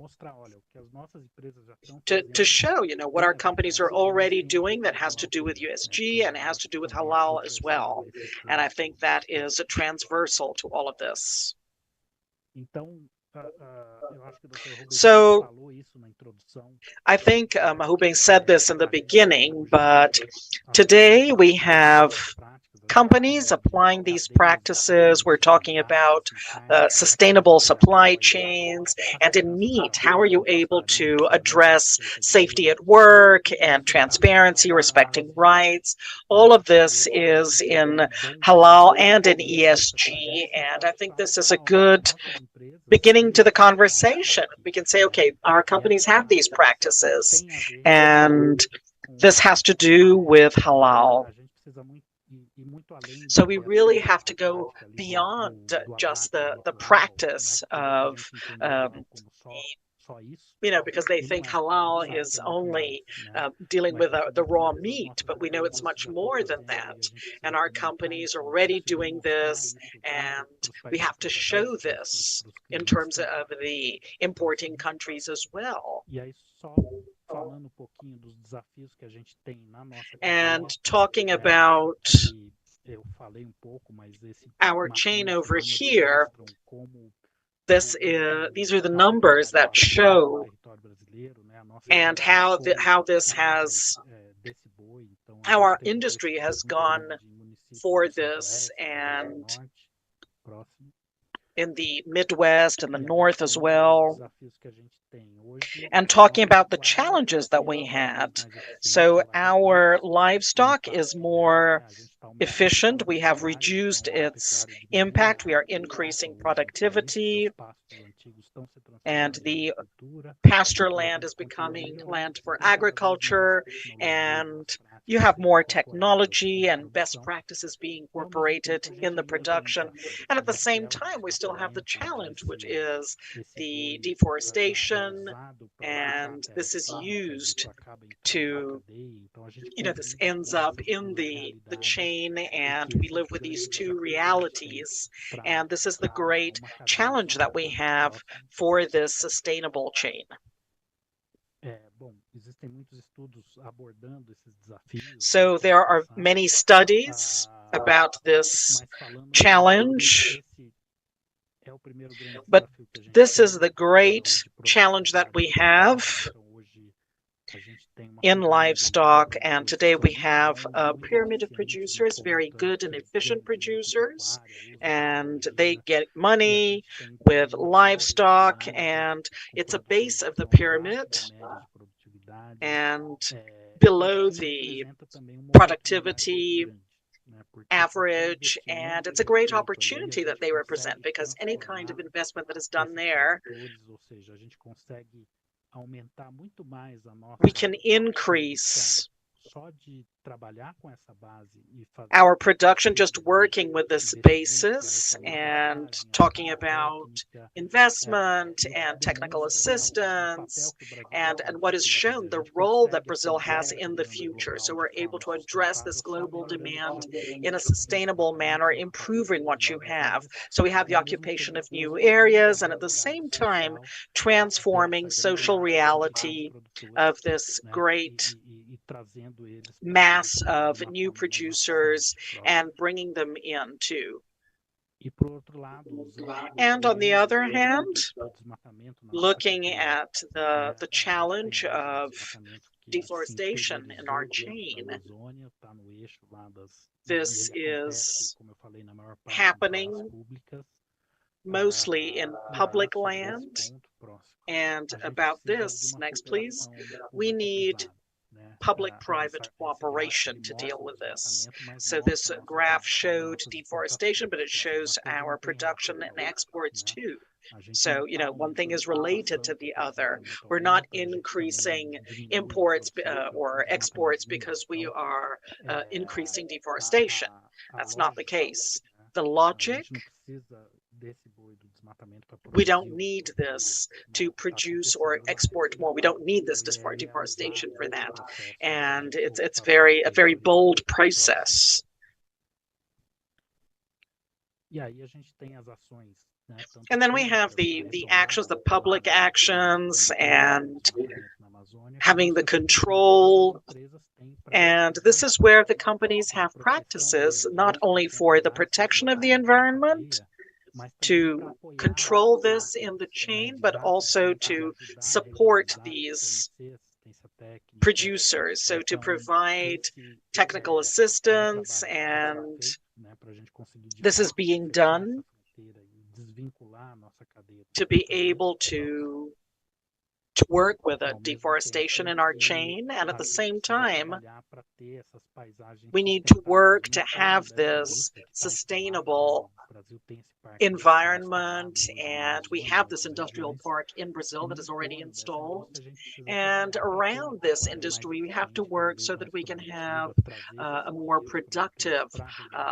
to show what our companies are already doing that has to do with USG and it has to do with halal as well. And I think that is transversal to all of this. So I think Rubem said this in the beginning, but today we have companies applying these practices. We're talking about sustainable supply chains, and in meat, how are you able to address safety at work and transparency, respecting rights? All of this is in halal and in ESG, and I think this is a good beginning to the conversation. We can say, okay, our companies have these practices, and this has to do with halal. So we really have to go beyond just the practice of, because they think halal is only dealing with the raw meat, but we know it's much more than that. And our companies are already doing this, and we have to show this in terms of the importing countries as well. And talking about our chain over here, these are the numbers that show and how our industry has gone for this, and in the Midwest and the North as well, and talking about the challenges that we had. So our livestock is more efficient. We have reduced its impact. We are increasing productivity, and the pasture land is becoming land for agriculture, and You have more technology and best practices being incorporated in the production. And at the same time, we still have the challenge, which is the deforestation. And this is used to, this ends up in the chain, and we live with these two realities. And this is the great challenge that we have for this sustainable chain. So there are many studies about this challenge, but this is the great challenge that we have in livestock. And today we have a pyramid of producers, very good and efficient producers, and they get money with livestock, and it's a base of the pyramid. And below the productivity average, and it's a great opportunity that they represent, because any kind of investment that is done there, we can increase our production just working with this basis and talking about investment and technical assistance and what is shown, the role that Brazil has in the future. So we're able to address this global demand in a sustainable manner, improving what you have. So we have the occupation of new areas, and at the same time transforming social reality of this great mass of new producers and bringing them in too. And on the other hand, looking at the challenge of deforestation in our chain, this is happening mostly in public land. And about this, next please, we need public-private cooperation to deal with this. So this graph showed deforestation, but it shows our production and exports too. So, one thing is related to the other. We're not increasing imports or exports because we are increasing deforestation. That's not the case. The logic, we don't need this to produce or export more. We don't need this deforestation for that. And it's a very bold process. And then we have the actions, the public actions, and having the control. And this is where the companies have practices, not only for the protection of the environment, to control this in the chain, but also to support these producers. So to provide technical assistance, and this is being done to be able to work with a deforestation in our chain. And at the same time, we need to work to have this sustainable environment. And we have this industrial park in Brazil that is already installed. And around this industry, we have to work so that we can have a more productive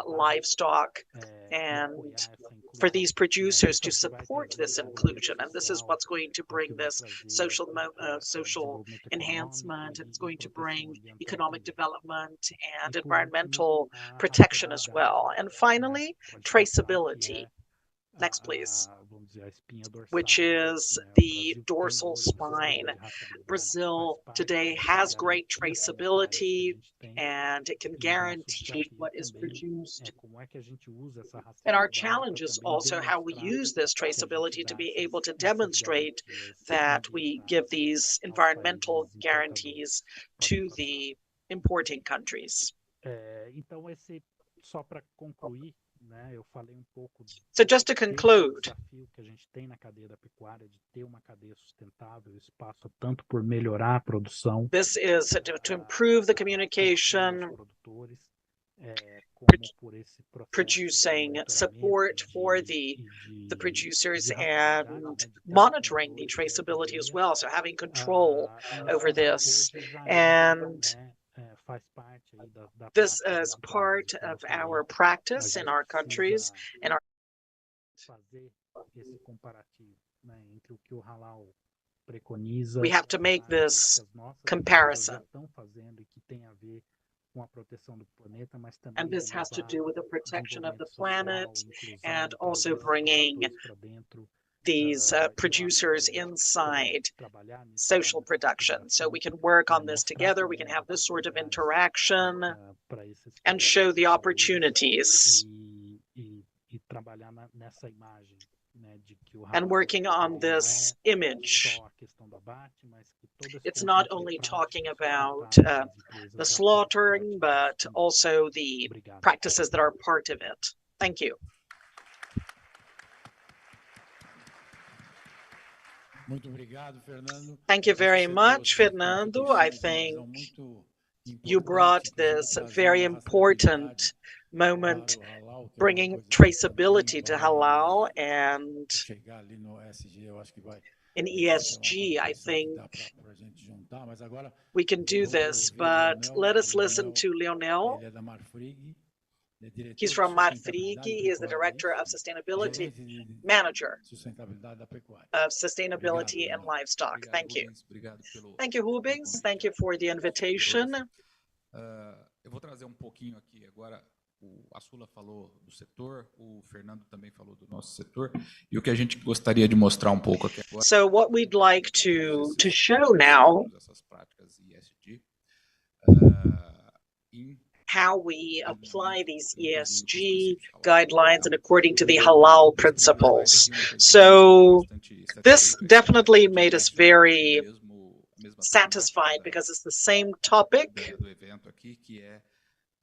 livestock, and for these producers to support this inclusion. And this is what's going to bring this social enhancement. It's going to bring economic development and environmental protection as well. And finally, traceability. Next, please, which is the dorsal spine. Brazil today has great traceability, and it can guarantee what is produced. And our challenge is also how we use this traceability to be able to demonstrate that we give these environmental guarantees to the importing countries. So just to conclude, this is to improve the communication, producing support for the producers, and monitoring the traceability as well, so having control over this. And This is part of our practice in our countries and our we have to make this comparison. And this has to do with the protection of the planet and also bringing these producers inside social production. So we can work on this together, we can have this sort of interaction and show the opportunities. And working on this image. It's not only talking about the slaughtering, but also the practices that are part of it. Thank you. Thank you very much, Fernando. I think you brought this very important moment, bringing traceability to halal and in ESG. I think we can do this, but let us listen to Leonel. He's from Marfrig. He is the Director of Sustainability, Manager of Sustainability and Livestock. Thank you. Thank you, Rubens. Thank you for the invitation. Eu vou trazer pouquinho aqui agora. A Sula falou do setor, o Fernando também falou do nosso setor, e o que a gente gostaria de mostrar pouco aqui agora. So what we'd like to show now Essas práticas ESG, how we apply these ESG guidelines and according to the halal principles. So this definitely made us very satisfied because it's the same topic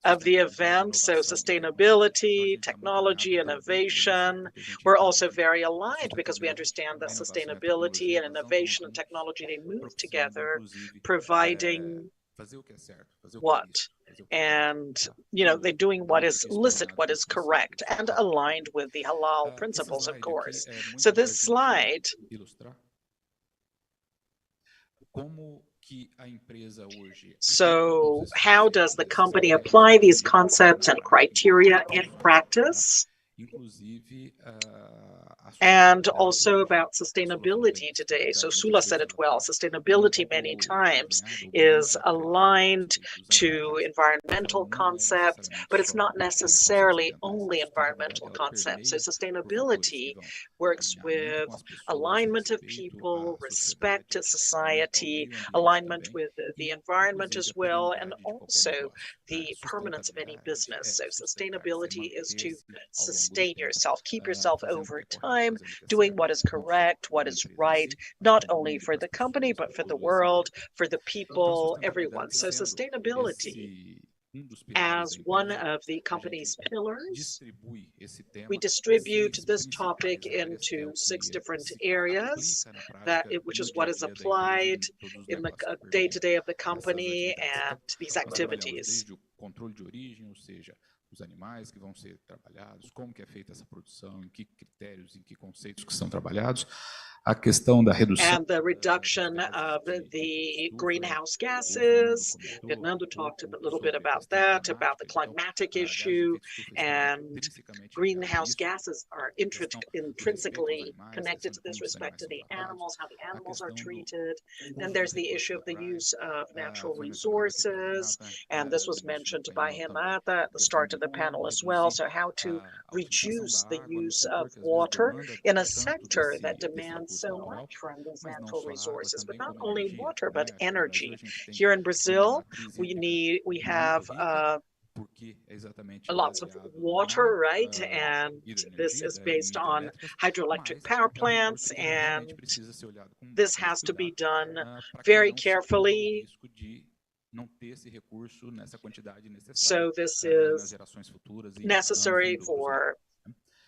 of the event, so sustainability, technology, innovation. We're also very aligned because we understand that sustainability and innovation and technology, they move together, providing what? And, you know, they're doing what is licit, what is correct, and aligned with the halal principles, of course. So this slide so how does the company apply these concepts and criteria in practice? And also about sustainability today. So Sula said it well, sustainability many times is aligned to environmental concepts, but it's not necessarily only environmental concepts. So sustainability works with alignment of people, respect to society, alignment with the environment as well, and also the permanence of any business. So sustainability is to sustain yourself, keep yourself over time, doing what is correct, what is right, not only for the company, but for the world, for the people, everyone. So sustainability as one of the company's pillars, we distribute this topic into 6 different areas, which is what is applied in the day-to-day of the company and these activities. Os animais que vão ser trabalhados, como que é feita essa produção, em que critérios, em que conceitos que são trabalhados, a questão da redução and the reduction of the greenhouse gases. Fernando talked a little bit about that, about the climatic issue, and greenhouse gases are intrinsically connected to this respect to the animals, how the animals are treated. Then there's the issue of the use of natural resources, and this was mentioned by Renata at the start of the panel as well. So how to reduce the use of water in a sector that demands so much from these natural resources, but not only water, but energy. Here in Brazil, we have lots of water, right? And this is based on hydroelectric power plants, and this has to be done very carefully. So this is necessary for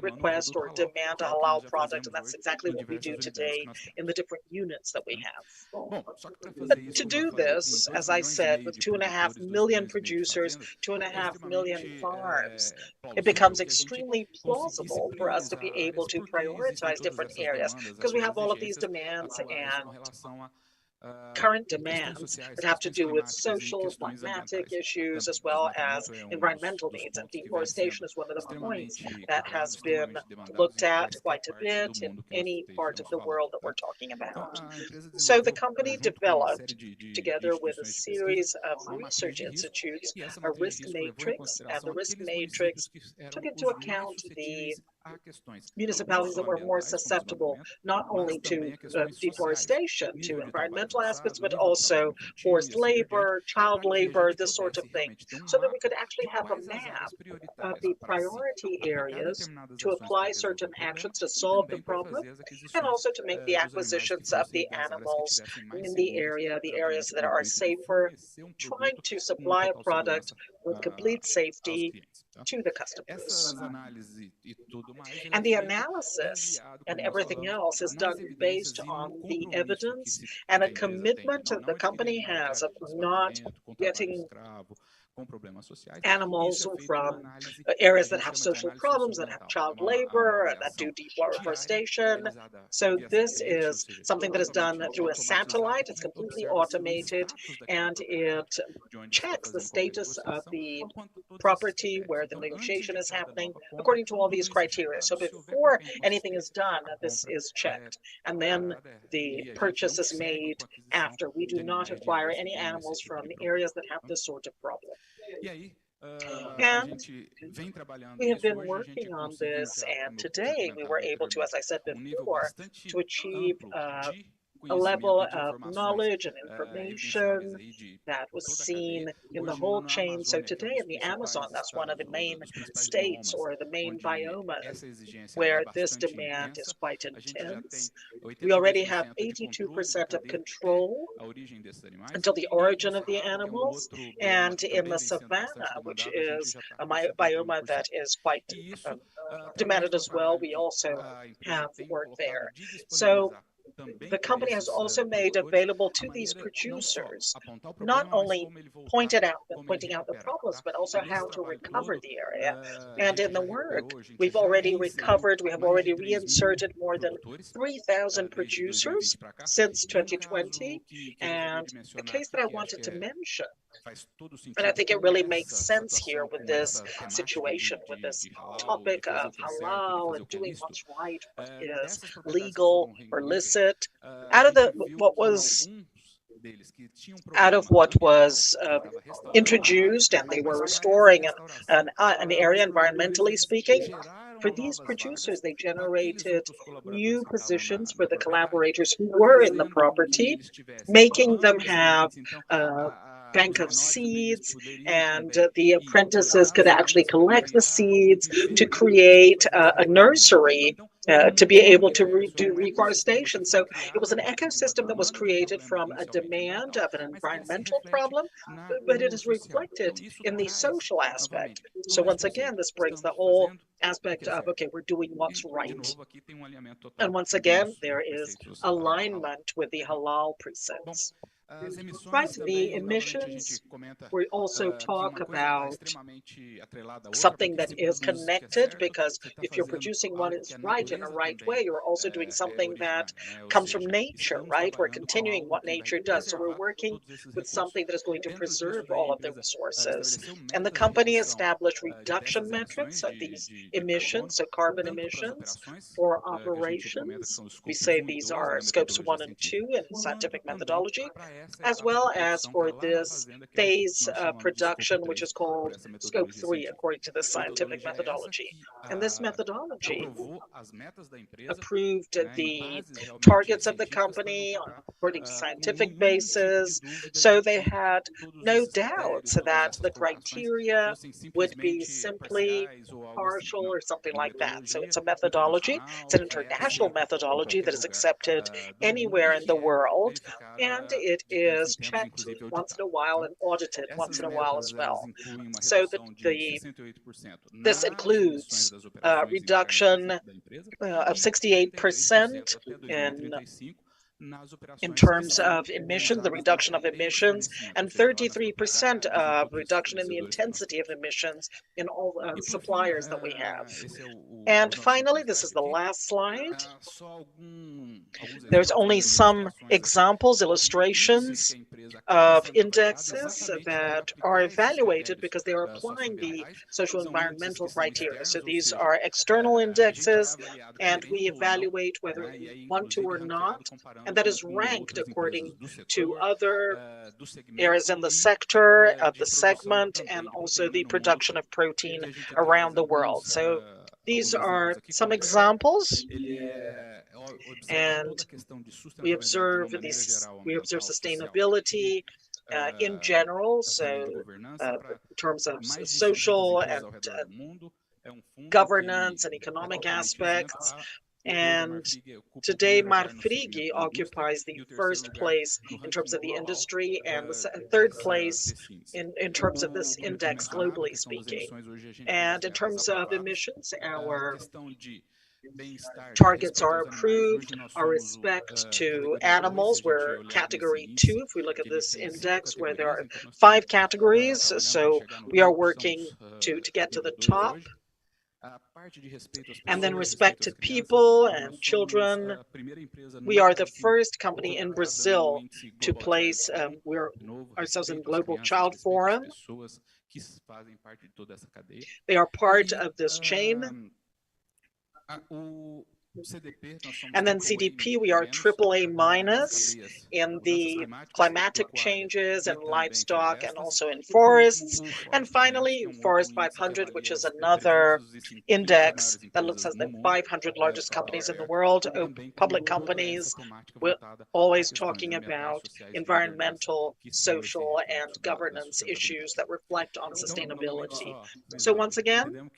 request or demand a halal product, and that's exactly what we do today in the different units that we have. But to do this, as I said, with 2.5 million producers, 2.5 million farms, it becomes extremely plausible for us to be able to prioritize different areas because we have all of these demands and current demands that have to do with social, climatic issues, as well as environmental needs. And deforestation is one of the points that has been looked at quite a bit in any part of the world that we're talking about. So the company developed, together with a series of research institutes, a risk matrix, and the risk matrix took into account the municipalities that were more susceptible not only to deforestation, to environmental aspects, but also forced labor, child labor, this sort of thing, so that we could actually have a map of the priority areas to apply certain actions to solve the problem, and also to make the acquisitions of the animals in the area, the areas that are safer, trying to supply a product with complete safety to the customers. And the analysis and everything else is done based on the evidence and a commitment that the company has of not getting animals from areas that have social problems, that have child labor, that do deforestation. So this is something that is done through a satellite. It's completely automated, and it checks the status of the property where the negotiation is happening according to all these criteria. So before anything is done, this is checked, and then the purchase is made after. We do not acquire any animals from areas that have this sort of problem. And we have been working on this, and today we were able to, as I said before, to achieve a level of knowledge and information that was seen in the whole chain. So today in the Amazon, that's one of the main states or the main biomas where this demand is quite intense. We already have 82% of control until the origin of the animals, and in the savannah, which is a bioma that is quite demanded as well, we also have work there. So the company has also made available to these producers not only pointing out the problems, but also how to recover the area. And in the work, we have already reinserted more than 3,000 producers since 2020. And the case that I wanted to mention, and I think it really makes sense here with this situation, with this topic of halal and doing what's right, what is legal or licit, out of what was introduced, and they were restoring an area environmentally speaking. For these producers, they generated new positions for the collaborators who were in the property, making them have bank of seeds, and the apprentices could actually collect the seeds to create a nursery to be able to do reforestation. So it was an ecosystem that was created from a demand of an environmental problem, but it is reflected in the social aspect. So once again, this brings the whole aspect of, okay, we're doing what's right. And once again, there is alignment with the halal precepts. Right, the emissions, we also talk about something that is connected, because if you're producing what is right in a right way, you're also doing something that comes from nature, right? We're continuing what nature does. So we're working with something that is going to preserve all of the resources. And the company established reduction metrics of these emissions, so carbon emissions for operations. We say these are scopes 1 and 2 in scientific methodology, as well as for this phase of production, which is called scope 3, according to the scientific methodology. And this methodology approved the targets of the company according to scientific basis. So they had no doubts that the criteria would be simply partial or something like that. So it's a methodology. It's an international methodology that is accepted anywhere in the world, and it is checked once in a while and audited once in a while as well. So this includes reduction of 68% in in terms of emissions, the reduction of emissions, and 33% of reduction in the intensity of emissions in all suppliers that we have. And finally, this is the last slide. There's only some examples, illustrations of indexes that are evaluated because they are applying the social environmental criteria. So these are external indexes, and we evaluate whether we want to or not, and that is ranked according to other areas in the sector, of the segment, and also the production of protein around the world. So these are some examples, and we observe sustainability in general, so in terms of social and governance and economic aspects. And today, Marfrig occupies the first place in terms of the industry and the third place in terms of this index, globally speaking. And in terms of emissions, our targets are approved. Our respect to animals, we're category 2. If we look at this index where there are 5 categories, so we are working to get to the top. And then respect to people and children. We are the first company in Brazil to place ourselves in Global Child Forum. They are part of this chain. And then CDP, we are AAA minus in the climatic changes and livestock and also in forests. And finally, Forest 500, which is another index that looks at the 500 largest companies in the world, public companies. We're always talking about environmental, social, and governance issues that reflect on sustainability. So once again,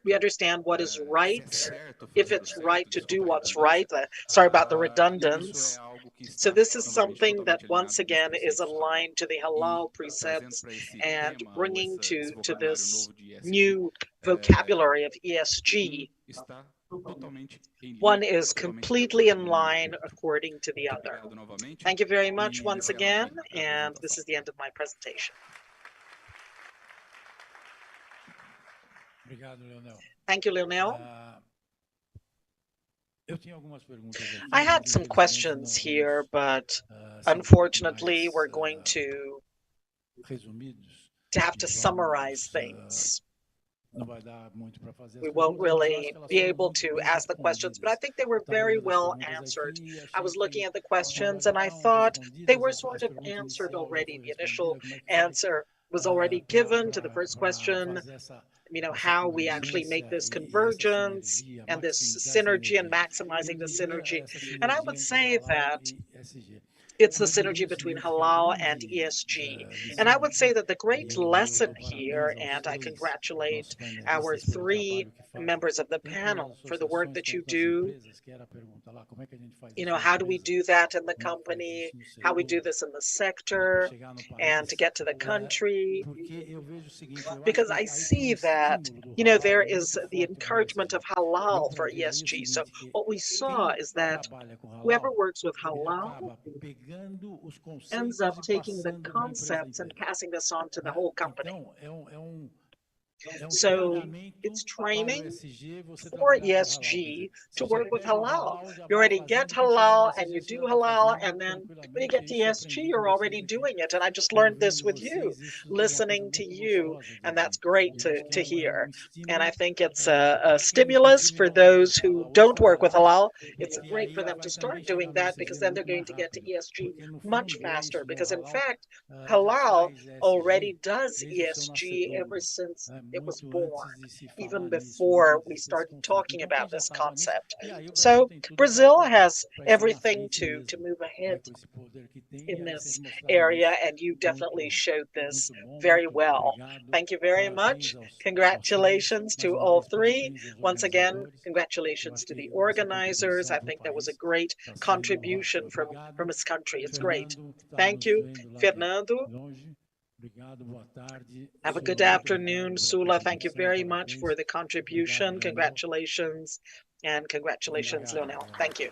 we understand what is right, if it's right to do what's right. Sorry about the redundance. So this is something that once again is aligned to the halal precepts and bringing to this new vocabulary of ESG. One is completely in line according to the other. Thank you very much once again, and this is the end of my presentation. Thank you, Leonel. I had some questions here, but unfortunately, we're going to have to summarize things. We won't really be able to ask the questions, but I think they were very well answered. I was looking at the questions and I thought they were sort of answered already. The initial answer was already given to the first question. How we actually make this convergence and this synergy and maximizing the synergy. And I would say that it's the synergy between halal and ESG. And I would say that the great lesson here, and I congratulate our 3 members of the panel for the work that you do. How do we do that in the company? How we do this in the sector and to get to the country? Because I see that, there is the encouragement of halal for ESG. So what we saw is that whoever works with halal ends up taking the concepts and passing this on to the whole company. So it's training for ESG to work with halal. You already get halal and you do halal, and then when you get to ESG, you're already doing it. And I just learned this with you, listening to you, and that's great to hear. And I think it's a stimulus for those who don't work with halal. It's great for them to start doing that because then they're going to get to ESG much faster. Because in fact, halal already does ESG ever since it was born, even before we started talking about this concept. So Brazil has everything to move ahead in this area, and you definitely showed this very well. Thank you very much. Congratulations to all 3. Once again, congratulations to the organizers. I think that was a great contribution from this country. It's great. Thank you, Fernando. Have a good afternoon, Sula. Thank you very much for the contribution. Congratulations, and congratulations, Leonel. Thank you.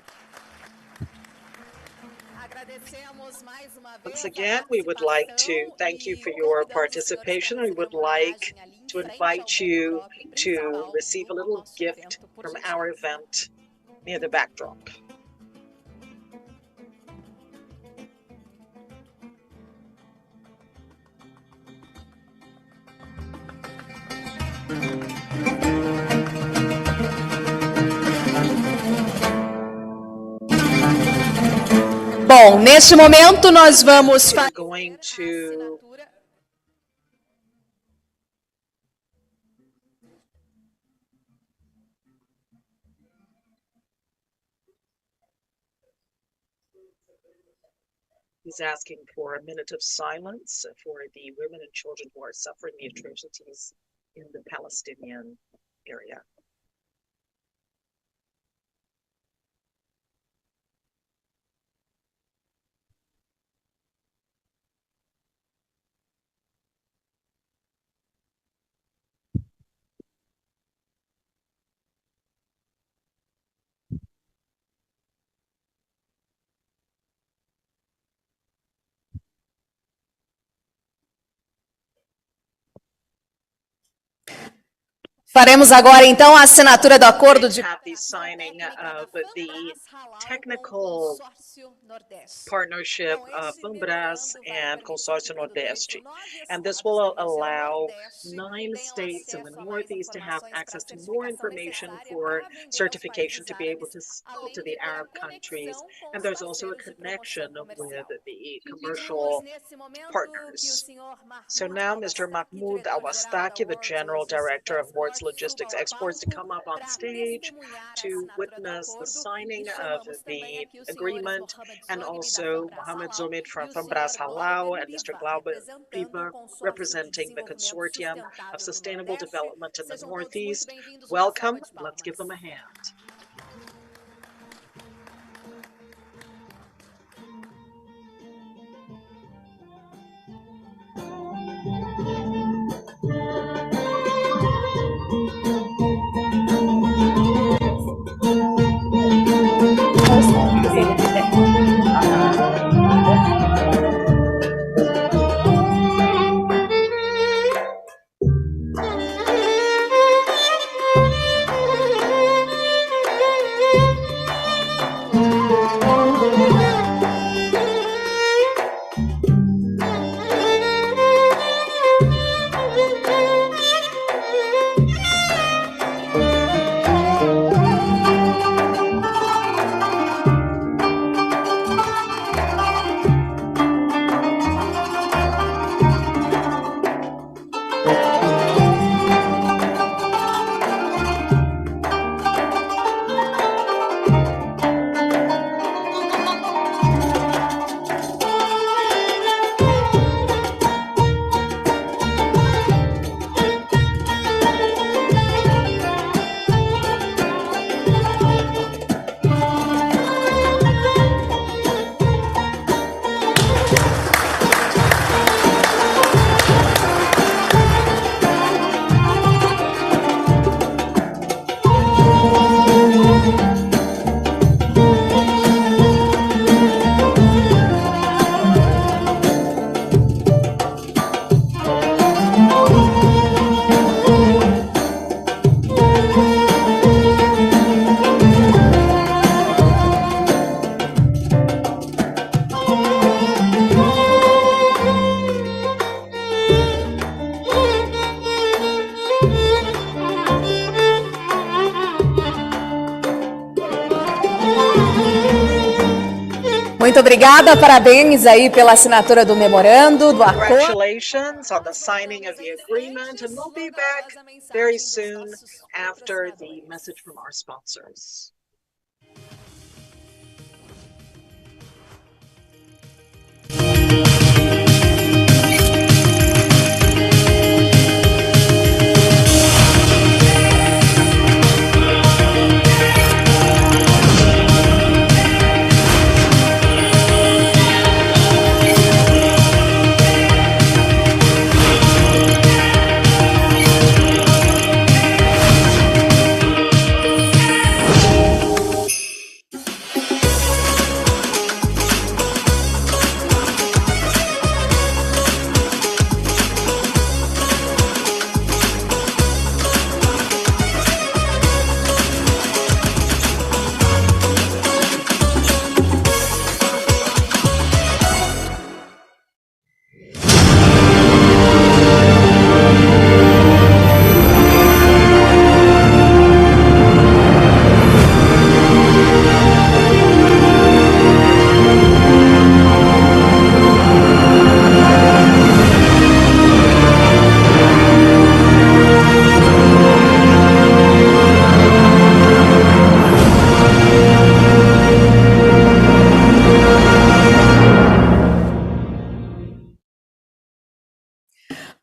Once again, we would like to thank you for your participation. We would like to invite you to receive a little gift from our event near the backdrop. Bom, neste momento nós vamos We're going to He's asking for a minute of silence for the women and children who are suffering the atrocities in the Palestinian area. Faremos agora então a assinatura do acordo de Have the signing of the technical partnership of Fambras and Consórcio Nordeste. And this will allow 9 states in the Northeast to have access to more information for certification to be able to sell to the Arab countries. And there's also a connection with the commercial partners. So now Mr. Mahmoud Awastaki, the General Director of Words Logistics Exports, to come up on stage to witness the signing of the agreement, and also Mohamed Zomid from Fambras Halal and Mr. Glaube Piper representing the Consortium of Sustainable Development in the Northeast. Welcome. Let's give them a hand. Muito obrigada, parabéns aí pela assinatura do memorando, do acordo. Congratulations on the signing of the agreement, and we'll be back very soon after the message from our sponsors.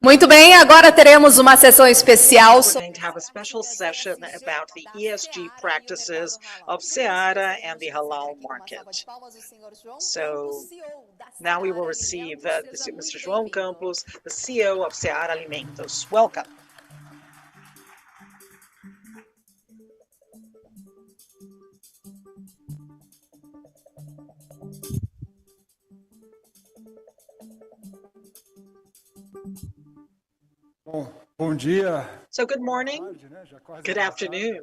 Muito bem, agora teremos uma sessão especial. We're going to have a special session about the ESG practices of Seara and the halal market. So now we will receive Mr. João Campos, the CEO of Seara Alimentos. Welcome. Bom dia. So good morning, good afternoon.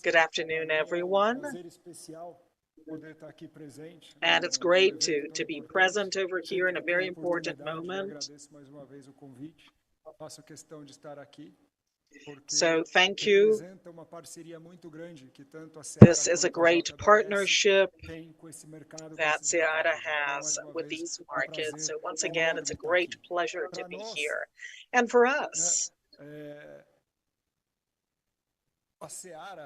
Good afternoon, everyone. And it's great to be present over here in a very important moment. So thank you. This is a great partnership that Seara has with these markets. So once again, it's a great pleasure to be here. And for us,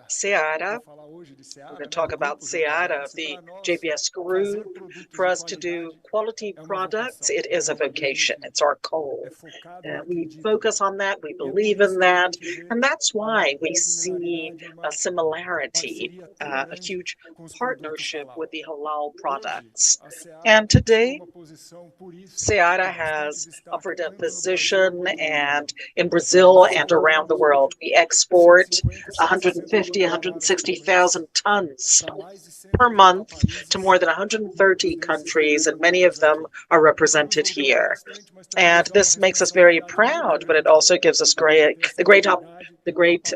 Seara, we're going to talk about Seara, the JBS group. For us to do quality products, it is a vocation. It's our goal. We focus on that. We believe in that. And that's why we see a similarity, a huge partnership with the halal products. And today, Seara has offered a position and in Brazil and around the world. We export 150, 160,000 tons per month to more than 130 countries, and many of them are represented here. And this makes us very proud, but it also gives us the great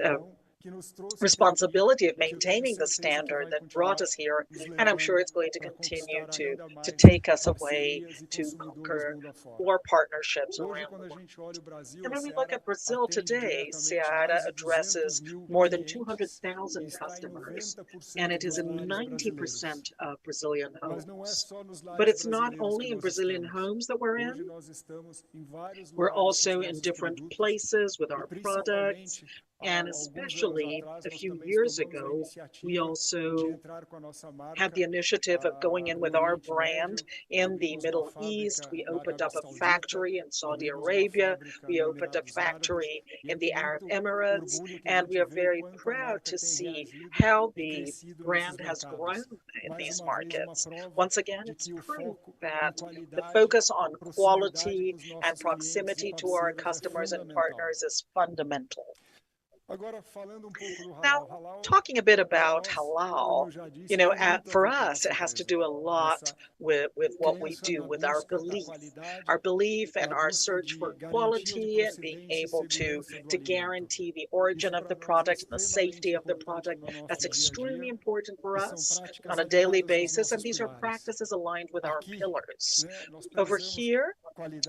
responsibility of maintaining the standard that brought us here, and I'm sure it's going to continue to take us away to conquer more partnerships around the world. And when we look at Brazil today, Seara addresses more than 200,000 customers, and it is in 90% of Brazilian homes. But it's not only in Brazilian homes that we're in. We're also in different places with our products. And especially a few years ago, we also had the initiative of going in with our brand in the Middle East. We opened up a factory in Saudi Arabia. We opened a factory in the Arab Emirates. And we are very proud to see how the brand has grown in these markets. Once again, it's proof that the focus on quality and proximity to our customers and partners is fundamental. Now, talking a bit about halal, for us, it has to do a lot with what we do, with our belief and our search for quality and being able to guarantee the origin of the product and the safety of the product. That's extremely important for us on a daily basis, and these are practices aligned with our pillars. Over here,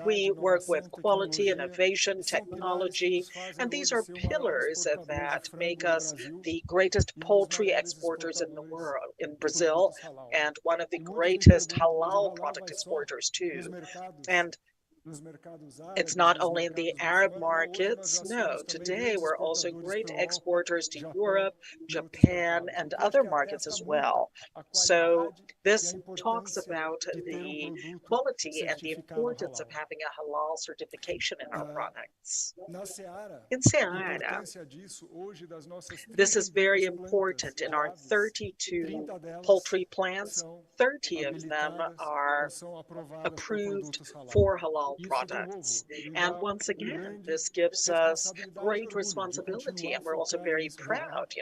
we work with quality, innovation, technology, and these are pillars that make us the greatest poultry exporters in the world, in Brazil, and one of the greatest halal product exporters too. And it's not only in the Arab markets. No, today we're also great exporters to Europe, Japan, and other markets as well. So this talks about the quality and the importance of having a halal certification in our products. In Seara, this is very important. In our 32 poultry plants, 30 of them are approved for halal products. And once again, this gives us great responsibility, and we're also very proud.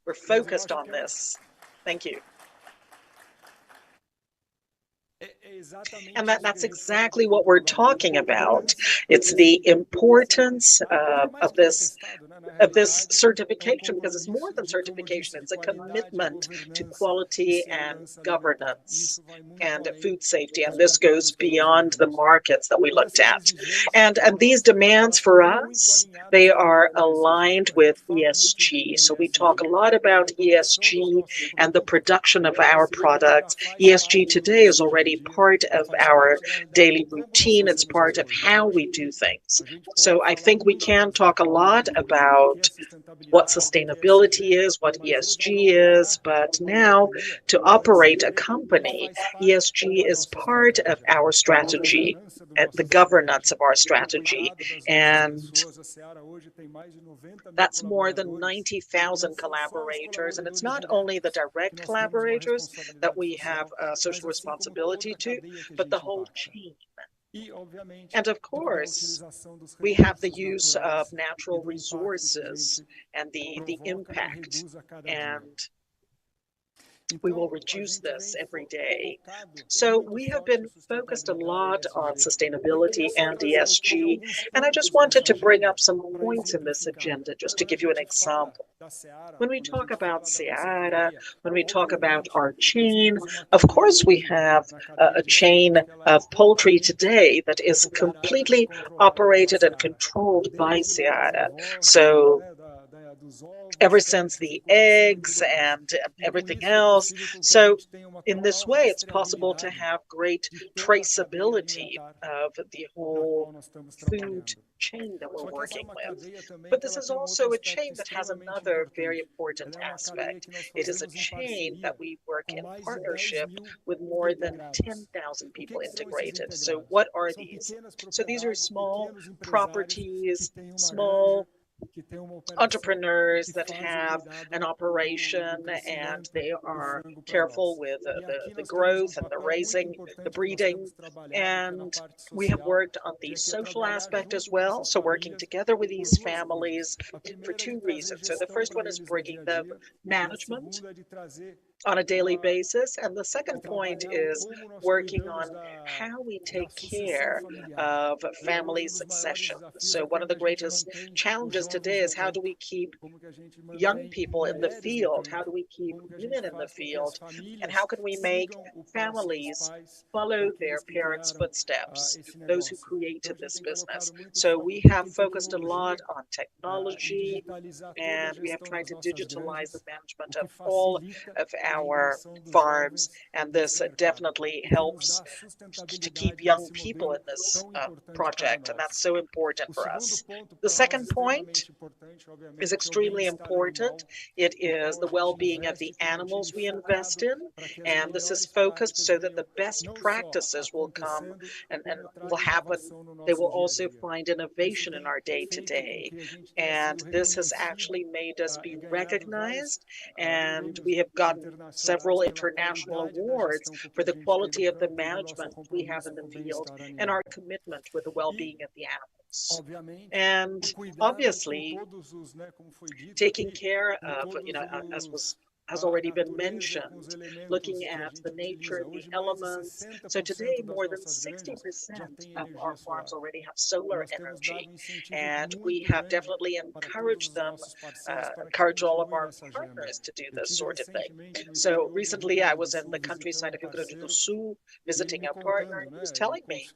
We're focused on this. Thank you. And that's exactly what we're talking about. It's the importance of this certification, because it's more than certification. It's a commitment to quality and governance and food safety. And this goes beyond the markets that we looked at. And these demands for us, they are aligned with ESG. So we talk a lot about ESG and the production of our products. ESG today is already part part of our daily routine. It's part of how we do things. So I think we can talk a lot about what sustainability is, what ESG is, but now to operate a company, ESG is part of our strategy, the governance of our strategy, and that's more than 90,000 collaborators. And it's not only the direct collaborators that we have a social responsibility to, but the whole chain. And of course, we have the use of natural resources and the impact, and we will reduce this every day. So we have been focused a lot on sustainability and ESG, and I just wanted to bring up some points in this agenda just to give you an example. When we talk about Seara, when we talk about our chain, of course we have a chain of poultry today that is completely operated and controlled by Seara. So ever since the eggs and everything else. So in this way, it's possible to have great traceability of the whole food chain that we're working with. But this is also a chain that has another very important aspect. It is a chain that we work in partnership with more than 10,000 people integrated. So what are these? So these are small properties, small entrepreneurs that have an operation and they are careful with the growth and the raising, the breeding. And we have worked on the social aspect as well. So working together with these families for two reasons. So the first one is bringing them management on a daily basis. And the second point is working on how we take care of family succession. So one of the greatest challenges today is how do we keep young people in the field? How do we keep women in the field? And how can we make families follow their parents' footsteps, those who created this business? So we have focused a lot on technology, and we have tried to digitalize the management of all of our farms, and this definitely helps to keep young people in this project, and that's so important for us. The second point is extremely important. It is the well-being of the animals we invest in, and this is focused so that the best practices will come and will happen. They will also find innovation in our day-to-day, and this has actually made us be recognized, and we have gotten several international awards for the quality of the management we have in the field and our commitment with the well-being of the animals. And obviously, taking care of, as has already been mentioned, looking at the nature, the elements. So today, more than 60% of our farms already have solar energy, and we have definitely encouraged them, encourage all of our partners to do this sort of thing. So recently, I was in the countryside of Rio Grande do Sul visiting a partner, and he was telling me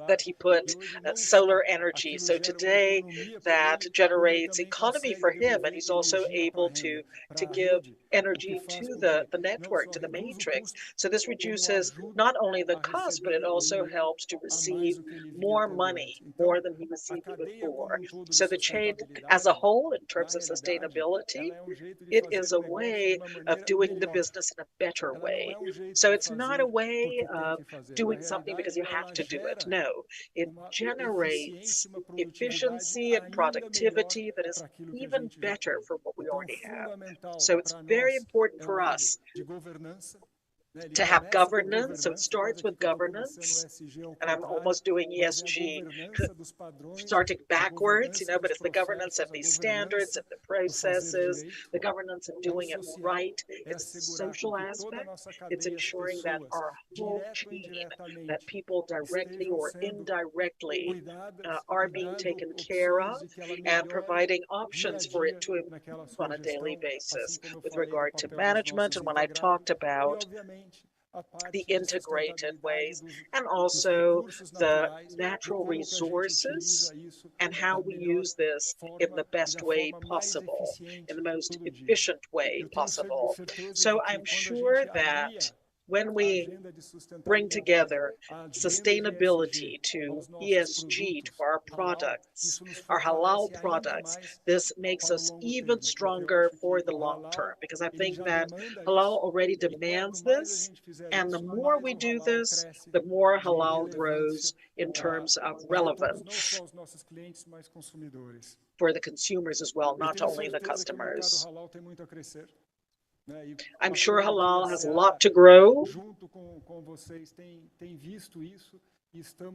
that he put solar energy. So today, that generates economy for him, and he's also able to give energy to the network, to the matrix. So this reduces not only the cost, but it also helps to receive more money, more than he received before. So the chain as a whole, in terms of sustainability, it is a way of doing the business in a better way. So it's not a way of doing something because you have to do it. No, it generates efficiency and productivity that is even better for what we already have. So it's very important for us to have governance. So it starts with governance, and I'm almost doing ESG starting backwards, but it's the governance of these standards, of the processes, the governance of doing it right. It's the social aspect. It's ensuring that our whole chain, that people directly or indirectly are being taken care of and providing options for it to improve on a daily basis with regard to management. And when I talked about the integrated ways and also the natural resources and how we use this in the best way possible, in the most efficient way possible. So I'm sure that when we bring together sustainability to ESG, to our products, our halal products, this makes us even stronger for the long term, because I think that halal already demands this, and the more we do this, the more halal grows in terms of relevance for the consumers as well, not only the customers. I'm sure halal has a lot to grow,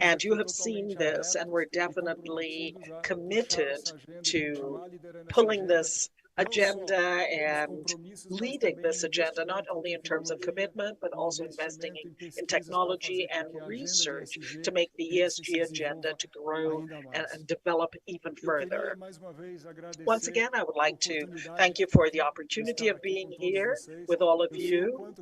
and you have seen this, and we're definitely committed to pulling this agenda and leading this agenda, not only in terms of commitment, but also investing in technology and research to make the ESG agenda to grow and develop even further. Once again, I would like to thank you for the opportunity of being here with all of you.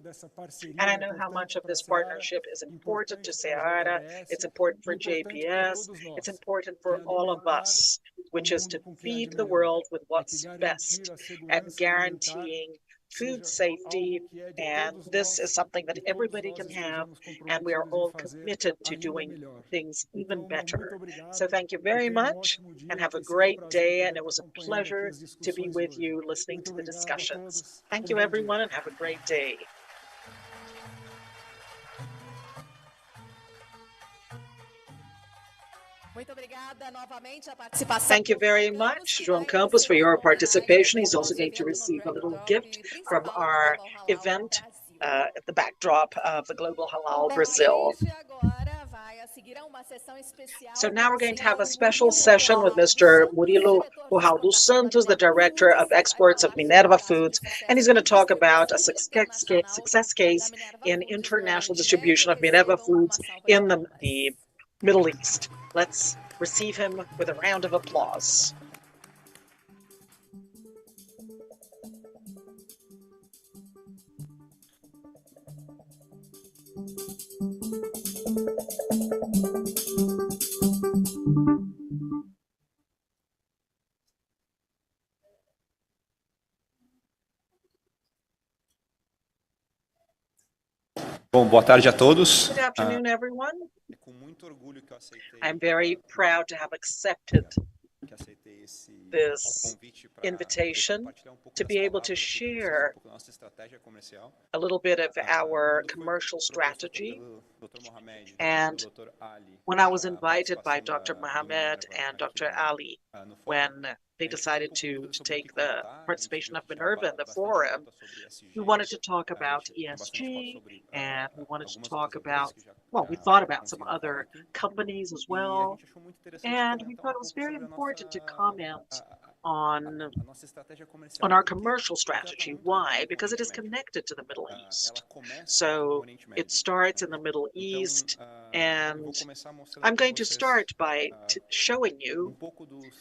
And I know how much of this partnership is important to Seara, it's important for JPS, it's important for all of us, which is to feed the world with what's best and guaranteeing food safety. And this is something that everybody can have, and we are all committed to doing things even better. So thank you very much and have a great day. And it was a pleasure to be with you listening to the discussions. Thank you, everyone, and have a great day. Thank you very much, João Campos, for your participation. He's also going to receive a little gift from our event at the backdrop of the Global Halal Brazil. So now we're going to have a special session with Mr. Murilo Curral dos Santos, the Director of Exports of Minerva Foods, and he's going to talk about a success case in international distribution of Minerva Foods in the Middle East. Let's receive him with a round of applause. Bom, boa tarde a todos. Good afternoon, everyone. I'm very proud to have accepted this invitation to be able to share a little bit of our commercial strategy. And when I was invited by Dr. Mohammed and Dr. Ali, when they decided to take the participation of Minerva in the forum, we wanted to talk about ESG, and we wanted to talk about, well, we thought about some other companies as well, and we thought it was very important to comment on our commercial strategy. Why? Because it is connected to the Middle East. So it starts in the Middle East, and I'm going to start by showing you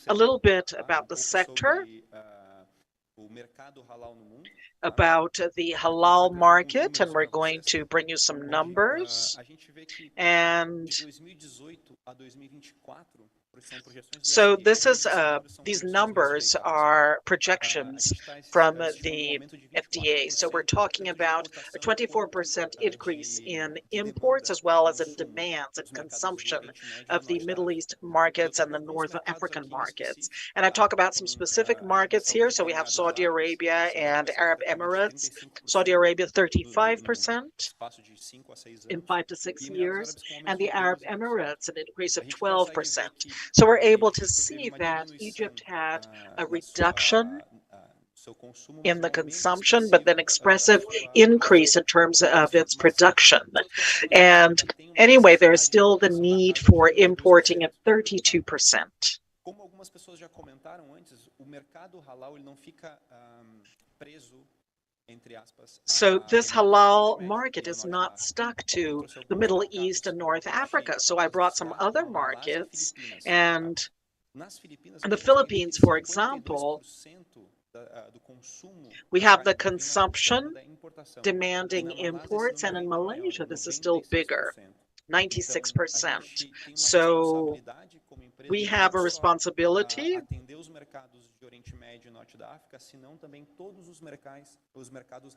a little bit about the sector, about the halal market, and we're going to bring you some numbers. And so this is these numbers are projections from the FDA. So we're talking about a 24% increase in imports as well as in demands and consumption of the Middle East markets and the North African markets. And I talk about some specific markets here. So we have Saudi Arabia and Arab Emirates. Saudi Arabia 35% in 5 to 6 years, and the Arab Emirates an increase of 12%. So we're able to see that Egypt had a reduction in the consumption, but then expressive increase in terms of its production. And anyway, there is still the need for importing at 32%. So this halal market is not stuck to the Middle East and North Africa. So I brought some other markets, and in the Philippines, for example, we have the consumption demanding imports, and in Malaysia, this is still bigger, 96%. So we have a responsibility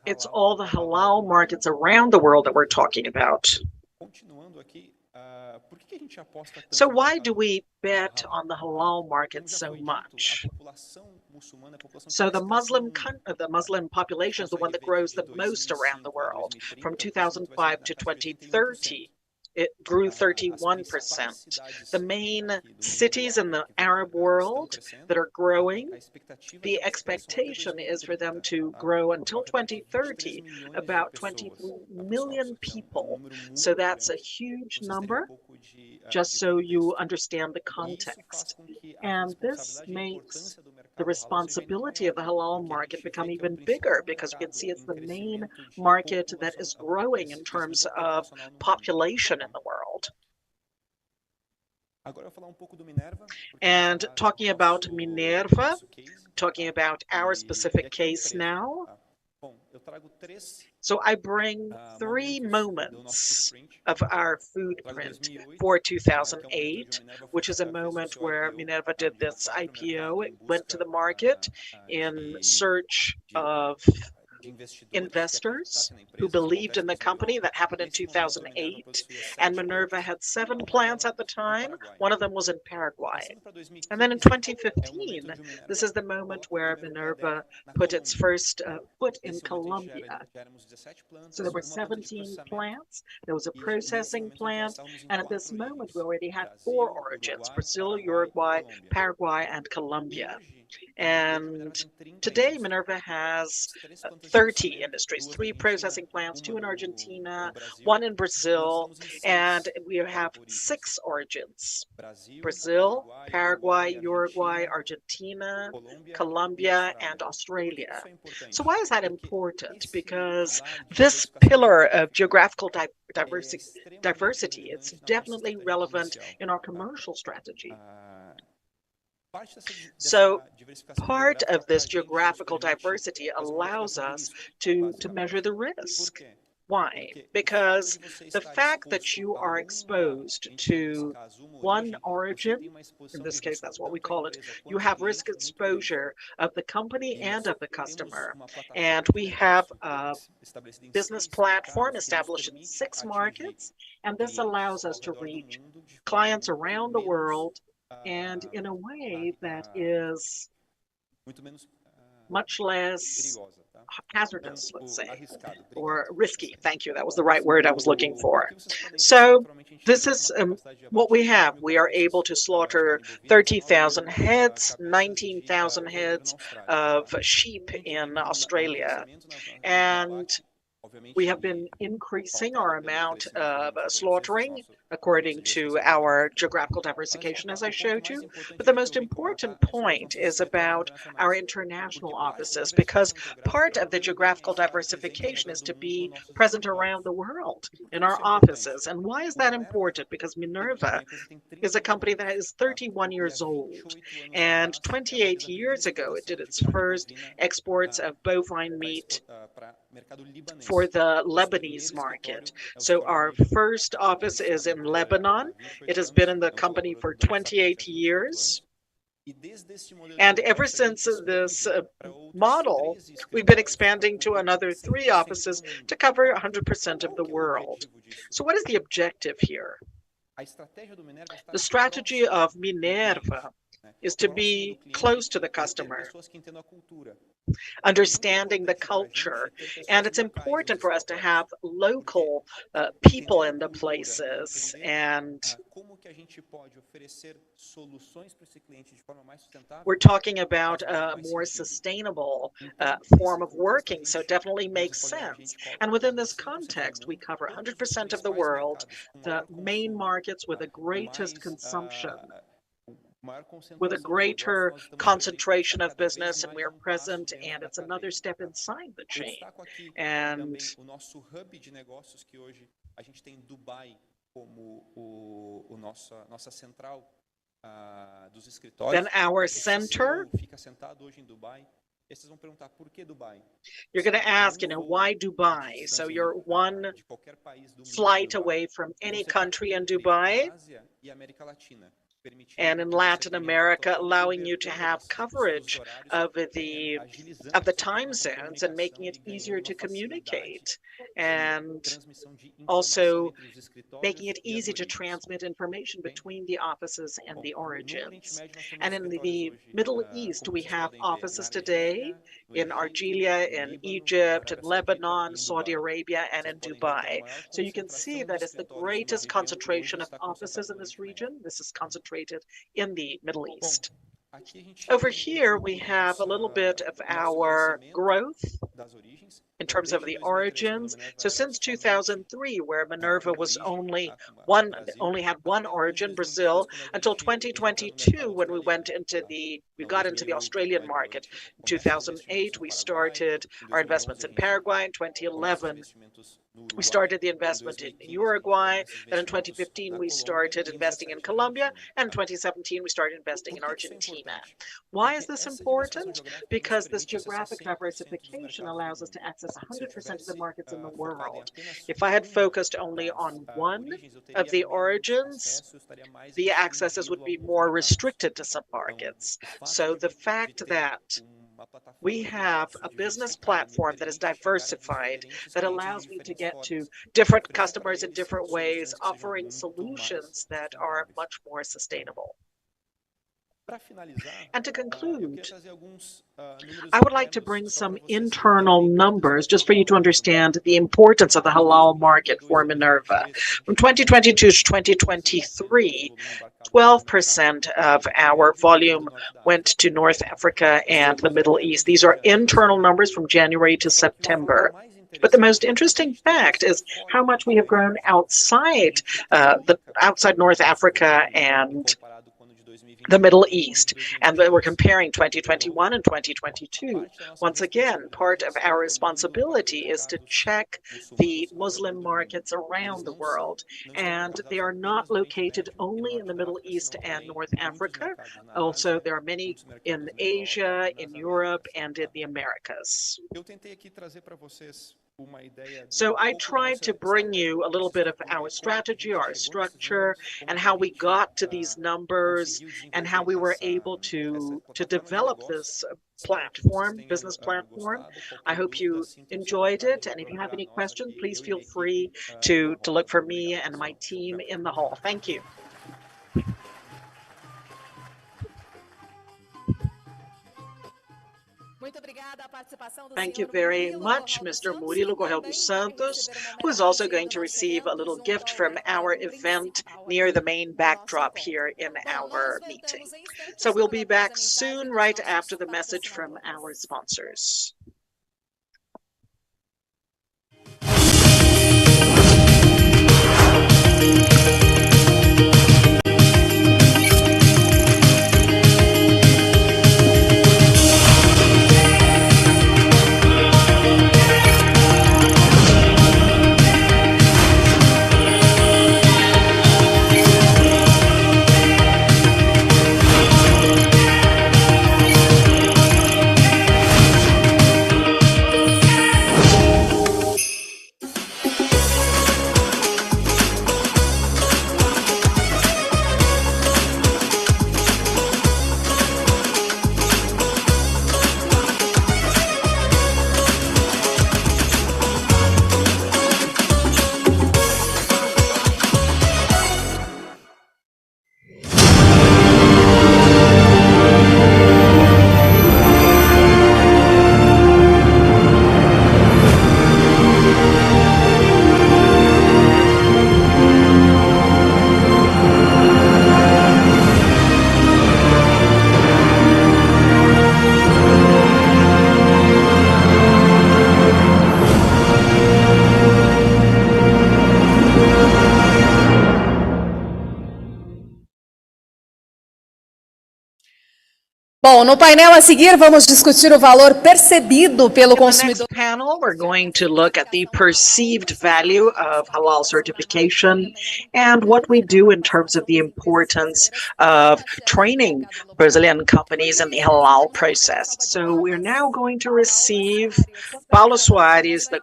It's all the halal markets around the world that we're talking about. So why do we bet on the halal market so much? So the Muslim population is the one that grows the most around the world. From 2005 to 2030, it grew 31%. The main cities in the Arab world that are growing, the expectation is for them to grow until 2030 about 23 million people. So that's a huge number, just so you understand the context. And this makes the responsibility of the halal market become even bigger, because you can see it's the main market that is growing in terms of population in the world. And talking about Minerva, talking about our specific case now. So I bring 3 moments of our food print for 2008, which is a moment where Minerva did this IPO. It went to the market in search of investors who believed in the company. That happened in 2008, and Minerva had 7 plants at the time. One of them was in Paraguay. And then in 2015, this is the moment where Minerva put its first foot in Colombia. So there were 17 plants, there was a processing plant, and at this moment we already had 4 origins: Brazil, Uruguay, Paraguay, and Colombia. And today Minerva has 30 industries, 3 processing plants, 2 in Argentina, 1 in Brazil, and we have 6 origins: Brazil, Paraguay, Uruguay, Argentina, Colombia, and Australia. So why is that important? Because this pillar of geographical diversity, it's definitely relevant in our commercial strategy. So part of this geographical diversity allows us to measure the risk. Why? Because the fact that you are exposed to one origin, in this case, that's what we call it, you have risk exposure of the company and of the customer. And we have a business platform established in 6 markets, and this allows us to reach clients around the world, and in a way that is much less hazardous, let's say, or risky. Thank you. That was the right word I was looking for. So this is what we have. We are able to slaughter 30,000 heads, 19,000 heads of sheep in Australia. And we have been increasing our amount of slaughtering according to our geographical diversification, as I showed you. But the most important point is about our international offices, because part of the geographical diversification is to be present around the world in our offices. And why is that important? Because Minerva is a company that is 31 years old, and 28 years ago it did its first exports of bovine meat for the Lebanese market. So our first office is in Lebanon. It has been in the company for 28 years. And ever since this model, we've been expanding to another 3 offices to cover 100% of the world. So what is the objective here? The strategy of Minerva is to be close to the customer, understanding the culture. And it's important for us to have local people in the places. And we're talking about a more sustainable form of working, so it definitely makes sense. And within this context, we cover 100% of the world, the main markets with the greatest consumption, with a greater concentration of business, and we are present, and it's another step inside the chain. And then our center, you're going to ask, why Dubai? So you're 1 flight away from any country in Dubai. and in Latin America, allowing you to have coverage of the time zones and making it easier to communicate, and also making it easy to transmit information between the offices and the origins. And in the Middle East, we have offices today in Argelia, in Egypt, in Lebanon, Saudi Arabia, and in Dubai. So you can see that it's the greatest concentration of offices in this region. This is concentrated in the Middle East. Over here, we have a little bit of our growth in terms of the origins. So since 2003, where Minerva was only had one origin, Brazil, until 2022, when we got into the Australian market. In 2008, we started our investments in Paraguay. In 2011, we started the investment in Uruguay. Then in 2015, we started investing in Colombia. And in 2017, we started investing in Argentina. Why is this important? Because this geographic diversification allows us to access 100% of the markets in the world. If I had focused only on one of the origins, the accesses would be more restricted to some markets. So the fact that we have a business platform that is diversified, that allows me to get to different customers in different ways, offering solutions that are much more sustainable. And to conclude, I would like to bring some internal numbers just for you to understand the importance of the halal market for Minerva. From 2022 to 2023, 12% of our volume went to North Africa and the Middle East. These are internal numbers from January to September. But the most interesting fact is how much we have grown outside North Africa and the Middle East, and we're comparing 2021 and 2022. Once again, part of our responsibility is to check the Muslim markets around the world, and they are not located only in the Middle East and North Africa. Also, there are many in Asia, in Europe, and in the Americas. So I tried to bring you a little bit of our strategy, our structure, and how we got to these numbers, and how we were able to develop this business platform. I hope you enjoyed it, and if you have any questions, please feel free to look for me and my team in the hall. Thank you. Thank you very much, Mr. Murilo Correia dos Santos, who is also going to receive a little gift from our event near the main backdrop here in our meeting. So we'll be back soon, right after the message from our sponsors. Bom, no painel a seguir vamos discutir o valor percebido pelo consumidor. In the next panel, we're going to look at the perceived value of halal certification and what we do in terms of the importance of training Brazilian companies in the halal process. So we're now going to receive Paulo Soares, the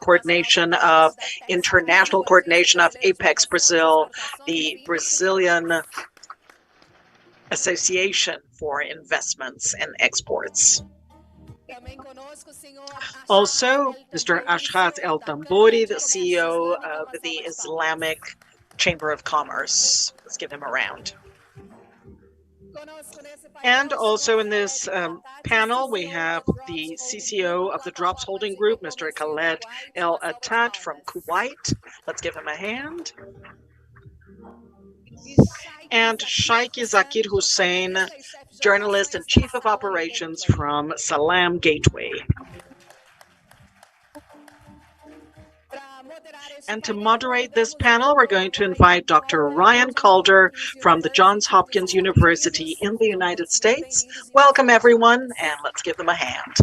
international coordination of Apex Brazil, the Brazilian Association for Investments and Exports. Also, Mr. Ashrat El Tambori, the CEO of the Islamic Chamber of Commerce. Let's give him a round. And also in this panel, we have the CCO of the Drops Holding Group, Mr. Khaled El Atat from Kuwait. Let's give him a hand. And Sheikh Zakir Hussein, journalist and chief of operations from Salam Gateway. And to moderate this panel, we're going to invite Dr. Ryan Calder from the Johns Hopkins University in the United States. Welcome, everyone, and let's give them a hand.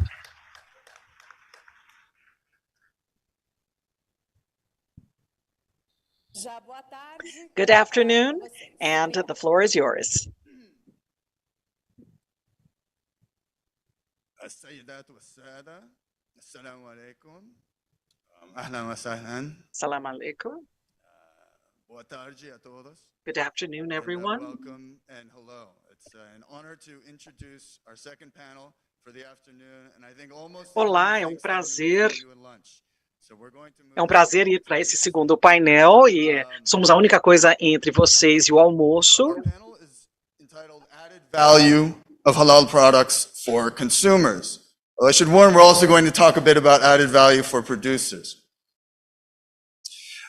Good afternoon, and the floor is yours. Salam alaikum. Good afternoon, everyone. Welcome and hello. It's an honor to introduce our second panel for the afternoon, and I think almost. Olá, é um prazer. É um prazer ir para esse segundo painel e somos a única coisa entre vocês e o almoço. Value of halal products for consumers. Well, I should warn, we're also going to talk a bit about added value for producers.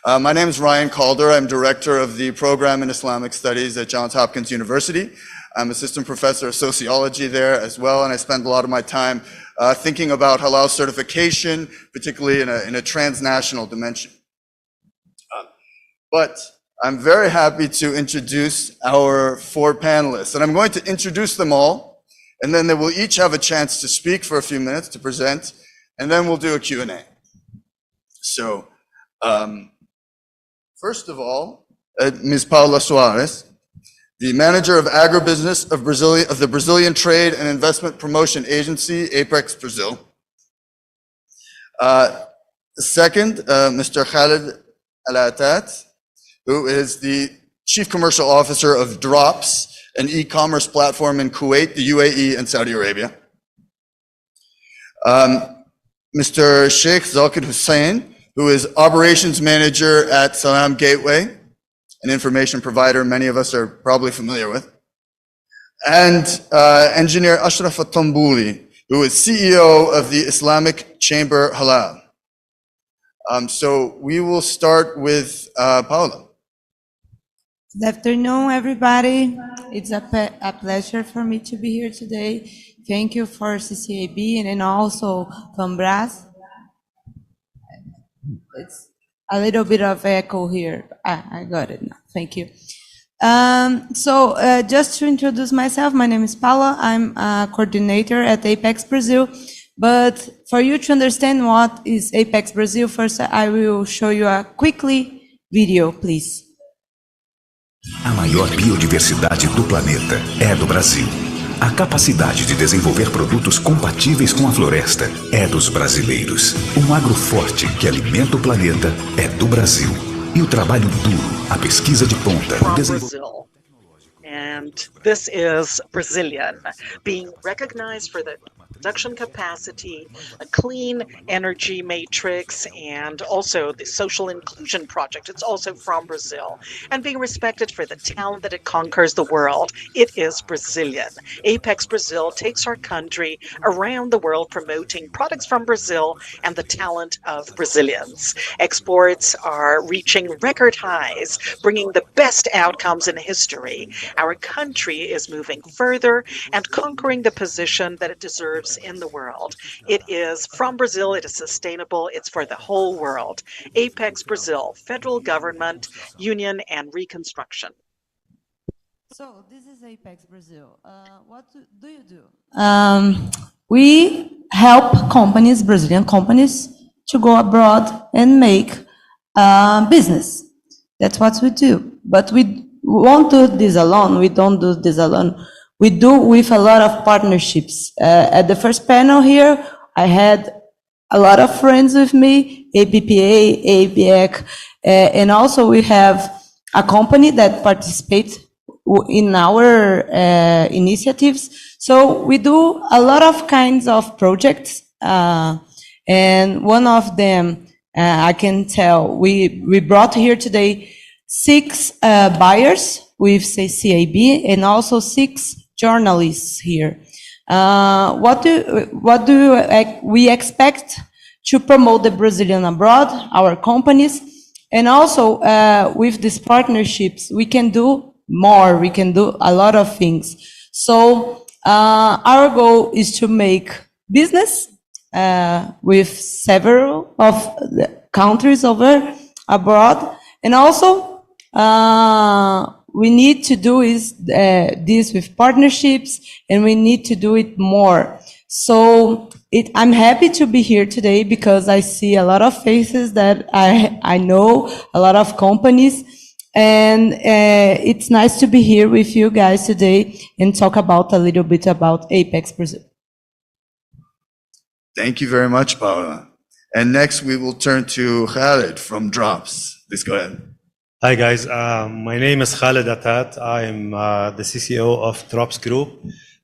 My name is Ryan Calder. I'm director of the program in Islamic Studies at Johns Hopkins University. I'm assistant professor of sociology there as well, and I spend a lot of my time thinking about halal certification, particularly in a transnational dimension. But I'm very happy to introduce our four panelists, and I'm going to introduce them all, and then they will each have a chance to speak for a few minutes, to present, and then we'll do a Q&A. So, first of all, Ms. Paula Soares, the manager of agribusiness of the Brazilian Trade and Investment Promotion Agency, Apex Brazil. Second, Mr. Khaled El Atat, who is the chief commercial officer of Drops, an e-commerce platform in Kuwait, the UAE, and Saudi Arabia. Mr. Sheikh Zakir Hussein, who is operations manager at Salam Gateway, an information provider many of us are probably familiar with. And engineer Ashraf El Tamboli, who is CEO of the Islamic Chamber Halal. So we will start with Paula. Good afternoon, everybody. It's a pleasure for me to be here today. Thank you for CCAB and then also FAMBRAS. It's a little bit of echo here. I got it now. Thank you. Just to introduce myself, my name is Paula. I'm a coordinator at Apex Brazil. But for you to understand what is Apex Brazil, first I will show you a quickly video, please. A maior biodiversidade do planeta é do Brasil. A capacidade de desenvolver produtos compatíveis com a floresta é dos brasileiros. Um agro forte que alimenta o planeta é do Brasil. E o trabalho duro, a pesquisa de ponta, o desenvolvimento. And this is Brazilian, being recognized for the production capacity, a clean energy matrix, and also the social inclusion project. It's also from Brazil. And being respected for the talent that it conquers the world. It is Brazilian. Apex Brazil takes our country around the world promoting products from Brazil and the talent of Brazilians. Exports are reaching record highs, bringing the best outcomes in history. Our country is moving further and conquering the position that it deserves in the world. It is from Brazil, it is sustainable, it's for the whole world. Apex Brazil, federal government, union, and reconstruction. So this is Apex Brazil. What do you do? We help companies, Brazilian companies, to go abroad and make business. That's what we do. But we won't do this alone. We don't do this alone. We do with a lot of partnerships. At the first panel here, I had a lot of friends with me, APPA, ABEC, and also we have a company that participates in our initiatives. So we do a lot of kinds of projects, and one of them, I can tell, we brought here today 6 buyers with CAB and also 6 journalists here. What do we expect to promote the Brazilian abroad, our companies, and also with these partnerships, we can do more, we can do a lot of things. So our goal is to make business with several of the countries over abroad, and also we need to do this with partnerships, and we need to do it more. So I'm happy to be here today because I see a lot of faces that I know, a lot of companies, and it's nice to be here with you guys today and talk about a little bit about Apex Brazil. Thank you very much, Paula. And next we will turn to Khaled from Drops. Please go ahead. Hi guys, my name is Khaled Atat. I am the CCO of Drops Group.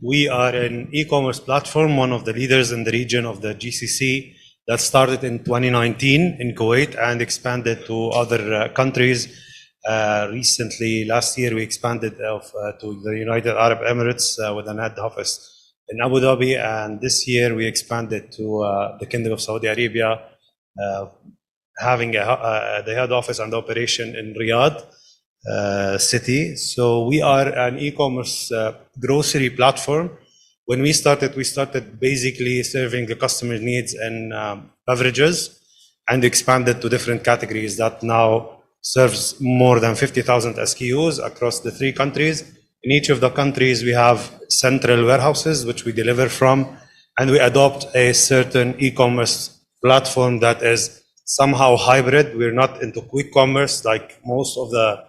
We are an e-commerce platform, one of the leaders in the region of the GCC that started in 2019 in Kuwait and expanded to other countries. Recently, last year, we expanded to the United Arab Emirates with an head office in Abu Dhabi, and this year we expanded to the Kingdom of Saudi Arabia, having the head office and operation in Riyadh city. So we are an e-commerce grocery platform. When we started basically serving the customer needs in beverages, and expanded to different categories that now serves more than 50,000 SKUs across the 3 countries. In each of the countries, we have central warehouses, which we deliver from, and we adopt a certain e-commerce platform that is somehow hybrid. We're not into quick commerce like most of the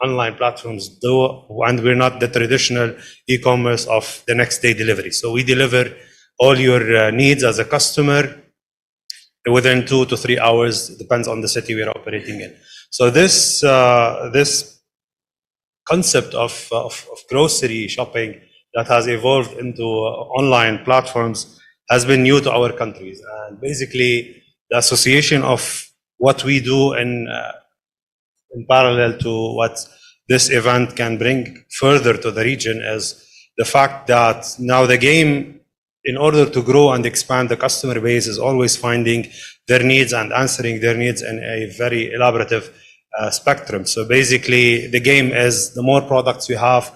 online platforms do, and we're not the traditional e-commerce of the next day delivery. So we deliver all your needs as a customer within 2 to 3 hours, depends on the city we're operating in. So this concept of grocery shopping that has evolved into online platforms has been new to our countries. And basically, the association of what we do in parallel to what this event can bring further to the region is the fact that now the game, in order to grow and expand the customer base, is always finding their needs and answering their needs in a very elaborative spectrum. So basically, the game is the more products you have,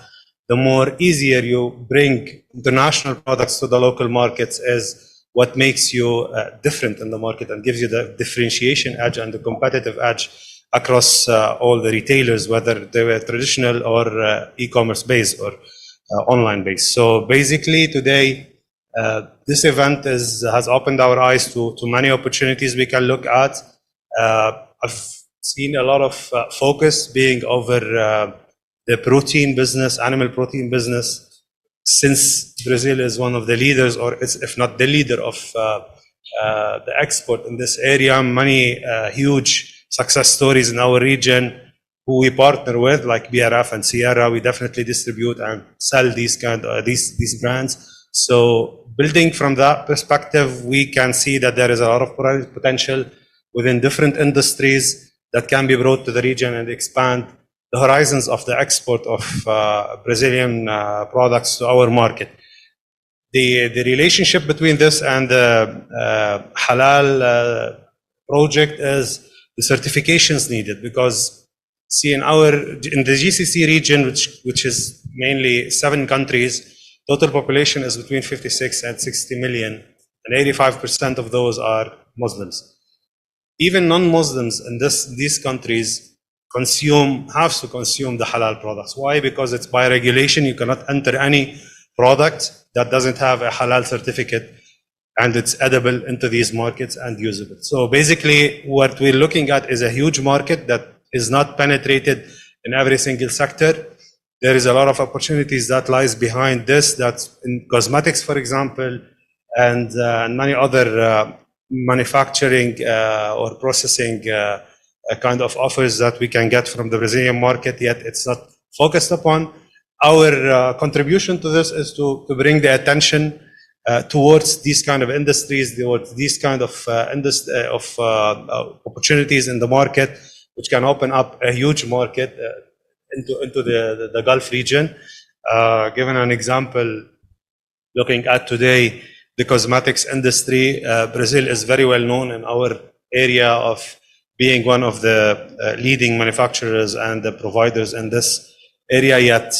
the more easier you bring international products to the local markets is what makes you different in the market and gives you the differentiation edge and the competitive edge across all the retailers, whether they were traditional or e-commerce based or online based. So basically today, this event has opened our eyes to many opportunities we can look at. I've seen a lot of focus being over the protein business, animal protein business, since Brazil is one of the leaders, or if not the leader of the export in this area. Many huge success stories in our region who we partner with, like BRF and Sierra. We definitely distribute and sell these brands. So building from that perspective, we can see that there is a lot of potential within different industries that can be brought to the region and expand the horizons of the export of Brazilian products to our market. The relationship between this and the Halal project is the certifications needed, because see in the GCC region, which is mainly 7 countries, total population is between 56 and 60 million, and 85% of those are Muslims. Even non-Muslims in these countries have to consume the halal products. Why? Because it's by regulation. You cannot enter any product that doesn't have a halal certificate and it's edible into these markets and usable. So basically what we're looking at is a huge market that is not penetrated in every single sector. There is a lot of opportunities that lies behind this, that's in cosmetics, for example, and many other manufacturing or processing kind of offers that we can get from the Brazilian market, yet it's not focused upon. Our contribution to this is to bring the attention towards these kind of industries, towards these kind of opportunities in the market, which can open up a huge market into the Gulf region. Given an example, looking at today, the cosmetics industry, Brazil is very well known in our area of being one of the leading manufacturers and the providers in this area, yet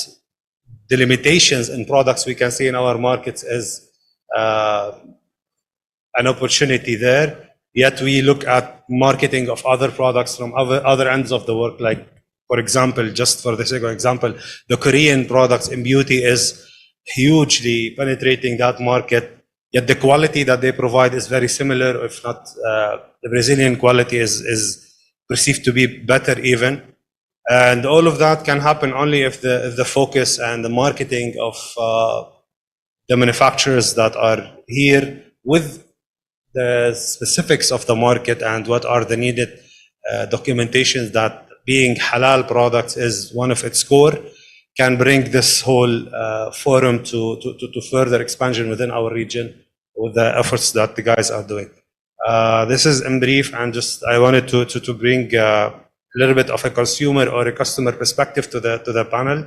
the limitations in products we can see in our markets is an opportunity there. Yet we look at marketing of other products from other ends of the world, like, for example, just for the sake of example, the Korean products in beauty is hugely penetrating that market, yet the quality that they provide is very similar, if not the Brazilian quality is perceived to be better even. And all of that can happen only if the focus and the marketing of the manufacturers that are here with the specifics of the market and what are the needed documentations that being halal products is one of its core, can bring this whole forum to further expansion within our region with the efforts that the guys are doing. This is in brief, and just I wanted to bring a little bit of a consumer or a customer perspective to the panel.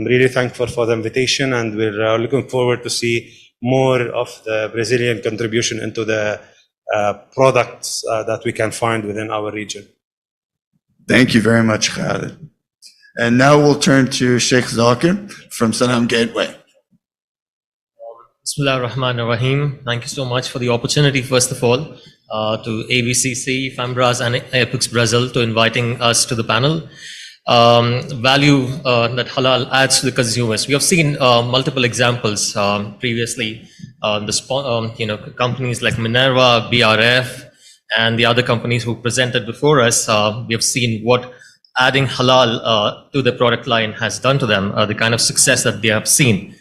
Really thankful for the invitation, and we're looking forward to see more of the Brazilian contribution into the products that we can find within our region. Thank you very much, Khalid. And now we'll turn to Sheikh Zakir from Salam Gateway. Bismillah ar-Rahman ar-Rahim. Thank you so much for the opportunity, first of all, to ABCC, FAMBRAS, and Apex Brazil to inviting us to the panel. Value that halal adds to the consumers. We have seen multiple examples previously. Companies like Minerva, BRF, and the other companies who presented before us. We have seen what adding halal to the product line has done to them, the kind of success that they have seen.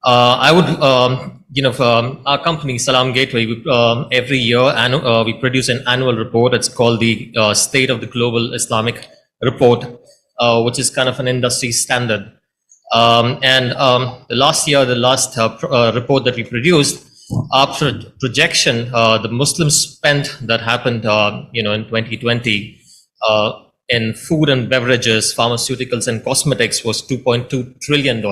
I would, our company, Salam Gateway, every year we produce an annual report. It's called the State of the Global Islamic Report, which is kind of an industry standard. The last report that we produced, our projection, the Muslim spend that happened, in 2020 in food and beverages, pharmaceuticals, and cosmetics was $2.2 trillion.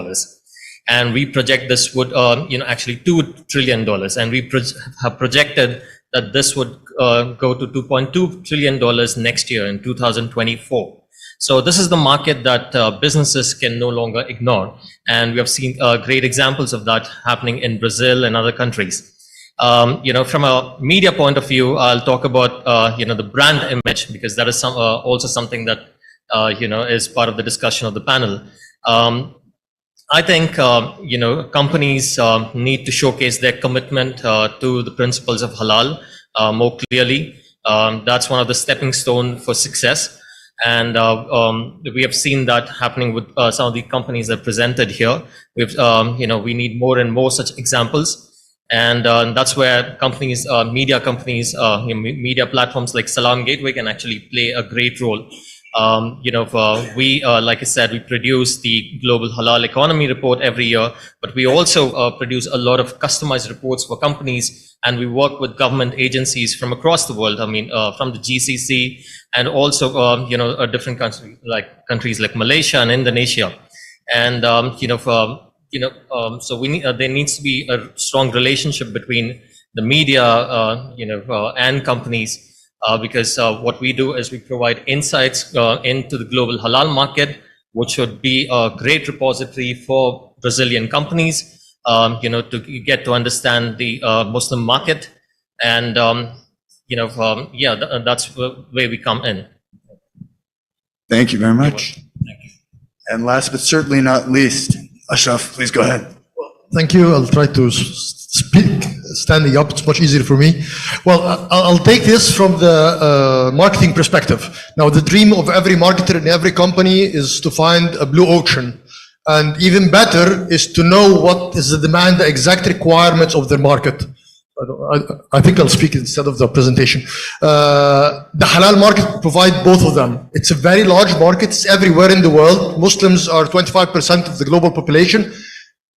And we project this would, actually $2 trillion. And we have projected that this would go to $2.2 trillion next year in 2024. So this is the market that businesses can no longer ignore. And we have seen great examples of that happening in Brazil and other countries. From a media point of view, I'll talk about, the brand image, because that is also something that, is part of the discussion of the panel. I think, companies need to showcase their commitment to the principles of halal more clearly. That's one of the stepping stones for success. And we have seen that happening with some of the companies that presented here. We need more and more such examples. And that's where companies, media companies, media platforms like Salam Gateway can actually play a great role. Like I said, we produce the Global Halal Economy Report every year, but we also produce a lot of customized reports for companies, and we work with government agencies from across the world. From the GCC, and also, different countries like Malaysia and Indonesia. And, so there needs to be a strong relationship between the media, and companies. Because what we do is we provide insights into the global halal market, which would be a great repository for Brazilian companies, to get to understand the Muslim market. And, that's where we come in. Thank you very much. Thank you. And last but certainly not least, Ashraf, please go ahead. Thank you. I'll try to speak standing up. It's much easier for me. Well, I'll take this from the marketing perspective. Now, the dream of every marketer in every company is to find a blue ocean. And even better is to know what is the demand, the exact requirements of their market. I think I'll speak instead of the presentation. The halal market provide both of them. It's a very large market. It's everywhere in the world. Muslims are 25% of the global population.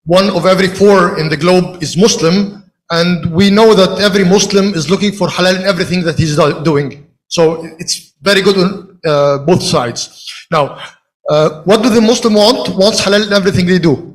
1 of every 4 in the globe is Muslim. And we know that every Muslim is looking for halal in everything that he's doing. So it's very good on both sides. Now, what do the Muslim want? Wants halal in everything they do.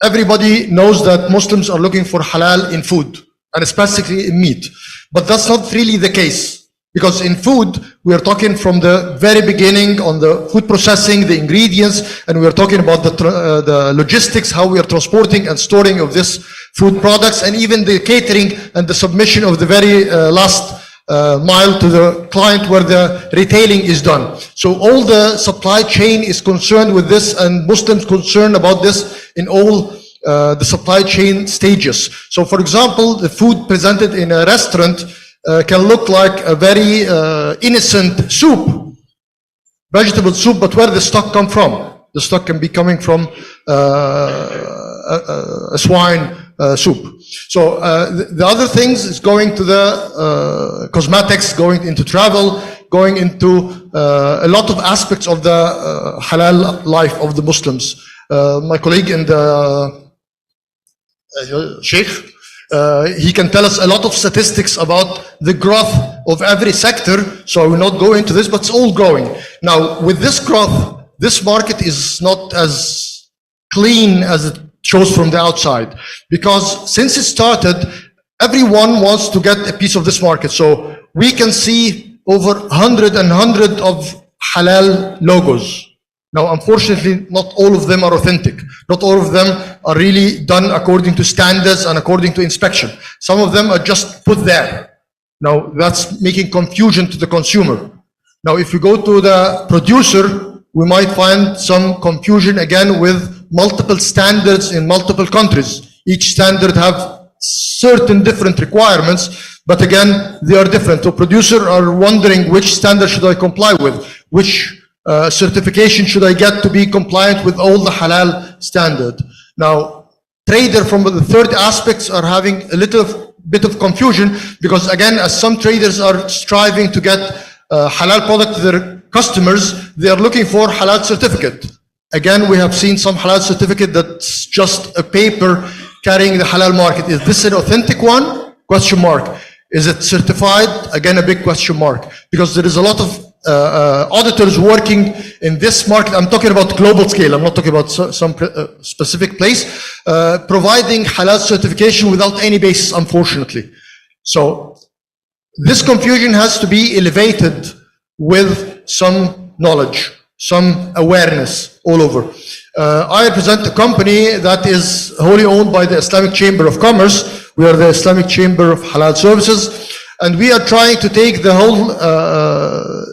Everybody knows that Muslims are looking for halal in food, and especially in meat. But that's not really the case, because in food, we are talking from the very beginning on the food processing, the ingredients, and we are talking about the logistics, how we are transporting and storing of this food products, and even the catering and the submission of the very last mile to the client where the retailing is done. So all the supply chain is concerned with this, and Muslims concerned about this in all the supply chain stages. So for example, the food presented in a restaurant can look like a very innocent soup, vegetable soup, but where the stock come from? The stock can be coming from a swine soup. So the other things is going to the cosmetics, going into travel, going into a lot of aspects of the halal life of the Muslims. My colleague in the Sheikh, he can tell us a lot of statistics about the growth of every sector, so I will not go into this, but it's all growing. Now, with this growth, this market is not as clean as it shows from the outside, because since it started, everyone wants to get a piece of this market. So we can see over 100 of halal logos. Now, unfortunately, not all of them are authentic. Not all of them are really done according to standards and according to inspection. Some of them are just put there. Now, that's making confusion to the consumer. Now, if you go to the producer, we might find some confusion again with multiple standards in multiple countries. Each standard have certain different requirements, but again, they are different. So producers are wondering which standard should I comply with, which certification should I get to be compliant with all the halal standard. Now, trader from the third aspects are having a little bit of confusion, because again, as some traders are striving to get halal product to their customers, they are looking for halal certificate. Again, we have seen some halal certificate that's just a paper carrying the halal market. Is this an authentic one? Question mark. Is it certified? Again, a big question mark, because there is a lot of auditors working in this market. I'm talking about global scale. I'm not talking about some specific place, providing halal certification without any basis, unfortunately. So this confusion has to be elevated with some knowledge, some awareness all over. I represent a company that is wholly owned by the Islamic Chamber of Commerce. We are the Islamic Chamber of Halal Services, and we are trying to take the whole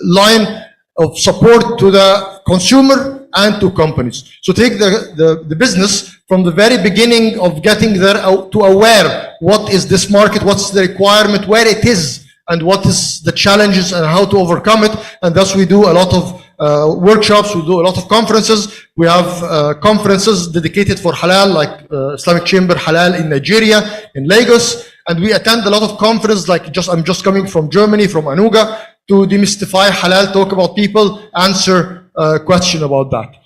line of support to the consumer and to companies. So take the business from the very beginning of getting there to aware what is this market, what's the requirement, where it is, and what is the challenges and how to overcome it. And thus we do a lot of workshops, we do a lot of conferences. We have conferences dedicated for halal, like Islamic Chamber Halal in Nigeria, in Lagos. And we attend a lot of conferences, like I'm just coming from Germany, from Anuga, to demystify halal, talk about people, answer a question about that.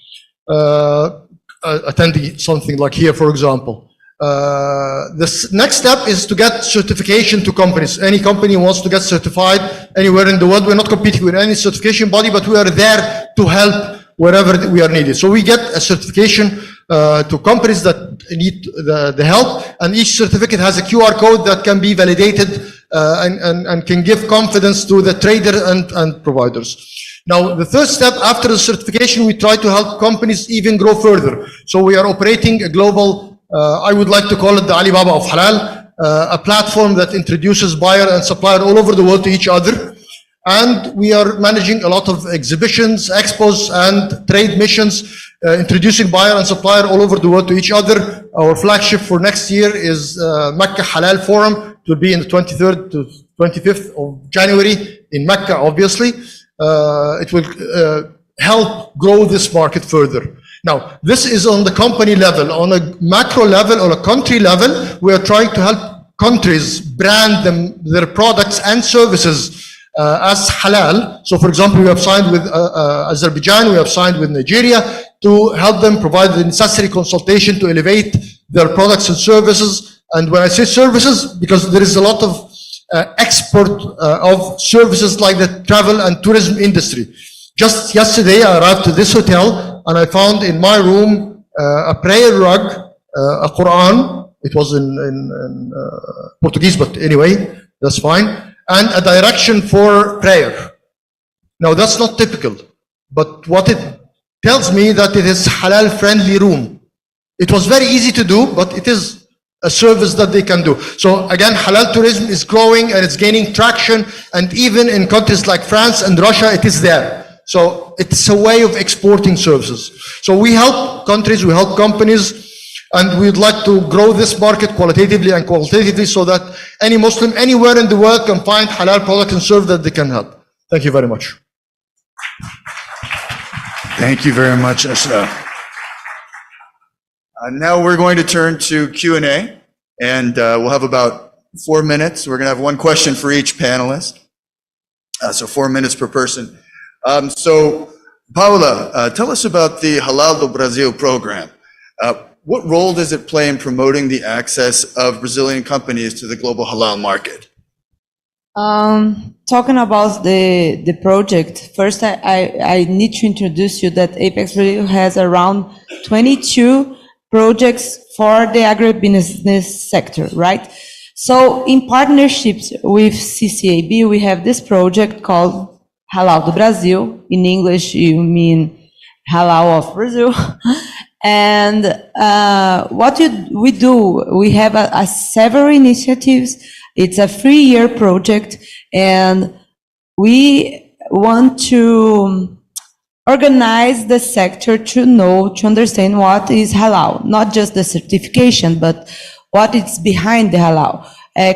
Attending something like here, for example. The next step is to get certification to companies. Any company wants to get certified anywhere in the world. We're not competing with any certification body, but we are there to help wherever we are needed. So we get a certification to companies that need the help, and each certificate has a QR code that can be validated and can give confidence to the trader and providers. Now, the third step after the certification, we try to help companies even grow further. So we are operating a global, I would like to call it the Alibaba of Halal, a platform that introduces buyer and supplier all over the world to each other. And we are managing a lot of exhibitions, expos, and trade missions, introducing buyer and supplier all over the world to each other. Our flagship for next year is Mecca Halal Forum. It will be in the 23rd to 25th of January in Mecca, obviously. It will help grow this market further. Now, this is on the company level. On a macro level, on a country level, we are trying to help countries brand their products and services as halal. So for example, we have signed with Azerbaijan, we have signed with Nigeria to help them provide the necessary consultation to elevate their products and services. And when I say services, because there is a lot of export of services like the travel and tourism industry. Just yesterday, I arrived to this hotel and I found in my room a prayer rug, a Quran. It was in Portuguese, but anyway, that's fine. And a direction for prayer. Now that's not typical, but what it tells me that it is halal friendly room. It was very easy to do, but it is a service that they can do. So again, halal tourism is growing and it's gaining traction, and even in countries like France and Russia, it is there. So it's a way of exporting services. So we help countries, we help companies, and we'd like to grow this market qualitatively and qualitatively so that any Muslim anywhere in the world can find halal products and services that they can help. Thank you very much. Thank you very much, Ashraf. Now we're going to turn to Q&A, and we'll have about 4 minutes. We're going to have one question for each panelist, so 4 minutes per person. So Paula, tell us about the Halal do Brasil program. What role does it play in promoting the access of Brazilian companies to the global halal market? Talking about the project, first I need to introduce you that Apex Brazil has around 22 projects for the agribusiness sector, right? So in partnerships with CCAB, we have this project called Halal do Brasil. In English, you mean Halal of Brazil. And what we do, we have several initiatives. It's a 3-year project, and we want to organize the sector to understand what is halal, not just the certification, but what is behind the halal.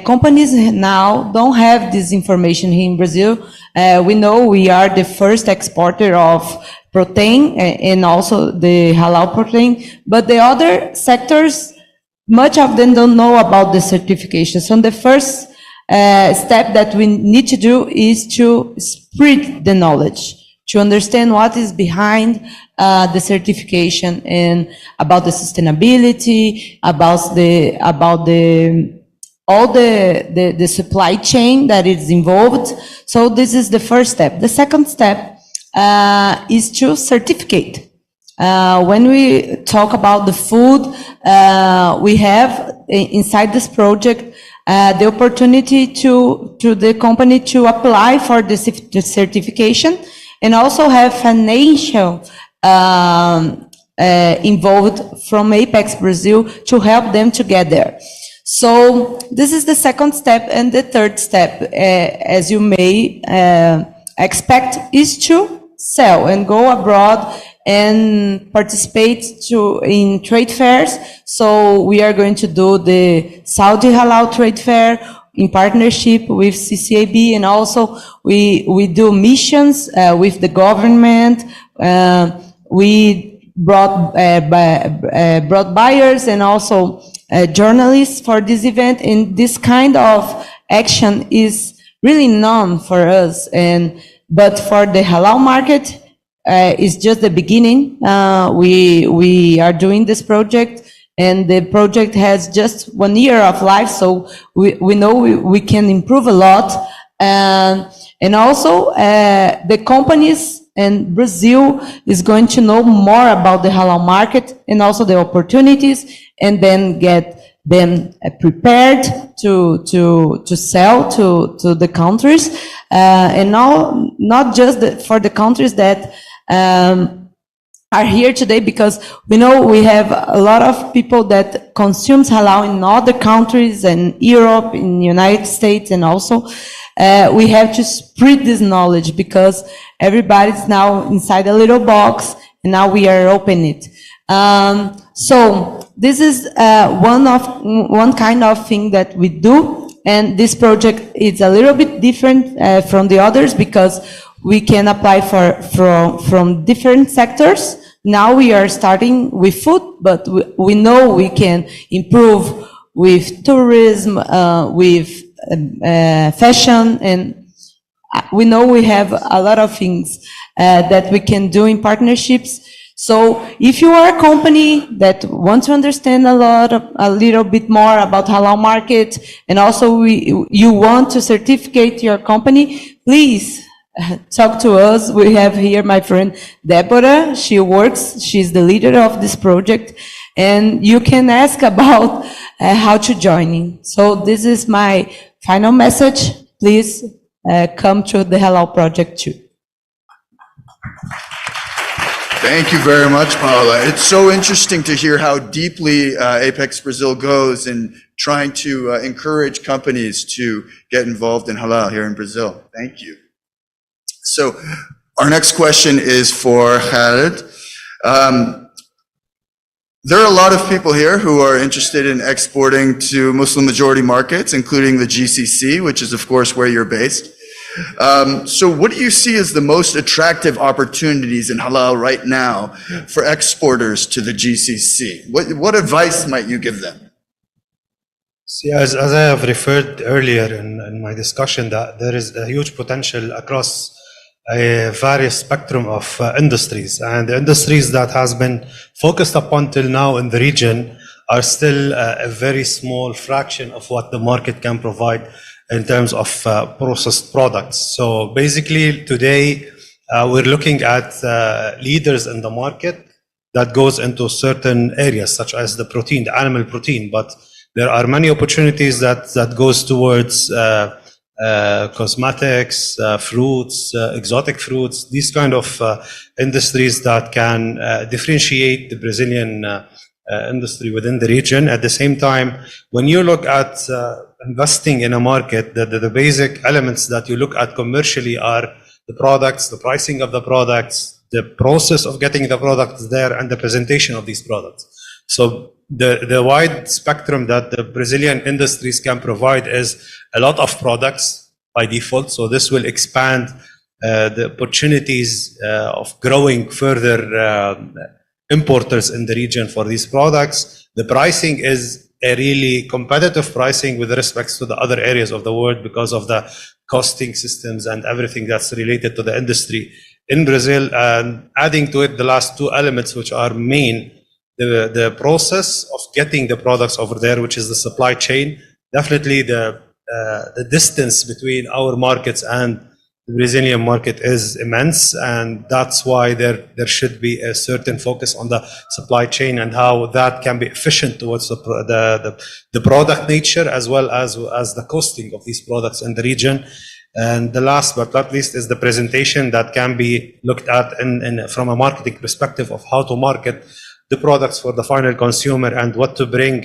Companies now don't have this information here in Brazil. We know we are the first exporter of protein and also the halal protein, but the other sectors, much of them don't know about the certification. So the first step that we need to do is to spread the knowledge, to understand what is behind the certification and about the sustainability, about all the supply chain that is involved. So this is the first step. The second step is to certificate. When we talk about the food, we have inside this project the opportunity to the company to apply for the certification and also have financial involved from Apex Brazil to help them to get there. So this is the second step, and the third step, as you may expect, is to sell and go abroad and participate in trade fairs. So we are going to do the Saudi Halal Trade Fair in partnership with CCAB, and also we do missions with the government. We brought buyers and also journalists for this event, and this kind of action is really known for us. But for the halal market, it's just the beginning. We are doing this project, and the project has just 1 year of life, so we know we can improve a lot. And also the companies in Brazil is going to know more about the halal market and also the opportunities, and then get them prepared to sell to the countries, and not just for the countries that are here today, because we know we have a lot of people that consumes halal in other countries, in Europe, in the United States, and also we have to spread this knowledge, because everybody's now inside a little box, and now we are opening it. So this is one kind of thing that we do, and this project is a little bit different from the others, because we can apply from different sectors. Now we are starting with food, but we know we can improve with tourism, with fashion, and we know we have a lot of things that we can do in partnerships. So if you are a company that wants to understand a little bit more about halal market, and also you want to certificate your company, please talk to us. We have here my friend Deborah. She's the leader of this project, and you can ask about how to join in. So this is my final message. Please come to the Halal Project too. Thank you very much, Paula. It's so interesting to hear how deeply Apex Brazil goes in trying to encourage companies to get involved in halal here in Brazil. Thank you. So our next question is for Khaled. There are a lot of people here who are interested in exporting to Muslim majority markets, including the GCC, which is of course where you're based. So what do you see as the most attractive opportunities in halal right now for exporters to the GCC? What advice might you give them? See, as I have referred earlier in my discussion, that there is a huge potential across a various spectrum of industries, and the industries that has been focused upon till now in the region are still a very small fraction of what the market can provide in terms of processed products. So basically today we're looking at leaders in the market that goes into certain areas such as the protein, the animal protein, but there are many opportunities that goes towards cosmetics, fruits, exotic fruits, these kind of industries that can differentiate the Brazilian industry within the region. At the same time, when you look at investing in a market, the basic elements that you look at commercially are the products, the pricing of the products, the process of getting the products there, and the presentation of these products. So the wide spectrum that the Brazilian industries can provide is a lot of products by default. So this will expand the opportunities of growing further importers in the region for these products. The pricing is a really competitive pricing with respect to the other areas of the world because of the costing systems and everything that's related to the industry in Brazil. And adding to it the last two elements which are main, the process of getting the products over there, which is the supply chain. Definitely the distance between our markets and the Brazilian market is immense, and that's why there should be a certain focus on the supply chain and how that can be efficient towards the product nature as well as the costing of these products in the region. And the last but not least is the presentation that can be looked at from a marketing perspective of how to market the products for the final consumer and what to bring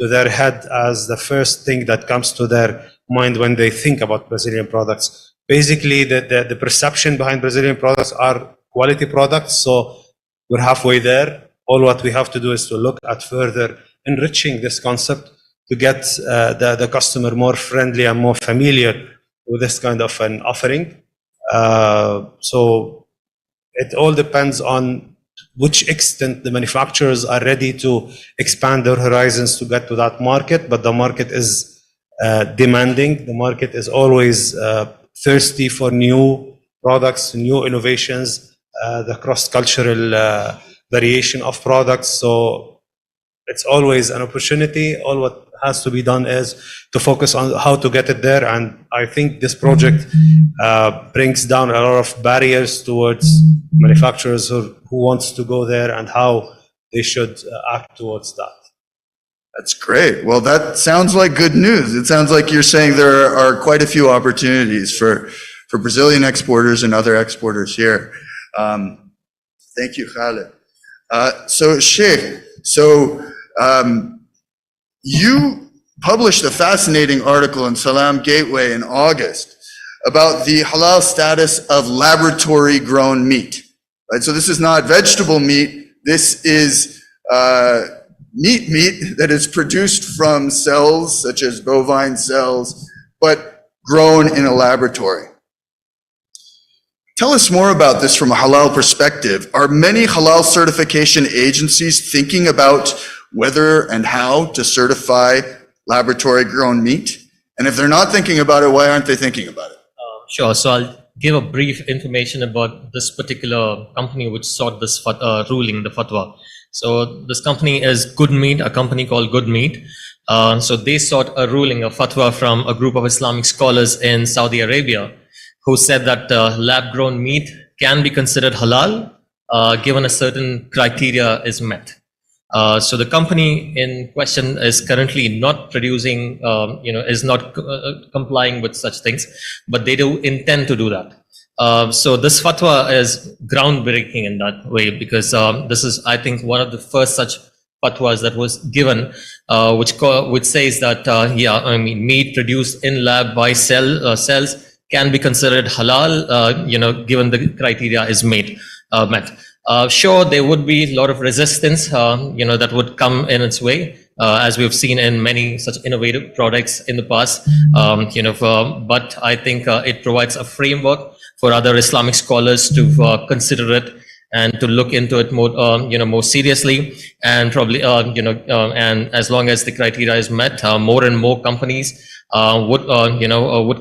to their head as the first thing that comes to their mind when they think about Brazilian products. Basically, the perception behind Brazilian products are quality products, so we're halfway there. All what we have to do is to look at further enriching this concept to get the customer more friendly and more familiar with this kind of an offering. So it all depends on which extent the manufacturers are ready to expand their horizons to get to that market, but the market is demanding. The market is always thirsty for new products, new innovations, the cross-cultural variation of products. So it's always an opportunity. All what has to be done is to focus on how to get it there. And I think this project brings down a lot of barriers towards manufacturers who wants to go there and how they should act towards that. That's great. Well, that sounds like good news. It sounds like you're saying there are quite a few opportunities for Brazilian exporters and other exporters here. Thank you, Khaled. So Sheikh, you published a fascinating article in Salam Gateway in August about the halal status of laboratory grown meat. Right? So this is not vegetable meat. This is meat that is produced from cells such as bovine cells, but grown in a laboratory. Tell us more about this from a halal perspective. Are many halal certification agencies thinking about whether and how to certify laboratory grown meat? And if they're not thinking about it, why aren't they thinking about it? Sure. So I'll give a brief information about this particular company which sought this ruling, the fatwa. So this company is Good Meat, a company called Good Meat. So they sought a ruling, a fatwa from a group of Islamic scholars in Saudi Arabia who said that lab-grown meat can be considered halal given a certain criteria is met. So the company in question is currently not producing, is not complying with such things, but they do intend to do that. So this fatwa is groundbreaking in that way because this is, I think, one of the first such fatwas that was given, which says that meat produced in lab by cells can be considered halal, given the criteria is met. Sure, there would be a lot of resistance, that would come in its way, as we've seen in many such innovative products in the past. But I think it provides a framework for other Islamic scholars to consider it and to look into it more seriously, and probably, and as long as the criteria is met, more and more companies would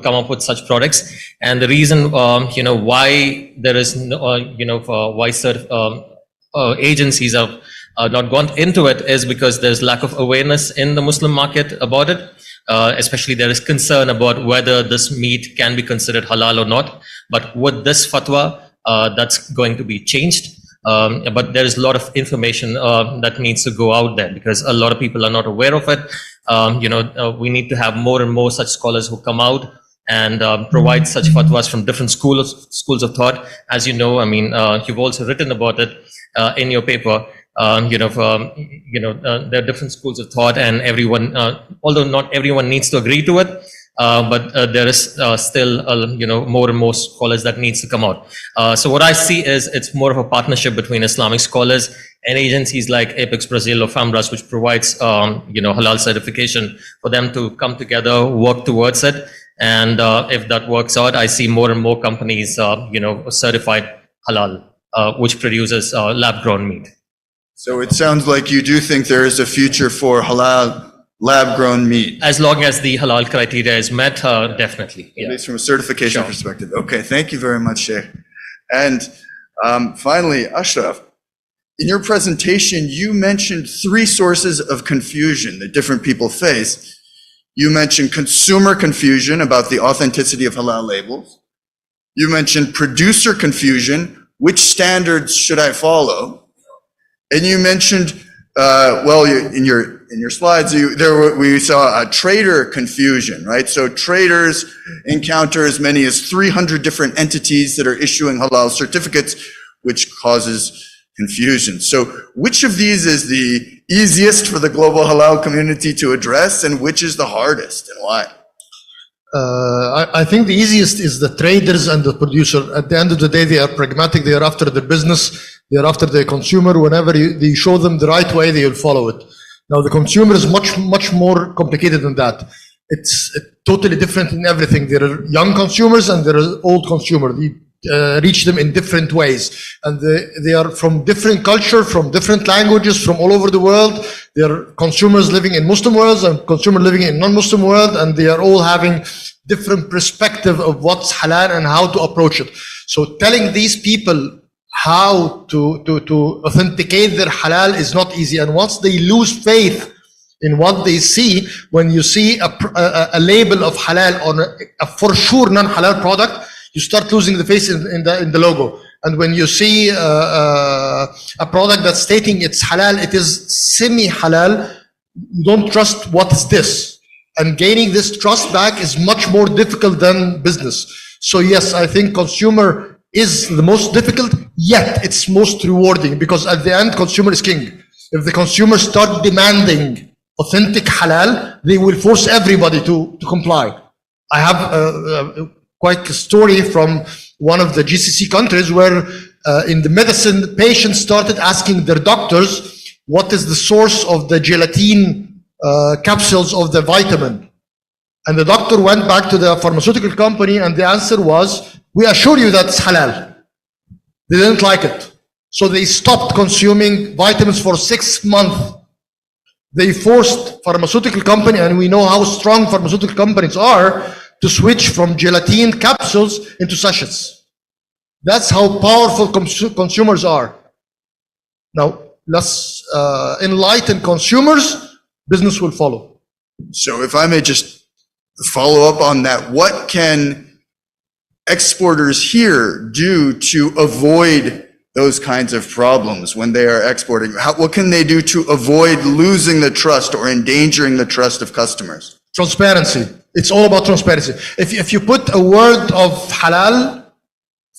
come up with such products. And the reason, why there is why certain agencies have not gone into it is because there's lack of awareness in the Muslim market about it. Especially there is concern about whether this meat can be considered halal or not. But with this fatwa, that's going to be changed. But there is a lot of information that needs to go out there because a lot of people are not aware of it. We need to have more and more such scholars who come out and provide such fatwas from different schools of thought. As you know, you've also written about it in your paper. There are different schools of thought, and everyone, although not everyone needs to agree to it, but there is still, more and more scholars that needs to come out. So what I see is it's more of a partnership between Islamic scholars and agencies like Apex Brazil or FAMBRAS, which provides, halal certification for them to come together, work towards it. And if that works out, I see more and more companies, certified halal, which produces lab-grown meat. So it sounds like you do think there is a future for halal lab-grown meat. As long as the halal criteria is met, definitely. At least from a certification perspective. Okay, thank you very much, Sheikh. And finally, Ashraf, in your presentation, you mentioned 3 sources of confusion that different people face. You mentioned consumer confusion about the authenticity of halal labels. You mentioned producer confusion, which standards should I follow? And you mentioned, in your slides, we saw a trader confusion, right? So traders encounter as many as 300 different entities that are issuing halal certificates, which causes confusion. So which of these is the easiest for the global halal community to address, and which is the hardest, and why? I think the easiest is the traders and the producer. At the end of the day, they are pragmatic. They are after the business. They are after the consumer. Whenever they show them the right way, they will follow it. Now, the consumer is much more complicated than that. It's totally different in everything. There are young consumers and there are old consumers. They reach them in different ways. And they are from different culture, from different languages, from all over the world. There are consumers living in Muslim worlds and consumers living in non-Muslim world, and they are all having different perspective of what's halal and how to approach it. So telling these people how to authenticate their halal is not easy. And once they lose faith in what they see, when you see a label of halal on a for sure non-halal product, you start losing the faith in the logo. And when you see a product that's stating it's halal, it is semi-halal, you don't trust what is this. And gaining this trust back is much more difficult than business. So yes, I think consumer is the most difficult, yet it's most rewarding, because at the end, consumer is king. If the consumer start demanding authentic halal, they will force everybody to comply. I have quite a story from one of the GCC countries where in the medicine, patients started asking their doctors, what is the source of the gelatin capsules of the vitamin? And the doctor went back to the pharmaceutical company and the answer was, we assure you that it's halal. They didn't like it. So they stopped consuming vitamins for 6 months. They forced pharmaceutical company, and we know how strong pharmaceutical companies are, to switch from gelatin capsules into sachets. That's how powerful consumers are. Now, let's enlighten consumers, business will follow. So if I may just follow up on that, what can exporters here do to avoid those kinds of problems when they are exporting? What can they do to avoid losing the trust or endangering the trust of customers? Transparency. It's all about transparency. If you put a word of halal,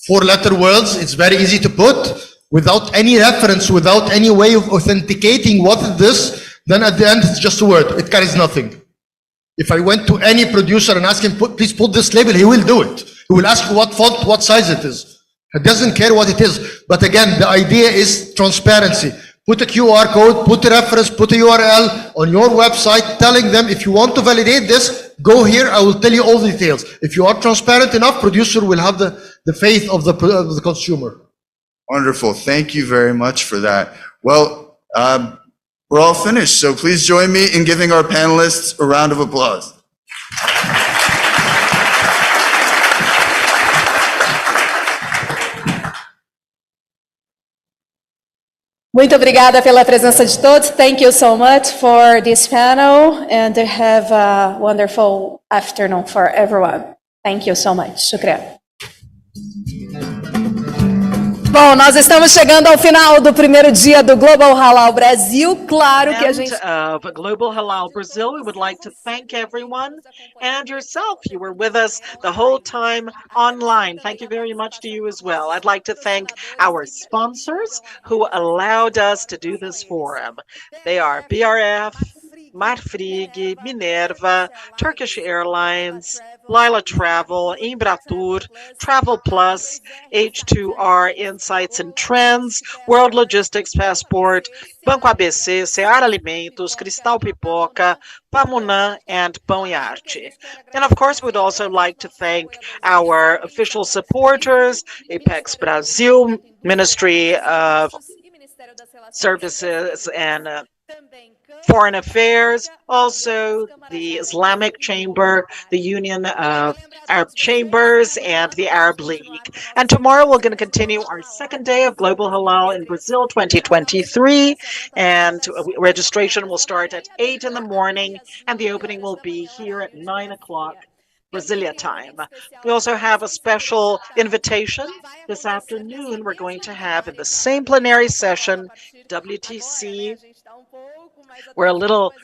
4-letter words, it's very easy to put, without any reference, without any way of authenticating what is this, then at the end it's just a word. It carries nothing. If I went to any producer and asked him, please put this label, he will do it. He will ask what font, what size it is. He doesn't care what it is. But again, the idea is transparency. Put a QR code, put a reference, put a URL on your website, telling them if you want to validate this, go here, I will tell you all the details. If you are transparent enough, producer will have the faith of the consumer. Wonderful. Thank you very much for that. Well, we're all finished, so please join me in giving our panelists a round of applause. Muito obrigada pela presença de todos. Thank you so much for this panel, and have a wonderful afternoon for everyone. Thank you so much. Shukran. Bom, nós estamos chegando ao final do primeiro dia do Global Halal Brasil. Claro que a gente... of Global Halal Brazil, we would like to thank everyone and yourself. You were with us the whole time online. Thank you very much to you as well. I'd like to thank our sponsors who allowed us to do this forum. They are BRF, Marfrig, Minerva, Turkish Airlines, Lila Travel, Embratur, Travel Plus, H2R Insights and Trends, World Logistics Passport, Banco ABC, Seara Alimentos, Cristal Pipoca, Pamunã, and Pão e Arte. And of course, we'd also like to thank our official supporters, Apex Brazil, Ministry of Services and Foreign Affairs, also the Islamic Chamber, the Union of Arab Chambers, and the Arab League. And tomorrow we're going to continue our second day of Global Halal in Brazil 2023, and registration will start at 8 in the morning, and the opening will be here at 9 o'clock. Brasilia time. We also have a special invitation. This afternoon, we're going to have in the same plenary session, WTC. We're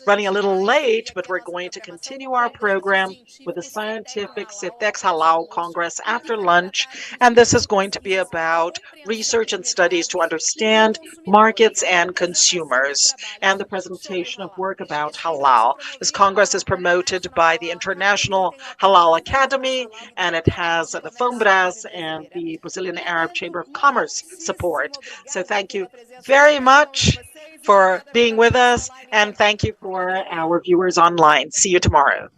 running a little late, but we're going to continue our program with the Scientific CETEX Halal Congress after lunch. And this is going to be about research and studies to understand markets and consumers, and the presentation of work about halal. This Congress is promoted by the International Halal Academy, and it has the FOMBRAS and the Brazilian Arab Chamber of Commerce support. So thank you very much for being with us, and thank you for our viewers online. See you tomorrow.